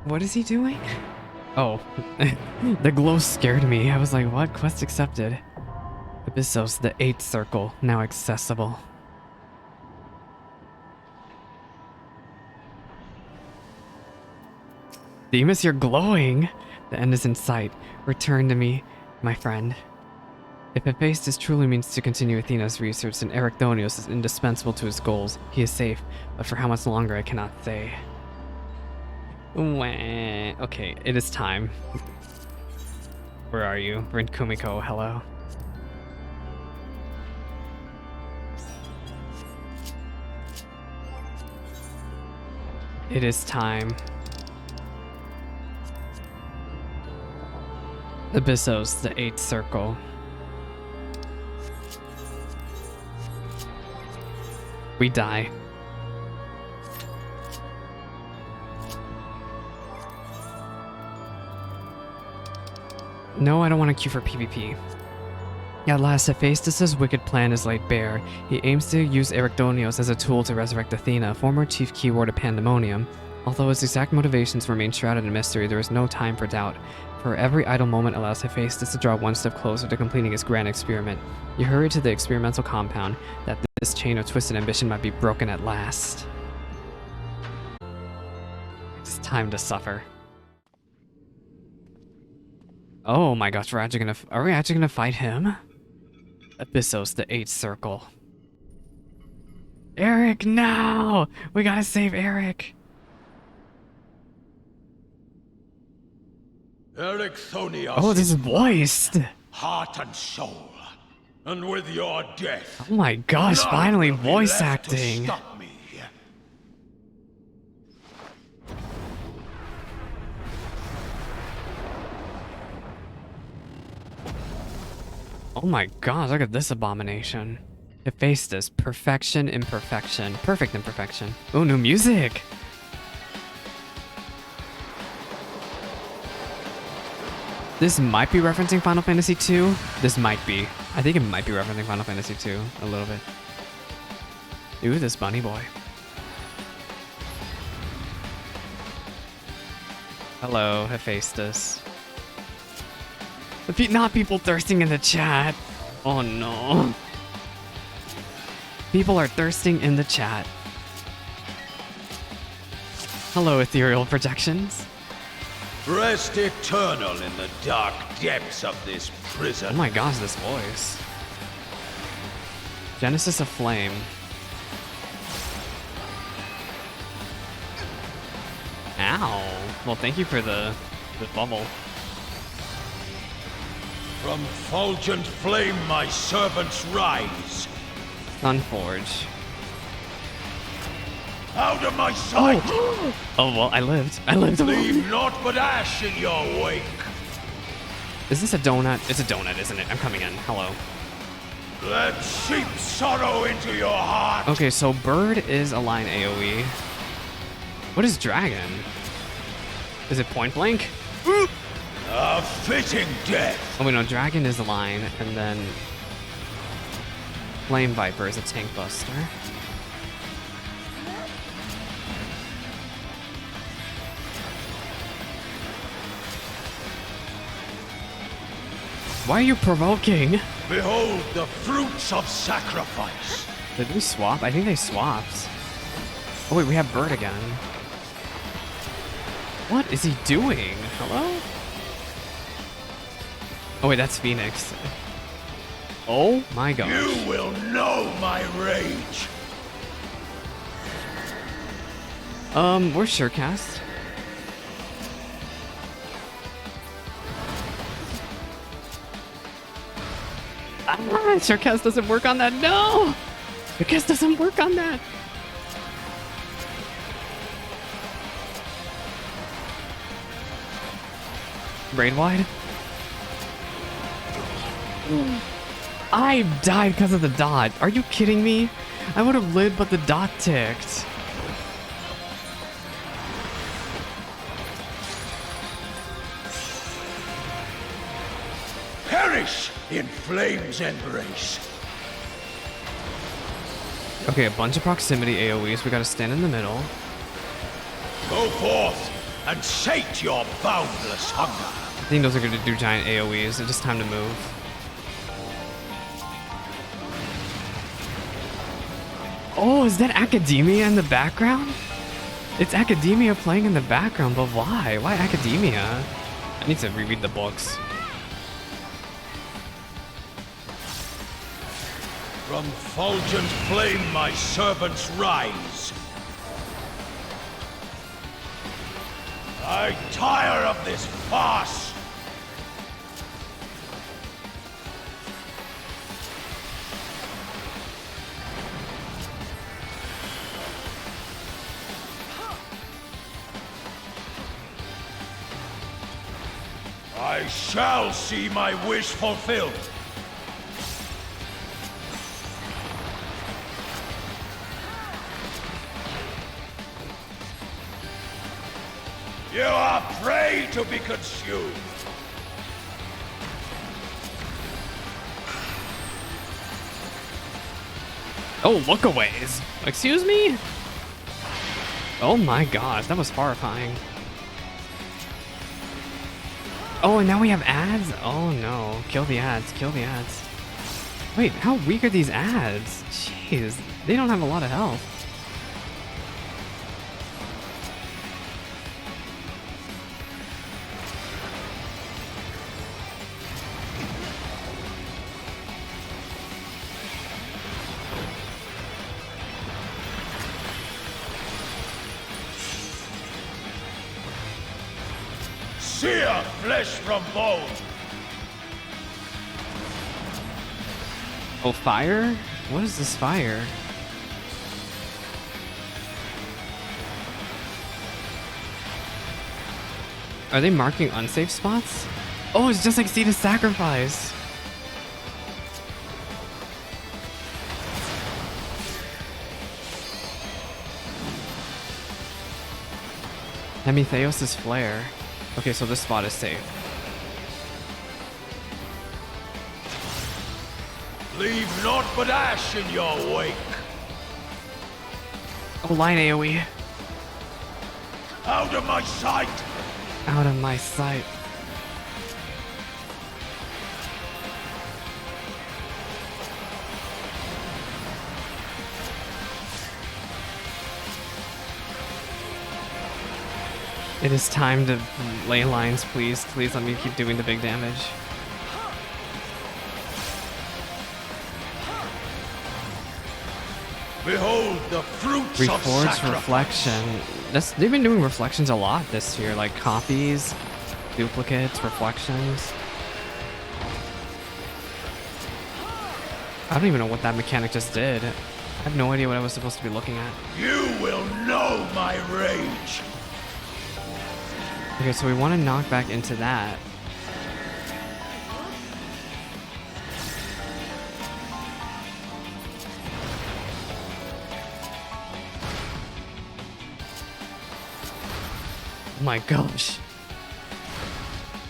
What is he doing? Oh, the glow scared me. I was like, what? Quest accepted. Abyssos, the 8th circle, now accessible. Demas, you're glowing! The end is in sight. Return to me, my friend. If Hephaistos truly means to continue Athena's research, then Erechthonios is indispensable to his goals. He is safe, but for how much longer I cannot say. Wah. Okay, it is time. Where are you? We're in Kumiko, hello. It is time. Abyssos, the 8th circle. We die. No, I don't want to queue for PvP. At last, Hephaistos' wicked plan is laid bare. He aims to use Erechthonios as a tool to resurrect Athena, former chief keyword of Pandaemonium. Although his exact motivations remain shrouded in mystery, there is no time for doubt. For every idle moment allows Hephaistos to draw one step closer to completing his grand experiment. You hurry to the experimental compound, that this chain of twisted ambition might be broken at last. It's time to suffer. Oh my gosh, are we actually gonna fight him? Abyssos, the 8th circle. Eric, no! We gotta save Eric! Erechthonios. Oh, this is voiced! Heart and soul. And with your death. Oh my gosh, none finally will be voice left to acting! stop me. Oh my gosh, look at this abomination. Hephaistos, perfection, imperfection. Perfect imperfection. Oh, new music! This might be referencing Final Fantasy II. This might be. I think it might be referencing Final Fantasy II a little bit. Ooh, this bunny boy. Hello, Hephaistos. Not people thirsting in the chat. Oh no. People are thirsting in the chat. Hello, ethereal projections. Rest eternal in the dark depths of this prison. Oh my gosh, this voice. Genesis of Flame. Ow. Well, thank you for the bubble. From fulgent flame my servants rise. Sunforge. Out of my sight! Oh. Oh, well, I lived. I lived. Leave naught but ash in your wake. Is this a donut? It's a donut, isn't it? I'm coming in. Hello. Let seep sorrow into your heart. Okay, so bird is a line AoE. What is dragon? Is it point blank? A fitting death. Oh wait, no, dragon is a line, and then flame viper is a tank buster. Why are you provoking? Behold the fruits of sacrifice. Did we swap? I think they swapped. Oh wait, we have bird again. What is he doing? Hello? Oh wait, that's Phoenix. Oh my gosh. You will know my rage. Where's Surecast? Surecast doesn't work on that. No! Surecast doesn't work on that. Brain wide? I died because of the dot. Are you kidding me? I would have lived, but the dot ticked. Perish in flame's embrace. Okay, a bunch of proximity AoEs. We gotta stand in the middle. Go forth and sate your boundless hunger. I think those are going to do giant AoEs. It's just time to move. Oh, is that Academia in the background? It's Academia playing in the background, but why? Why Academia? I need to reread the books. From fulgent flame my servants rise. I tire of this farce. I shall see my wish fulfilled. You are prey to be consumed. Oh, lookaways. Excuse me? Oh my gosh, that was horrifying. Oh, and now we have ads? Oh no. Kill the ads, kill the ads. Wait, how weak are these ads? Jeez, they don't have a lot of health. Sear flesh from bone. Oh, fire? What is this fire? Are they marking unsafe spots? Oh, it's just like Seed of Sacrifice. Hephaistos' flare. Okay, so this spot is safe. Leave naught but ash in your wake. Oh, line AoE. Out of my sight. Out of my sight. It is time to lay lines, please. Please let me keep doing the big damage. Behold the fruits of Reforged sacrifice. Reflection. They've been doing reflections a lot this year, like copies, duplicates, reflections. I don't even know what that mechanic just did. I have no idea what I was supposed to be looking at. You will know my rage. Okay, so we want to knock back into that. Oh my gosh.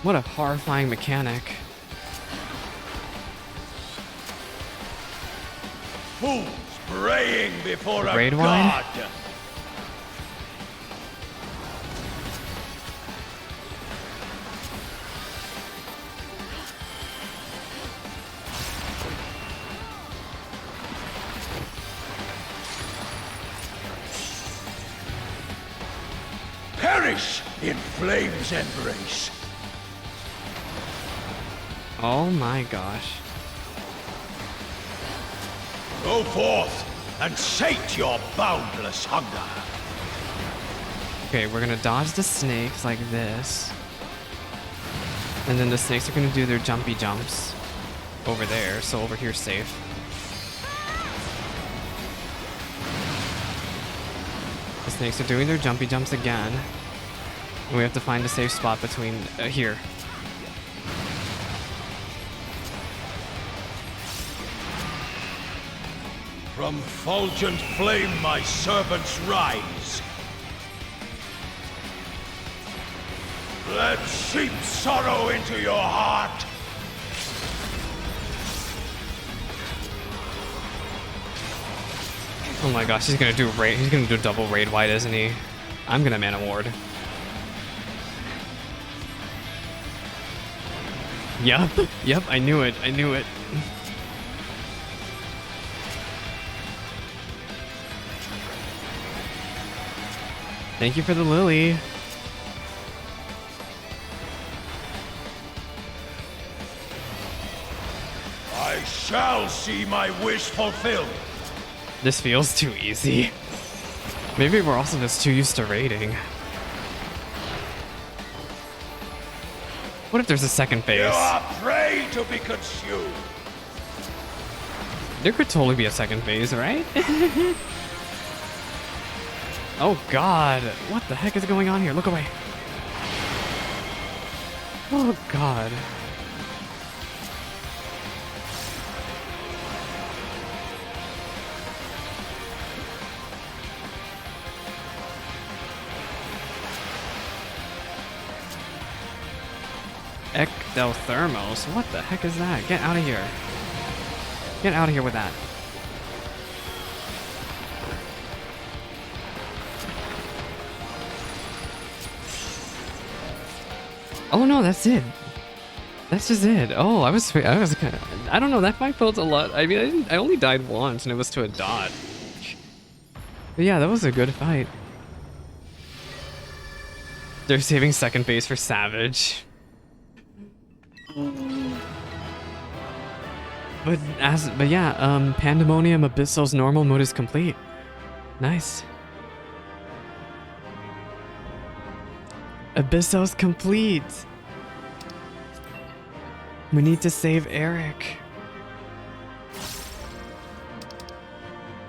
What a horrifying mechanic. Fools praying before Raid a wine? god. Perish in flame's embrace. Oh my gosh. Go forth and sate your boundless hunger. Okay, we're gonna dodge the snakes like this. And then the snakes are gonna do their jumpy jumps over there, so over here's safe. The snakes are doing their jumpy jumps again. And we have to find a safe spot between here. From fulgent flame my servants rise. Let seep sorrow into your heart. Oh my gosh, he's gonna do double raid wide, isn't he? I'm gonna mana ward. Yup, yup, I knew it, I knew it. Thank you for the lily. I shall see my wish fulfilled. This feels too easy. Maybe we're also just too used to raiding. What if there's a second phase? You are prey to be consumed. There could totally be a second phase, right? Oh god, what the heck is going on here? Look away. Oh god. Ectothermos? What the heck is that? Get out of here. Get out of here with that. Oh no, that's it. That's just it. Oh, I was kind of, I don't know, that fight felt a lot. I mean, I only died once and it was to a dot. But yeah, that was a good fight. They're saving second base for Savage. But yeah, Pandaemonium Abyssos normal mode is complete. Nice. Abyssos complete. We need to save Eric.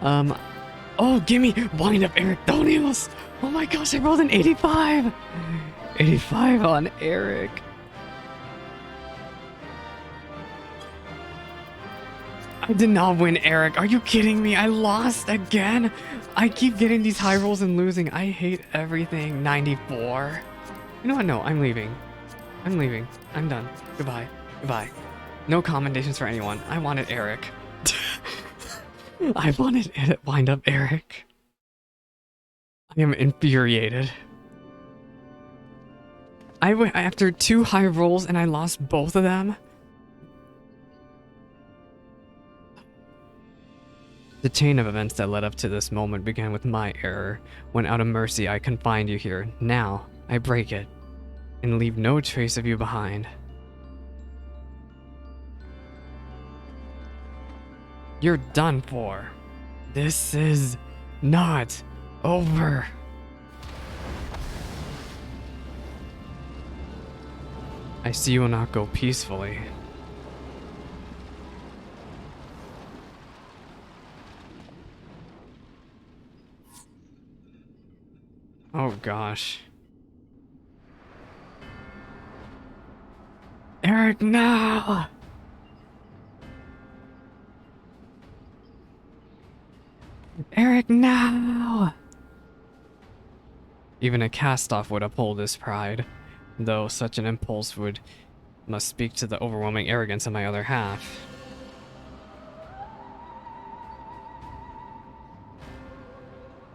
Oh, gimme! Wind up Eric Donios! Oh my gosh, I rolled an 85! 85 on Eric. I did not win Eric. Are you kidding me? I lost again. I keep getting these high rolls and losing. I hate everything. 94. You know what? No, I'm leaving. I'm leaving. I'm done. Goodbye. Goodbye. No commendations for anyone. I wanted Eric. I wanted it. Wind up Eric. I am infuriated. I went after 2 high rolls and I lost both of them. The chain of events that led up to this moment began with my error, when out of mercy I confined you here. Now, I break it, and leave no trace of you behind. You're done for. This is not over. I see you will not go peacefully. Oh gosh. Eric, no! Eric, no! Even a cast-off would uphold his pride, though such an impulse must speak to the overwhelming arrogance of my other half.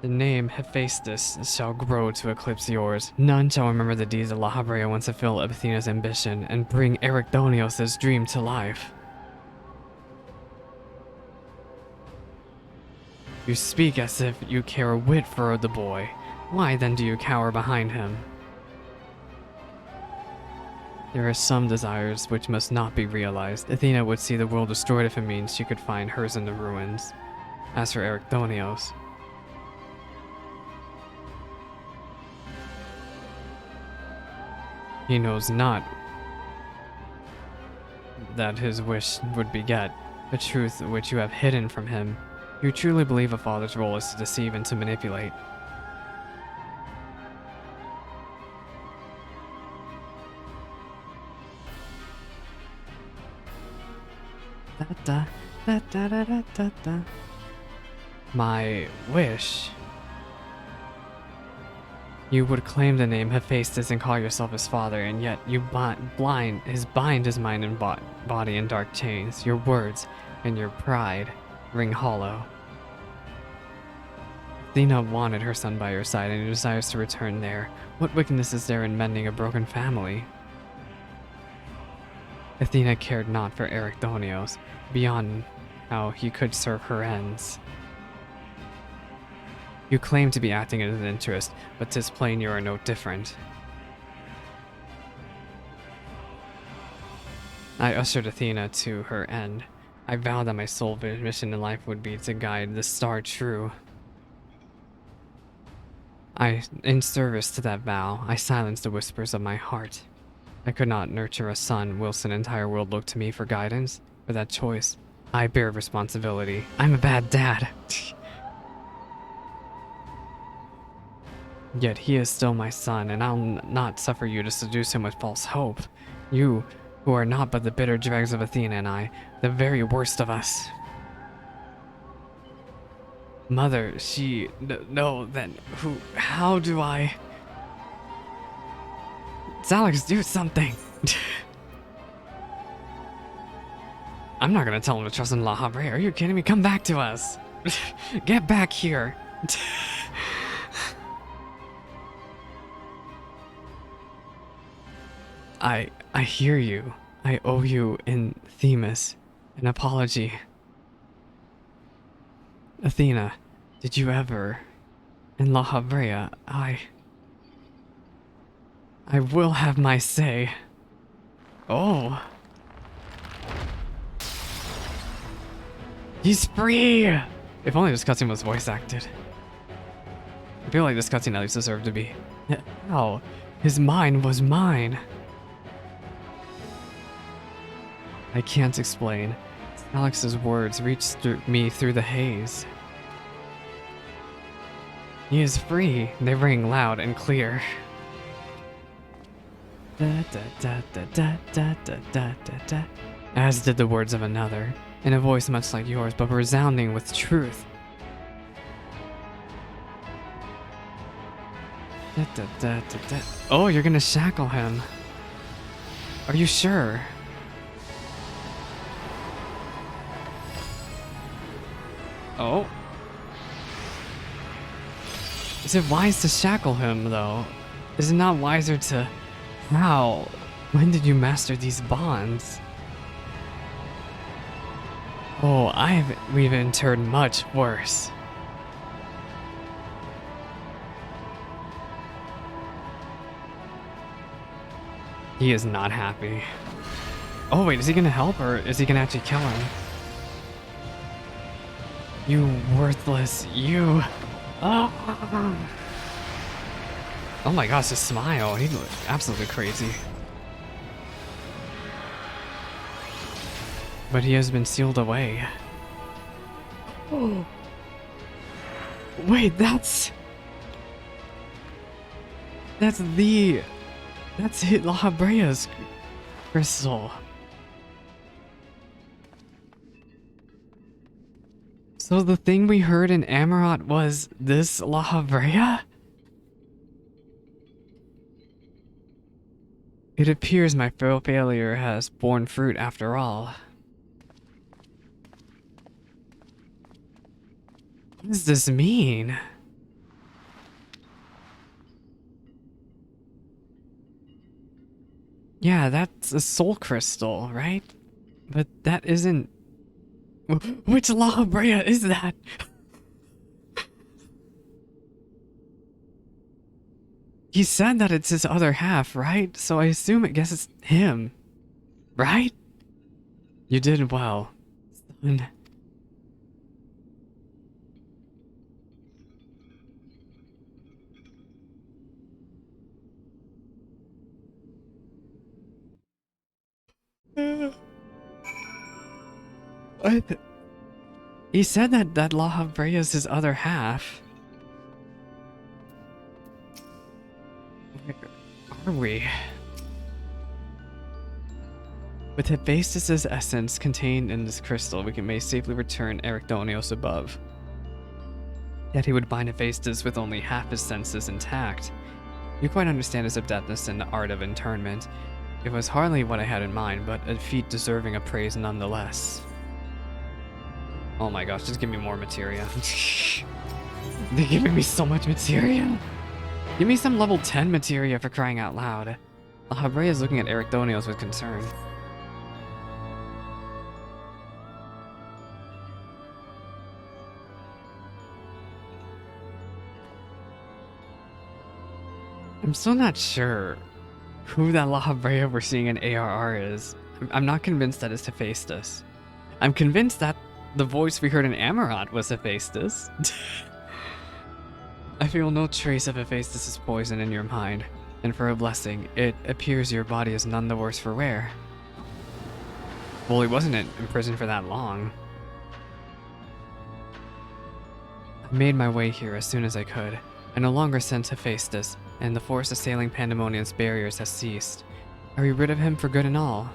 The name Hephaistos shall grow to eclipse yours. None shall remember the deeds of La Habrea once fulfill Athena's ambition and bring Eric Donios' dream to life. You speak as if you care a whit for the boy. Why then do you cower behind him? There are some desires which must not be realized. Athena would see the world destroyed if it means she could find hers in the ruins. As for Eric Donios, he knows not that his wish would beget the truth which you have hidden from him. You truly believe a father's role is to deceive and to manipulate. Da, da, da, da, da, da, da. My wish. You would claim the name Hephaistos and call yourself his father, and yet you bind his mind and body in dark chains. Your words and your pride ring hollow. Athena wanted her son by your side, and he desires to return there. What wickedness is there in mending a broken family? Athena cared not for Ericthonios, beyond how he could serve her ends. You claim to be acting in his interest, but 'tis plain you are no different. I ushered Athena to her end. I vowed that my sole mission in life would be to guide the star true. In service to that vow, I silenced the whispers of my heart. I could not nurture a son whilst an entire world looked to me for guidance. For that choice, I bear responsibility. I'm a bad dad. Yet he is still my son, and I'll not suffer you to seduce him with false hope. You, who are not but the bitter dregs of Athena and I, the very worst of us. Mother, no, then, how do I... Alex, do something! I'm not gonna tell him to trust in La Habre, are you kidding me? Come back to us! Get back here! I hear you. I owe you in Themis an apology. Athena, did you ever... In La Habrea, I will have my say. Oh. He's free! If only this cutscene was voice acted. I feel like this cutscene at least deserved to be. How? His mind was mine. I can't explain. Alex's words reached me through the haze. He is free. They ring loud and clear. As did the words of another, in a voice much like yours, but resounding with truth. Oh, you're gonna shackle him. Are you sure? Oh. Is it wise to shackle him, though? Is it not wiser to... How? When did you master these bonds? Oh, we've endured much worse. He is not happy. Oh wait, is he gonna help or is he gonna actually kill him? You worthless, you. Oh my gosh, his smile. He looked absolutely crazy. But he has been sealed away. Oh. Wait, that's La Habrea's crystal. So the thing we heard in Amarot was this La Habrea? It appears my failure has borne fruit after all. What does this mean? Yeah, that's a soul crystal, right? But that isn't... Which La Habrea is that? He said that it's his other half, right? So I guess it's him. Right? You did well, son. He said that La Habrea is his other half. Where are we? With Hephaistos' essence contained in this crystal, we may safely return Ericthonios above. Yet he would bind Hephaistos with only half his senses intact. You quite understand his adeptness in the art of internment. It was hardly what I had in mind, but a feat deserving of praise nonetheless. Oh my gosh, just give me more materia. They're giving me so much materia. Give me some level 10 materia for crying out loud. La Habrea is looking at Ericthonios with concern. I'm still not sure who that La Habrea we're seeing in ARR is. I'm not convinced that it's Hephaistos. I'm convinced that the voice we heard in Amarant was Hephaistos. I feel no trace of Hephaistos' poison in your mind, and for a blessing, it appears your body is none the worse for wear. Well, he wasn't in prison for that long. I made my way here as soon as I could. I no longer sense Hephaistos, and the force assailing Pandaemonium's barriers has ceased. Are we rid of him for good and all?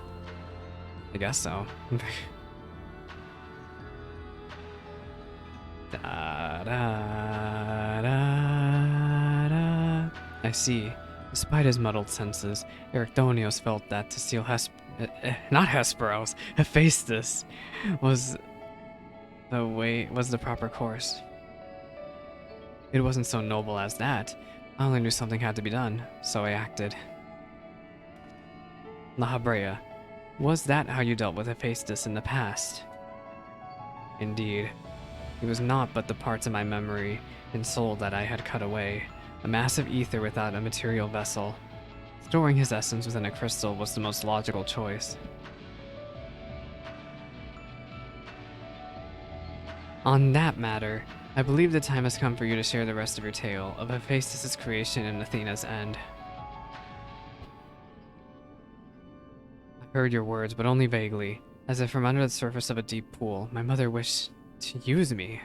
I guess so. Da, da, da, da. I see. Despite his muddled senses, Ericthonios felt that to steal not Hesperos, Hephaistos was the proper course. It wasn't so noble as that. I only knew something had to be done, so I acted. La Habrea, was that how you dealt with Hephaistos in the past? Indeed. He was naught but the parts of my memory and soul that I had cut away, a massive ether without a material vessel. Storing his essence within a crystal was the most logical choice. On that matter, I believe the time has come for you to share the rest of your tale of Hephaistos' creation and Athena's end. I heard your words, but only vaguely, as if from under the surface of a deep pool, my mother wished to use me.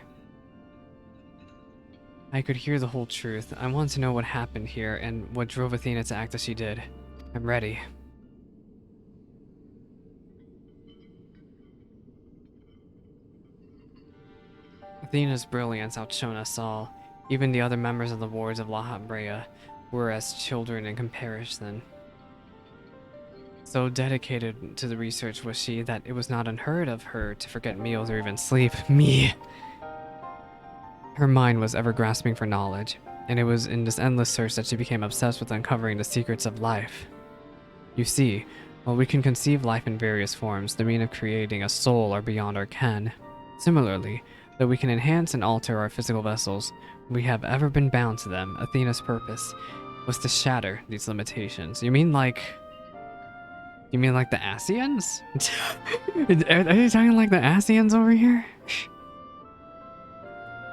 I could hear the whole truth. I want to know what happened here and what drove Athena to act as she did. I'm ready. Athena's brilliance outshone us all. Even the other members of the wards of La Habrea were as children in comparison. So dedicated to the research was she that it was not unheard of her to forget meals or even sleep. Me! Her mind was ever grasping for knowledge, and it was in this endless search that she became obsessed with uncovering the secrets of life. You see, while we can conceive life in various forms, the means of creating a soul are beyond our ken. Similarly, though we can enhance and alter our physical vessels, we have ever been bound to them. Athena's purpose was to shatter these limitations. You mean like the Asians? Are you talking like the Asians over here?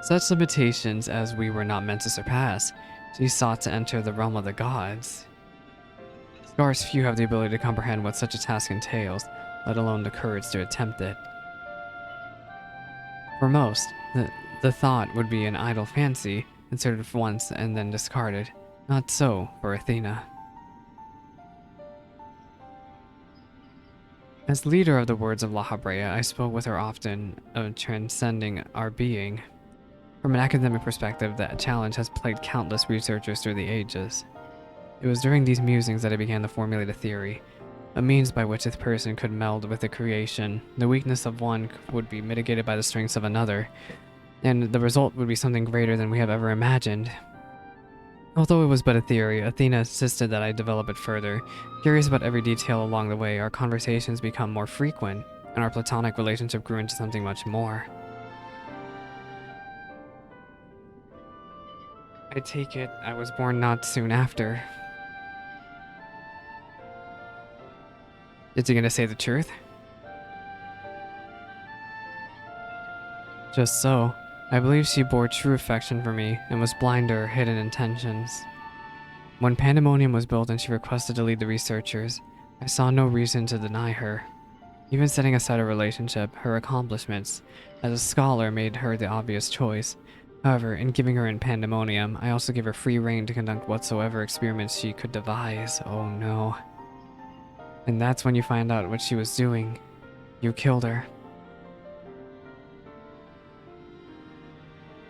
Such limitations as we were not meant to surpass, she sought to enter the realm of the gods. Scarce few have the ability to comprehend what such a task entails, let alone the courage to attempt it. For most, the thought would be an idle fancy, inserted once and then discarded. Not so for Athena. As leader of the words of La Habrea, I spoke with her often of transcending our being. From an academic perspective, that challenge has plagued countless researchers through the ages. It was during these musings that I began to formulate a theory, a means by which a person could meld with the creation. The weakness of one would be mitigated by the strengths of another, and the result would be something greater than we have ever imagined. Although it was but a theory, Athena insisted that I develop it further. Curious about every detail along the way, our conversations become more frequent, and our platonic relationship grew into something much more. I take it I was born not soon after. Is he gonna say the truth? Just so. I believe she bore true affection for me and was blind to her hidden intentions. When Pandaemonium was built and she requested to lead the researchers, I saw no reason to deny her. Even setting aside our relationship, her accomplishments as a scholar made her the obvious choice. However, in giving her in Pandaemonium, I also gave her free rein to conduct whatsoever experiments she could devise. Oh no. And that's when you find out what she was doing. You killed her.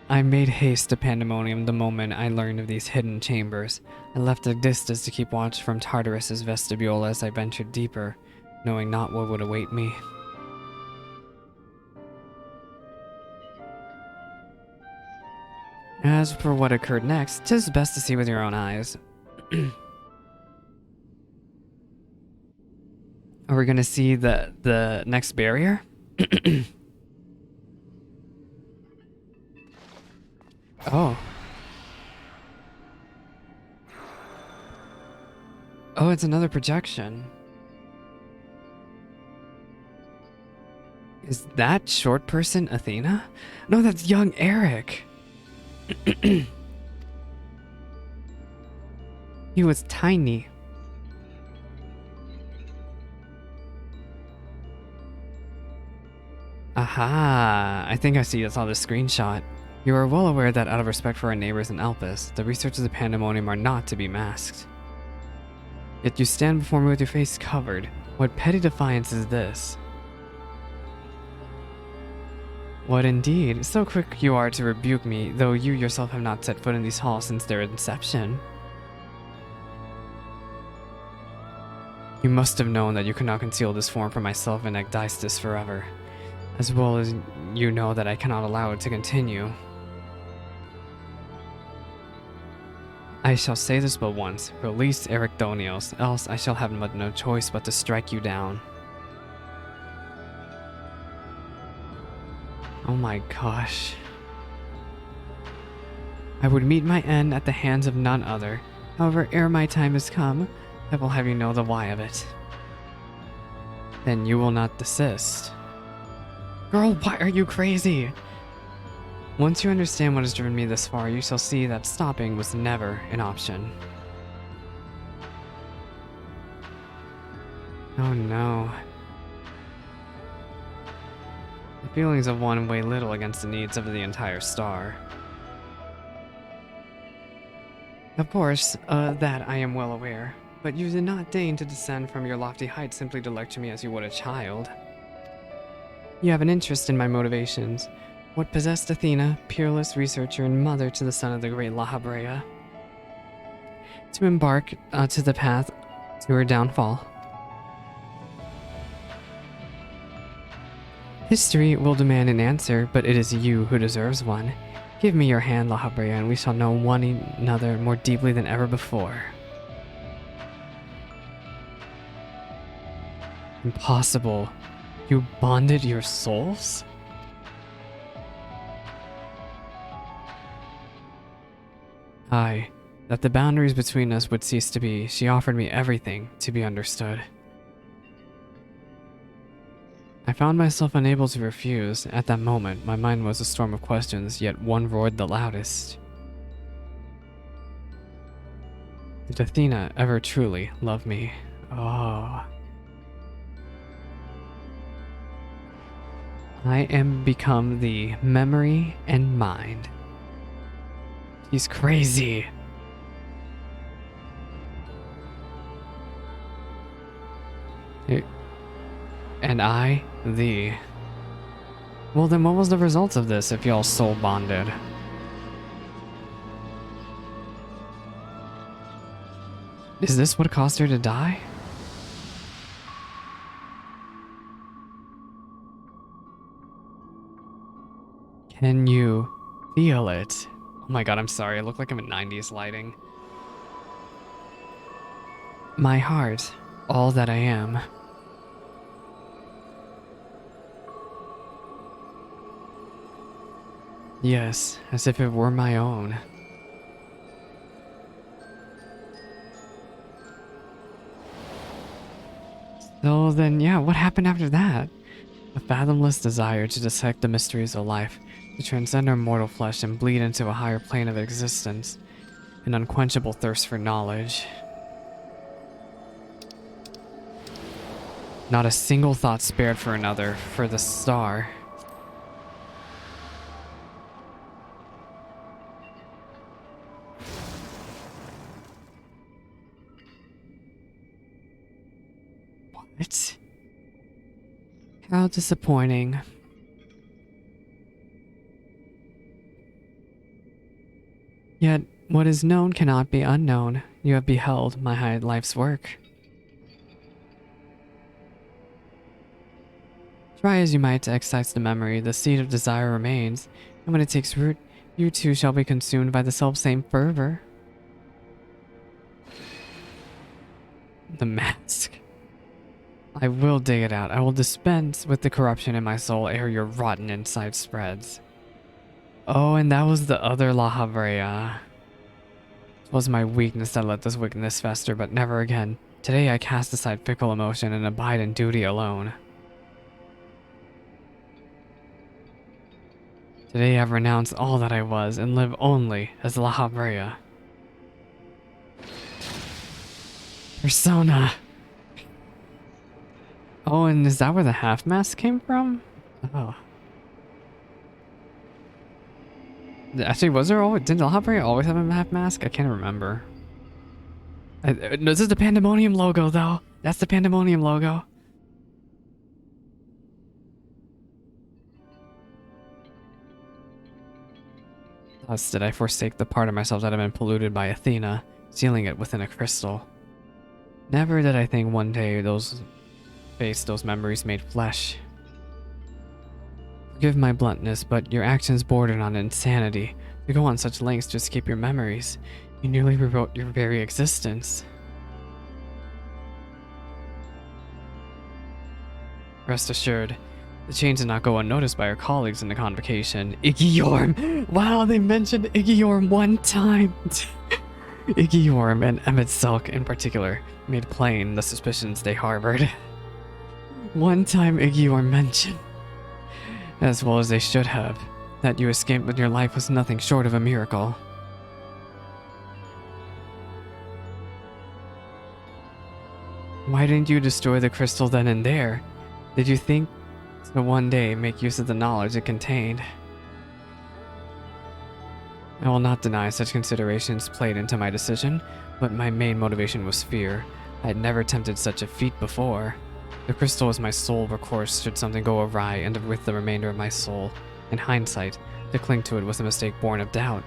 I made haste to Pandaemonium the moment I learned of these hidden chambers. I left Agdistis to keep watch from Tartarus's vestibule as I ventured deeper, knowing not what would await me. As for what occurred next, 'tis best to see with your own eyes. Are we gonna see the next barrier? Oh. Oh, it's another projection. Is that short person Athena? No, that's young Eric. He was tiny. Aha! I think I saw the screenshot. You are well aware that out of respect for our neighbors in Alpys, the researchers of Pandaemonium are not to be masked. Yet you stand before me with your face covered. What petty defiance is this? What indeed? So quick you are to rebuke me, though you yourself have not set foot in these halls since their inception. You must have known that you could not conceal this form from myself and Agdistis forever, as well as you know that I cannot allow it to continue. I shall say this but once, release Ericthonios, else I shall have no choice but to strike you down. Oh my gosh. I would meet my end at the hands of none other. However, ere my time has come, I will have you know the why of it. Then you will not desist. Girl, why are you crazy? Once you understand what has driven me this far, you shall see that stopping was never an option. Oh no. The feelings of one weigh little against the needs of the entire star. Of course, that I am well aware, but you did not deign to descend from your lofty height simply to lecture me as you would a child. You have an interest in my motivations. What possessed Athena, peerless researcher and mother to the son of the great La Habrea, to embark to the path to her downfall? History will demand an answer, but it is you who deserves one. Give me your hand, La Habrea, and we shall know one another more deeply than ever before. Impossible. You bonded your souls? Aye, that the boundaries between us would cease to be. She offered me everything to be understood. I found myself unable to refuse. At that moment, my mind was a storm of questions, yet one roared the loudest. Did Athena ever truly love me? Oh. I am become the memory and mind. He's crazy. And I, thee. Well then what was the result of this if y'all soul bonded? Is this what caused her to die? Can you feel it? Oh my god, I'm sorry. I look like I'm in 90s lighting. My heart, all that I am. Yes, as if it were my own. So then, yeah, what happened after that? A fathomless desire to dissect the mysteries of life, to transcend our mortal flesh and bleed into a higher plane of existence. An unquenchable thirst for knowledge. Not a single thought spared for another, for the star. What? How disappointing. Yet, what is known cannot be unknown. You have beheld my high life's work. Try as you might to excise the memory, the seed of desire remains, and when it takes root, you too shall be consumed by the selfsame fervor. The mask. I will dig it out. I will dispense with the corruption in my soul ere your rotten inside spreads. Oh, and that was the other La Habrea. It was my weakness that let this wickedness fester, but never again. Today I cast aside fickle emotion and abide in duty alone. Today I've renounced all that I was and live only as La Habrea. Persona! Oh, and is that where the half mask came from? Oh. Actually, was there always... Did La Habrea always have a half mask? I can't remember. No, this is the Pandaemonium logo, though. That's the Pandaemonium logo. Thus did I forsake the part of myself that had been polluted by Athena, sealing it within a crystal. Never did I think one day those memories made flesh. Forgive my bluntness, but your actions bordered on insanity. To go on such lengths to escape your memories, you nearly rewrote your very existence. Rest assured, the change did not go unnoticed by our colleagues in the convocation. Iggiorm! Wow, they mentioned Iggiorm one time! Iggiorm and Emmett Silk in particular made plain the suspicions they harbored. One time Iggiorm mentioned, as well as they should have, that you escaped with your life was nothing short of a miracle. Why didn't you destroy the crystal then and there? Did you think to one day make use of the knowledge it contained? I will not deny such considerations played into my decision, but my main motivation was fear. I had never attempted such a feat before. The crystal was my sole recourse should something go awry, and with the remainder of my soul. In hindsight, to cling to it was a mistake born of doubt.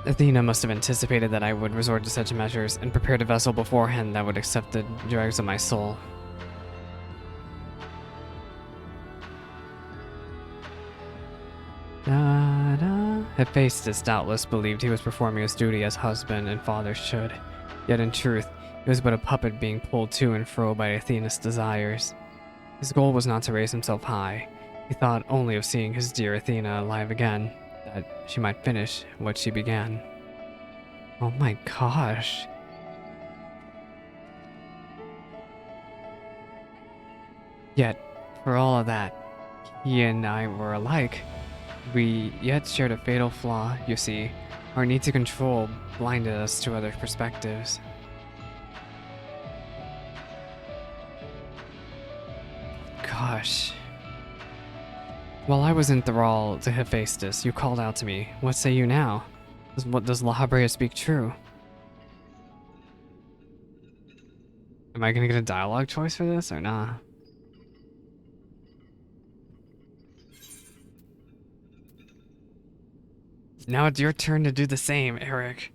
Athena must have anticipated that I would resort to such measures, and prepared a vessel beforehand that would accept the dregs of my soul. Hephaistos doubtless believed he was performing his duty as husband and father should, yet in truth, he was but a puppet being pulled to and fro by Athena's desires. His goal was not to raise himself high. He thought only of seeing his dear Athena alive again, that she might finish what she began. Oh my gosh. Yet, for all of that, he and I were alike. We yet shared a fatal flaw, you see. Our need to control blinded us to other perspectives. Gosh. While I was in thrall to Hephaistos, you called out to me. What say you now? Does La Habrea speak true? Am I gonna get a dialogue choice for this or nah? Now it's your turn to do the same, Eric.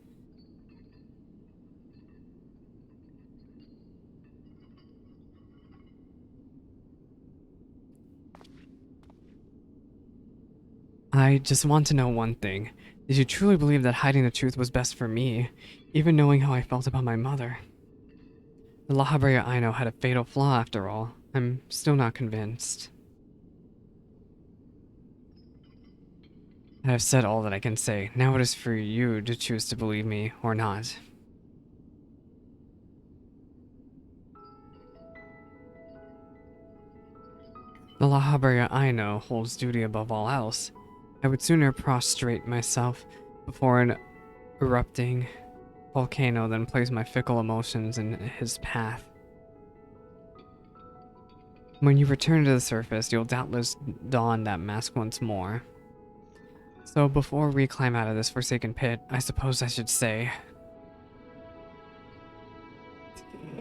I just want to know one thing. Did you truly believe that hiding the truth was best for me, even knowing how I felt about my mother? The La Habrea I know had a fatal flaw after all. I'm still not convinced. I have said all that I can say. Now it is for you to choose to believe me or not. The La Habrea I know holds duty above all else. I would sooner prostrate myself before an erupting volcano than place my fickle emotions in his path. When you return to the surface, you'll doubtless don that mask once more. So before we climb out of this forsaken pit, I suppose I should say...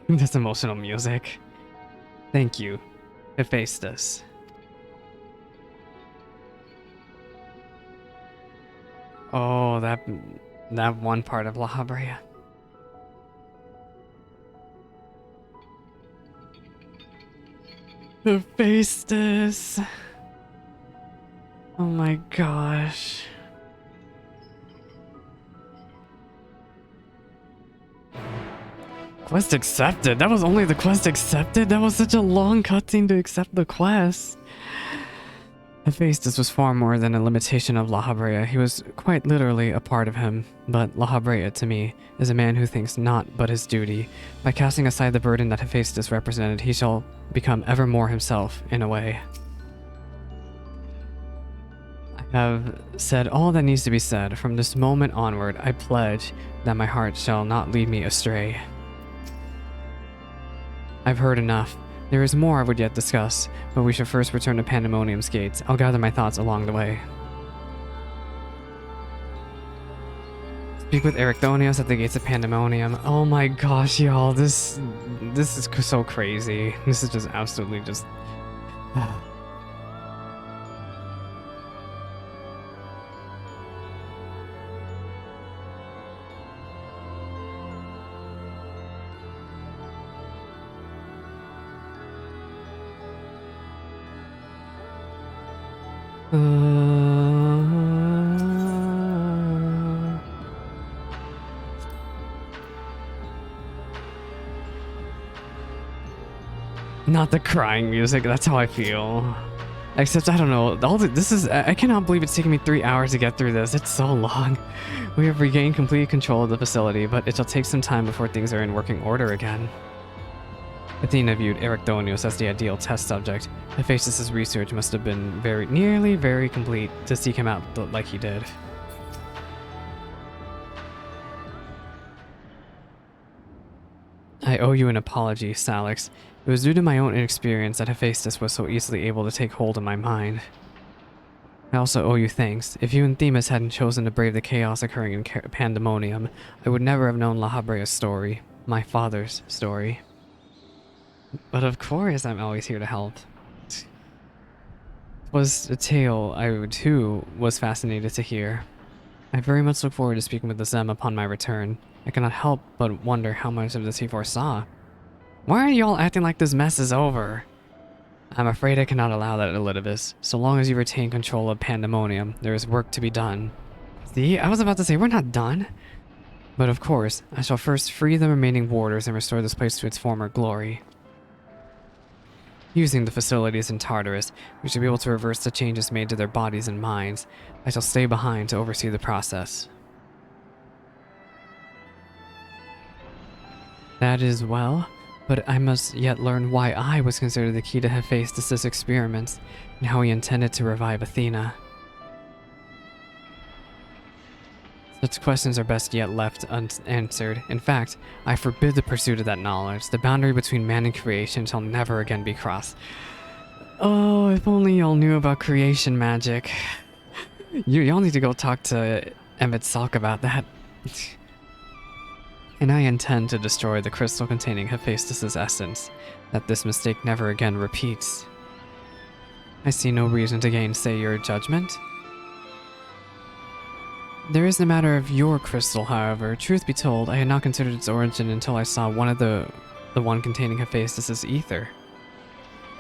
this emotional music. Thank you, Hephaistos. Oh, that one part of La Habrea. Hephaistos. Oh my gosh. Quest accepted. That was only the quest accepted? That was such a long cutscene to accept the quest. Hephaistos was far more than a limitation of La Habrea. He was quite literally a part of him. But La Habrea, to me, is a man who thinks not but his duty. By casting aside the burden that Hephaistos represented, he shall become ever more himself, in a way. I have said all that needs to be said. From this moment onward, I pledge that my heart shall not lead me astray. I've heard enough. There is more I would yet discuss, but we should first return to Pandaemonium's gates. I'll gather my thoughts along the way. Speak with Ericthonios at the gates of Pandaemonium. Oh my gosh, y'all, this is so crazy. This is just absolutely just... Not the crying music, that's how I feel. Except, I don't know, I cannot believe it's taking me 3 hours to get through this. It's so long. We have regained complete control of the facility, but it shall take some time before things are in working order again. Athena viewed Ericthonios as the ideal test subject. Hephaistos' research must have been very complete to seek him out like he did. I owe you an apology, Salix. It was due to my own inexperience that Hephaistos was so easily able to take hold of my mind. I also owe you thanks. If you and Themis hadn't chosen to brave the chaos occurring in Pandaemonium, I would never have known La Habrea's story, my father's story. But of course, I'm always here to help. It was a tale I, too, was fascinated to hear. I very much look forward to speaking with the Zem upon my return. I cannot help but wonder how much of this he foresaw. Why are you all acting like this mess is over? I'm afraid I cannot allow that, Elidibus. So long as you retain control of Pandaemonium, there is work to be done. See, I was about to say, we're not done. But of course, I shall first free the remaining warders and restore this place to its former glory. Using the facilities in Tartarus, we should be able to reverse the changes made to their bodies and minds. I shall stay behind to oversee the process. That is well, but I must yet learn why I was considered the key to Hephaistos' experiments, and how he intended to revive Athena. Such questions are best yet left unanswered. In fact, I forbid the pursuit of that knowledge. The boundary between man and creation shall never again be crossed. Oh, if only y'all knew about creation magic. Y'all need to go talk to Emmett Salk about that. And I intend to destroy the crystal containing Hephaistos' essence, that this mistake never again repeats. I see no reason to gainsay your judgment. There is the matter of your crystal, however. Truth be told, I had not considered its origin until I saw the one containing Hephaistos' ether.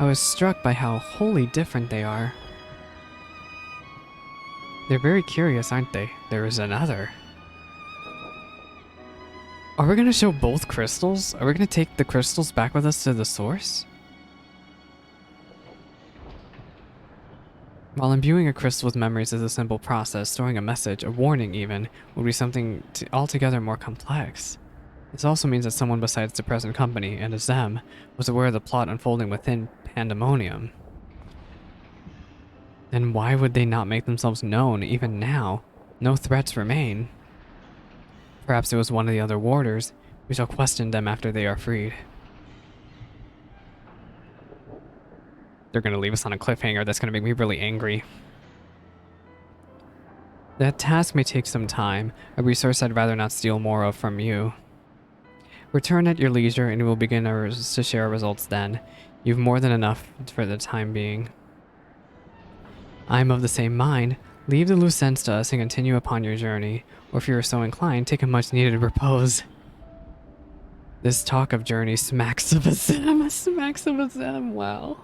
I was struck by how wholly different they are. They're very curious, aren't they? There is another. Are we gonna show both crystals? Are we gonna take the crystals back with us to the source? While imbuing a crystal with memories is a simple process, storing a message, a warning even, would be something altogether more complex. This also means that someone besides the present company, and a Zem, was aware of the plot unfolding within Pandaemonium. Then why would they not make themselves known, even now? No threats remain. Perhaps it was one of the other warders. We shall question them after they are freed. They're gonna leave us on a cliffhanger that's gonna make me really angry. That task may take some time, a resource I'd rather not steal more of from you. Return at your leisure and we'll begin to share our results then. You've more than enough for the time being. I'm of the same mind. Leave the loose ends to us and continue upon your journey, or if you are so inclined, take a much needed repose. This talk of journey smacks of a Zem, wow.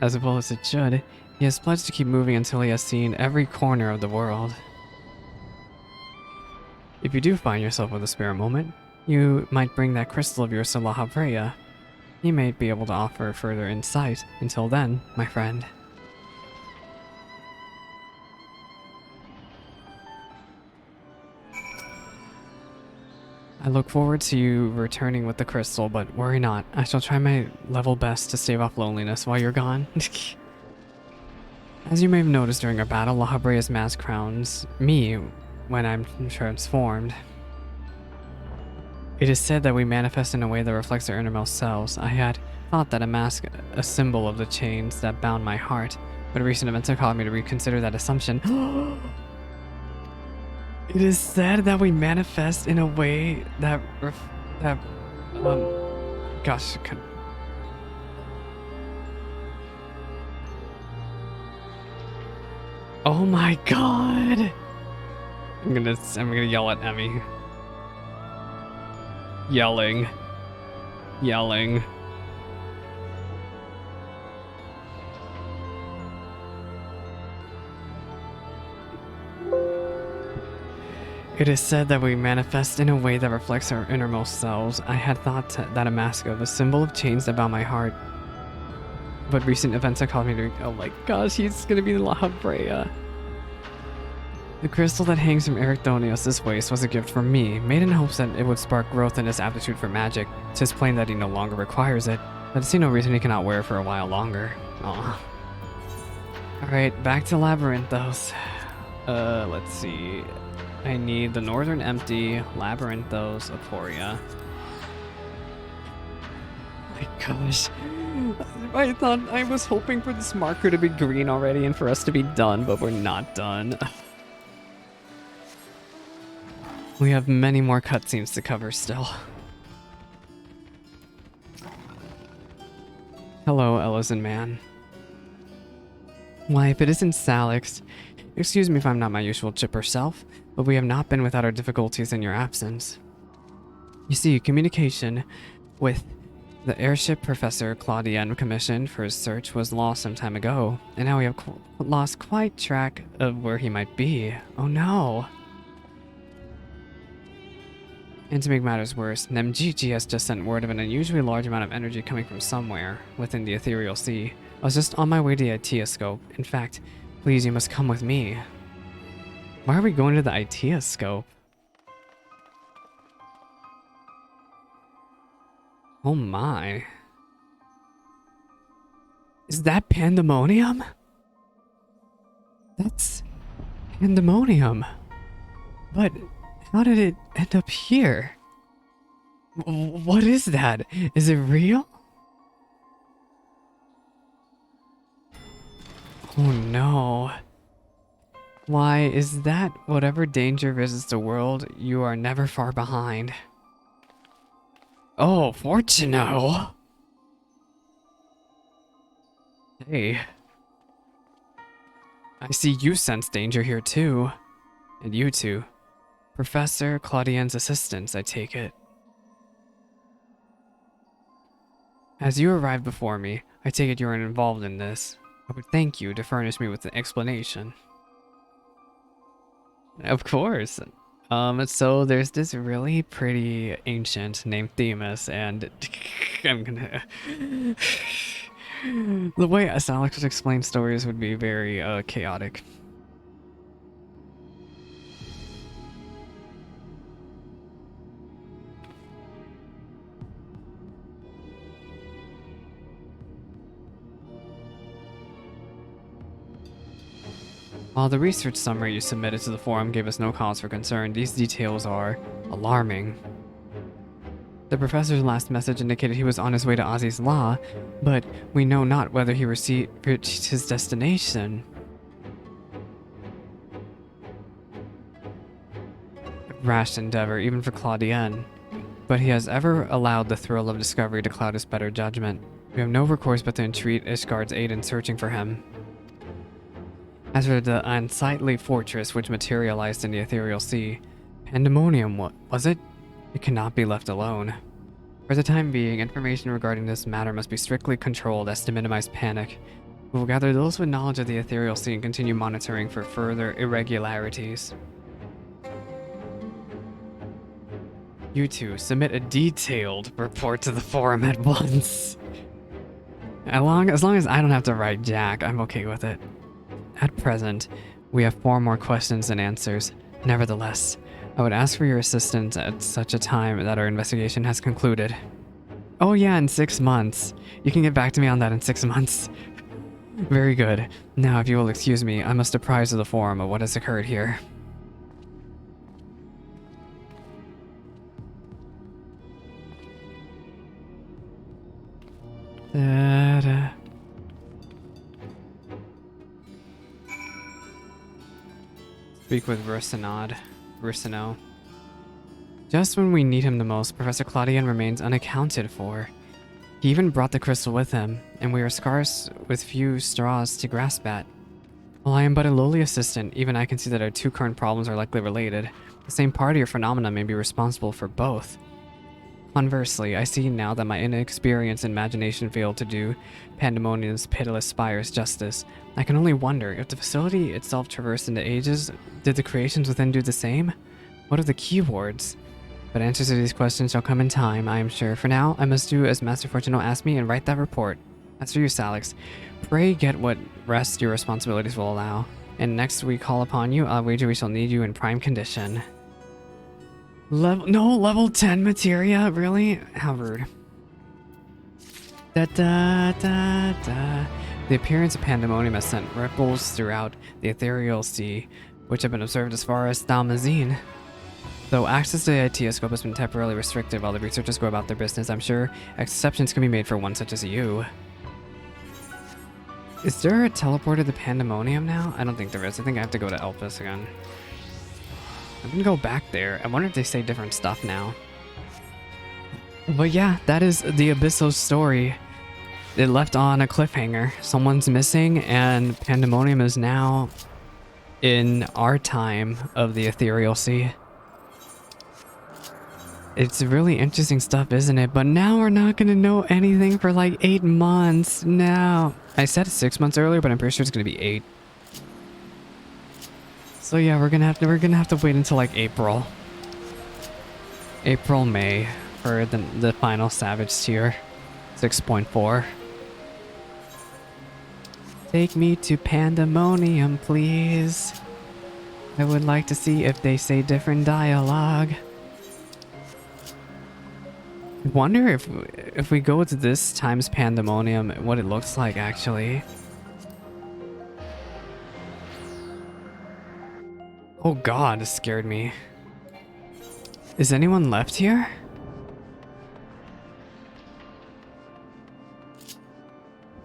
As well as it should, he has pledged to keep moving until he has seen every corner of the world. If you do find yourself with a spare moment, you might bring that crystal of yours to La Habrea. He may be able to offer further insight. Until then, my friend. I look forward to you returning with the crystal, but worry not. I shall try my level best to stave off loneliness while you're gone. As you may have noticed during our battle, La Habrea's mask crowns me when I'm transformed. It is said that we manifest in a way that reflects our innermost selves. I had thought that a mask, a symbol of the chains that bound my heart, but recent events have caused me to reconsider that assumption. It is said that we manifest in a way that gosh, oh my god! I'm gonna yell at Emmy. Yelling. It is said that we manifest in a way that reflects our innermost selves. I had thought that a mask of a symbol of chains that bound my heart, but recent events have caused me to. Oh my gosh, he's gonna be La Habrea. The crystal that hangs from Ericthonios' waist was a gift from me, made in hopes that it would spark growth in his aptitude for magic. 'Tis plain that he no longer requires it, but I see no reason he cannot wear it for a while longer. Aw. Alright, back to Labyrinthos. Let's see. I need the Northern Empty, Labyrinthos, Aporia. My gosh. I was hoping for this marker to be green already and for us to be done, but we're not done. We have many more cutscenes to cover still. Hello, Ellison man. Why, if it isn't Salix, excuse me if I'm not my usual chipper self, but we have not been without our difficulties in your absence. You see, communication with the airship Professor Claudien commissioned for his search was lost some time ago, and now we have lost quite track of where he might be. Oh no! And to make matters worse, Nemgigi has just sent word of an unusually large amount of energy coming from somewhere within the ethereal sea. I was just on my way to the Itioscope. In fact, please, you must come with me. Why are we going to the Itioscope? Oh my. Is that Pandaemonium? That's Pandaemonium. But how did it end up here? What is that? Is it real? Oh no. Why, is that whatever danger visits the world, you are never far behind. Oh, Fortuno! Hey. I see you sense danger here too. And you too. Professor Claudien's assistants, I take it. As you arrived before me, I take it you are involved in this. I would thank you to furnish me with an explanation. Of course. So there's this really pretty ancient named Themis, and I'm gonna... The way Alex would explain stories would be very chaotic. While the research summary you submitted to the forum gave us no cause for concern, these details are alarming. The professor's last message indicated he was on his way to Ozzy's Law, but we know not whether he reached his destination. A rash endeavor, even for Claudien. But he has ever allowed the thrill of discovery to cloud his better judgment. We have no recourse but to entreat Ishgard's aid in searching for him. As for the unsightly fortress which materialized in the ethereal sea, Pandaemonium, what was it? It cannot be left alone. For the time being, information regarding this matter must be strictly controlled as to minimize panic. We will gather those with knowledge of the ethereal sea and continue monitoring for further irregularities. You two, submit a detailed report to the forum at once. As long as I don't have to write Jack, I'm okay with it. At present, we have 4 more questions than answers. Nevertheless, I would ask for your assistance at such a time that our investigation has concluded. Oh yeah, in 6 months. You can get back to me on that in 6 months. Very good. Now, if you will excuse me, I must apprise of the forum of what has occurred here. Da-da. Speak with Rusino. Just when we need him the most, Professor Claudian remains unaccounted for. He even brought the crystal with him, and we are scarce with few straws to grasp at. While I am but a lowly assistant, even I can see that our two current problems are likely related. The same party or phenomena may be responsible for both. Conversely, I see now that my inexperience and imagination failed to do Pandaemonium's pitiless spires justice. I can only wonder, if the facility itself traversed into ages, did the creations within do the same? What are the keywords? But answers to these questions shall come in time, I am sure. For now, I must do as Master Fortuno asked me and write that report. As for you, Salix, pray get what rest your responsibilities will allow. And next we call upon you, I'll wager we shall need you in prime condition. Level 10 materia? Really? How rude. Da da da da. The appearance of Pandaemonium has sent ripples throughout the ethereal sea, which have been observed as far as Dalmazine. Though access to the ITScope has been temporarily restricted while the researchers go about their business, I'm sure exceptions can be made for one such as you. Is there a teleporter to Pandaemonium now? I don't think there is. I think I have to go to Elpis again. I'm gonna go back there. I wonder if they say different stuff now. But yeah, that is the Abyssos story. It left on a cliffhanger. Someone's missing, and Pandaemonium is now in our time of the ethereal sea. It's really interesting stuff, isn't it? But now we're not gonna know anything for like 8 months. No. I said 6 months earlier, but I'm pretty sure it's gonna be 8. So yeah, we're gonna have to wait until like April, May for the final Savage tier, 6.4. Take me to Pandaemonium, please. I would like to see if they say different dialogue. Wonder if we go to this times Pandaemonium, what it looks like actually. Oh god, it scared me. Is anyone left here?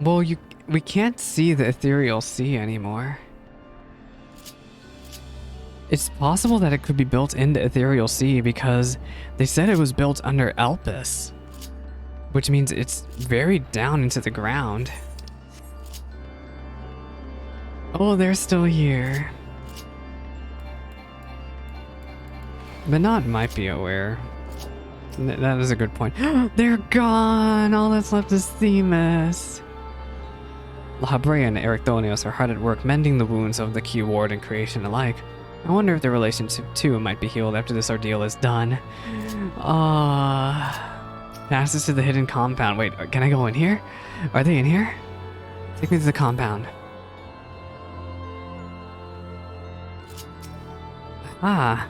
Well, we can't see the ethereal sea anymore. It's possible that it could be built into ethereal sea because they said it was built under Elpis, which means it's very down into the ground. Oh, they're still here. Benot might be aware. That is a good point. They're gone! All that's left is Themis. Lahabrea and Ericthonios are hard at work mending the wounds of the Keyward and creation alike. I wonder if their relationship too might be healed after this ordeal is done. Passes to the hidden compound. Wait, can I go in here? Are they in here? Take me to the compound. Ah.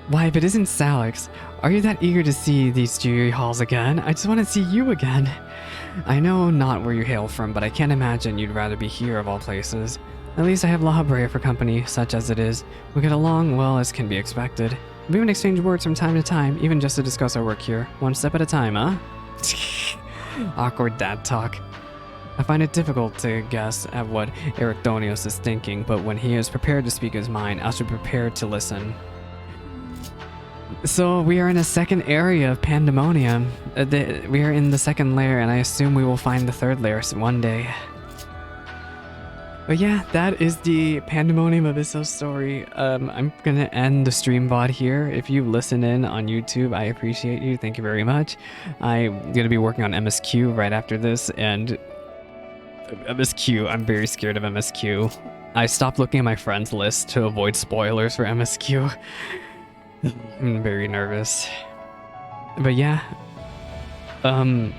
Why, if it isn't Salix, are you that eager to see these dreary halls again? I just want to see you again. I know not where you hail from, but I can't imagine you'd rather be here of all places. At least I have Lahabrea for company, such as it is. We get along well as can be expected. We even exchange words from time to time, even just to discuss our work here. One step at a time, huh? Awkward dad talk. I find it difficult to guess at what Ericthonios is thinking, but when he is prepared to speak his mind, I should be prepared to listen. So we are in a second area of Pandaemonium. We are in the second layer, and I assume we will find the third layer one day. But yeah, that is the Pandaemonium Abyssos story. I'm gonna end the stream VOD here. If you listen in on YouTube, I appreciate you. Thank you very much. I'm gonna be working on MSQ right after this, and MSQ, I'm very scared of MSQ. I stopped looking at my friends list to avoid spoilers for MSQ. I'm very nervous. But yeah, I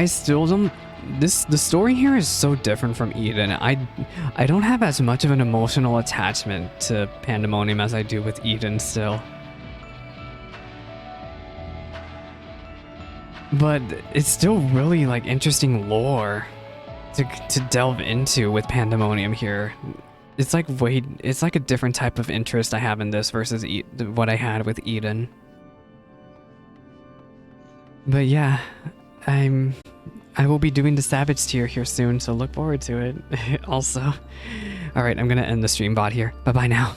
still don't the story here is so different from Eden. I don't have as much of an emotional attachment to Pandaemonium as I do with Eden still. But it's still really like interesting lore to delve into with Pandaemonium here. It's like a different type of interest I have in this versus what I had with Eden. But yeah, I will be doing the Savage tier here soon, so look forward to it. Also, all right, I'm gonna end the stream bot here. Bye bye now.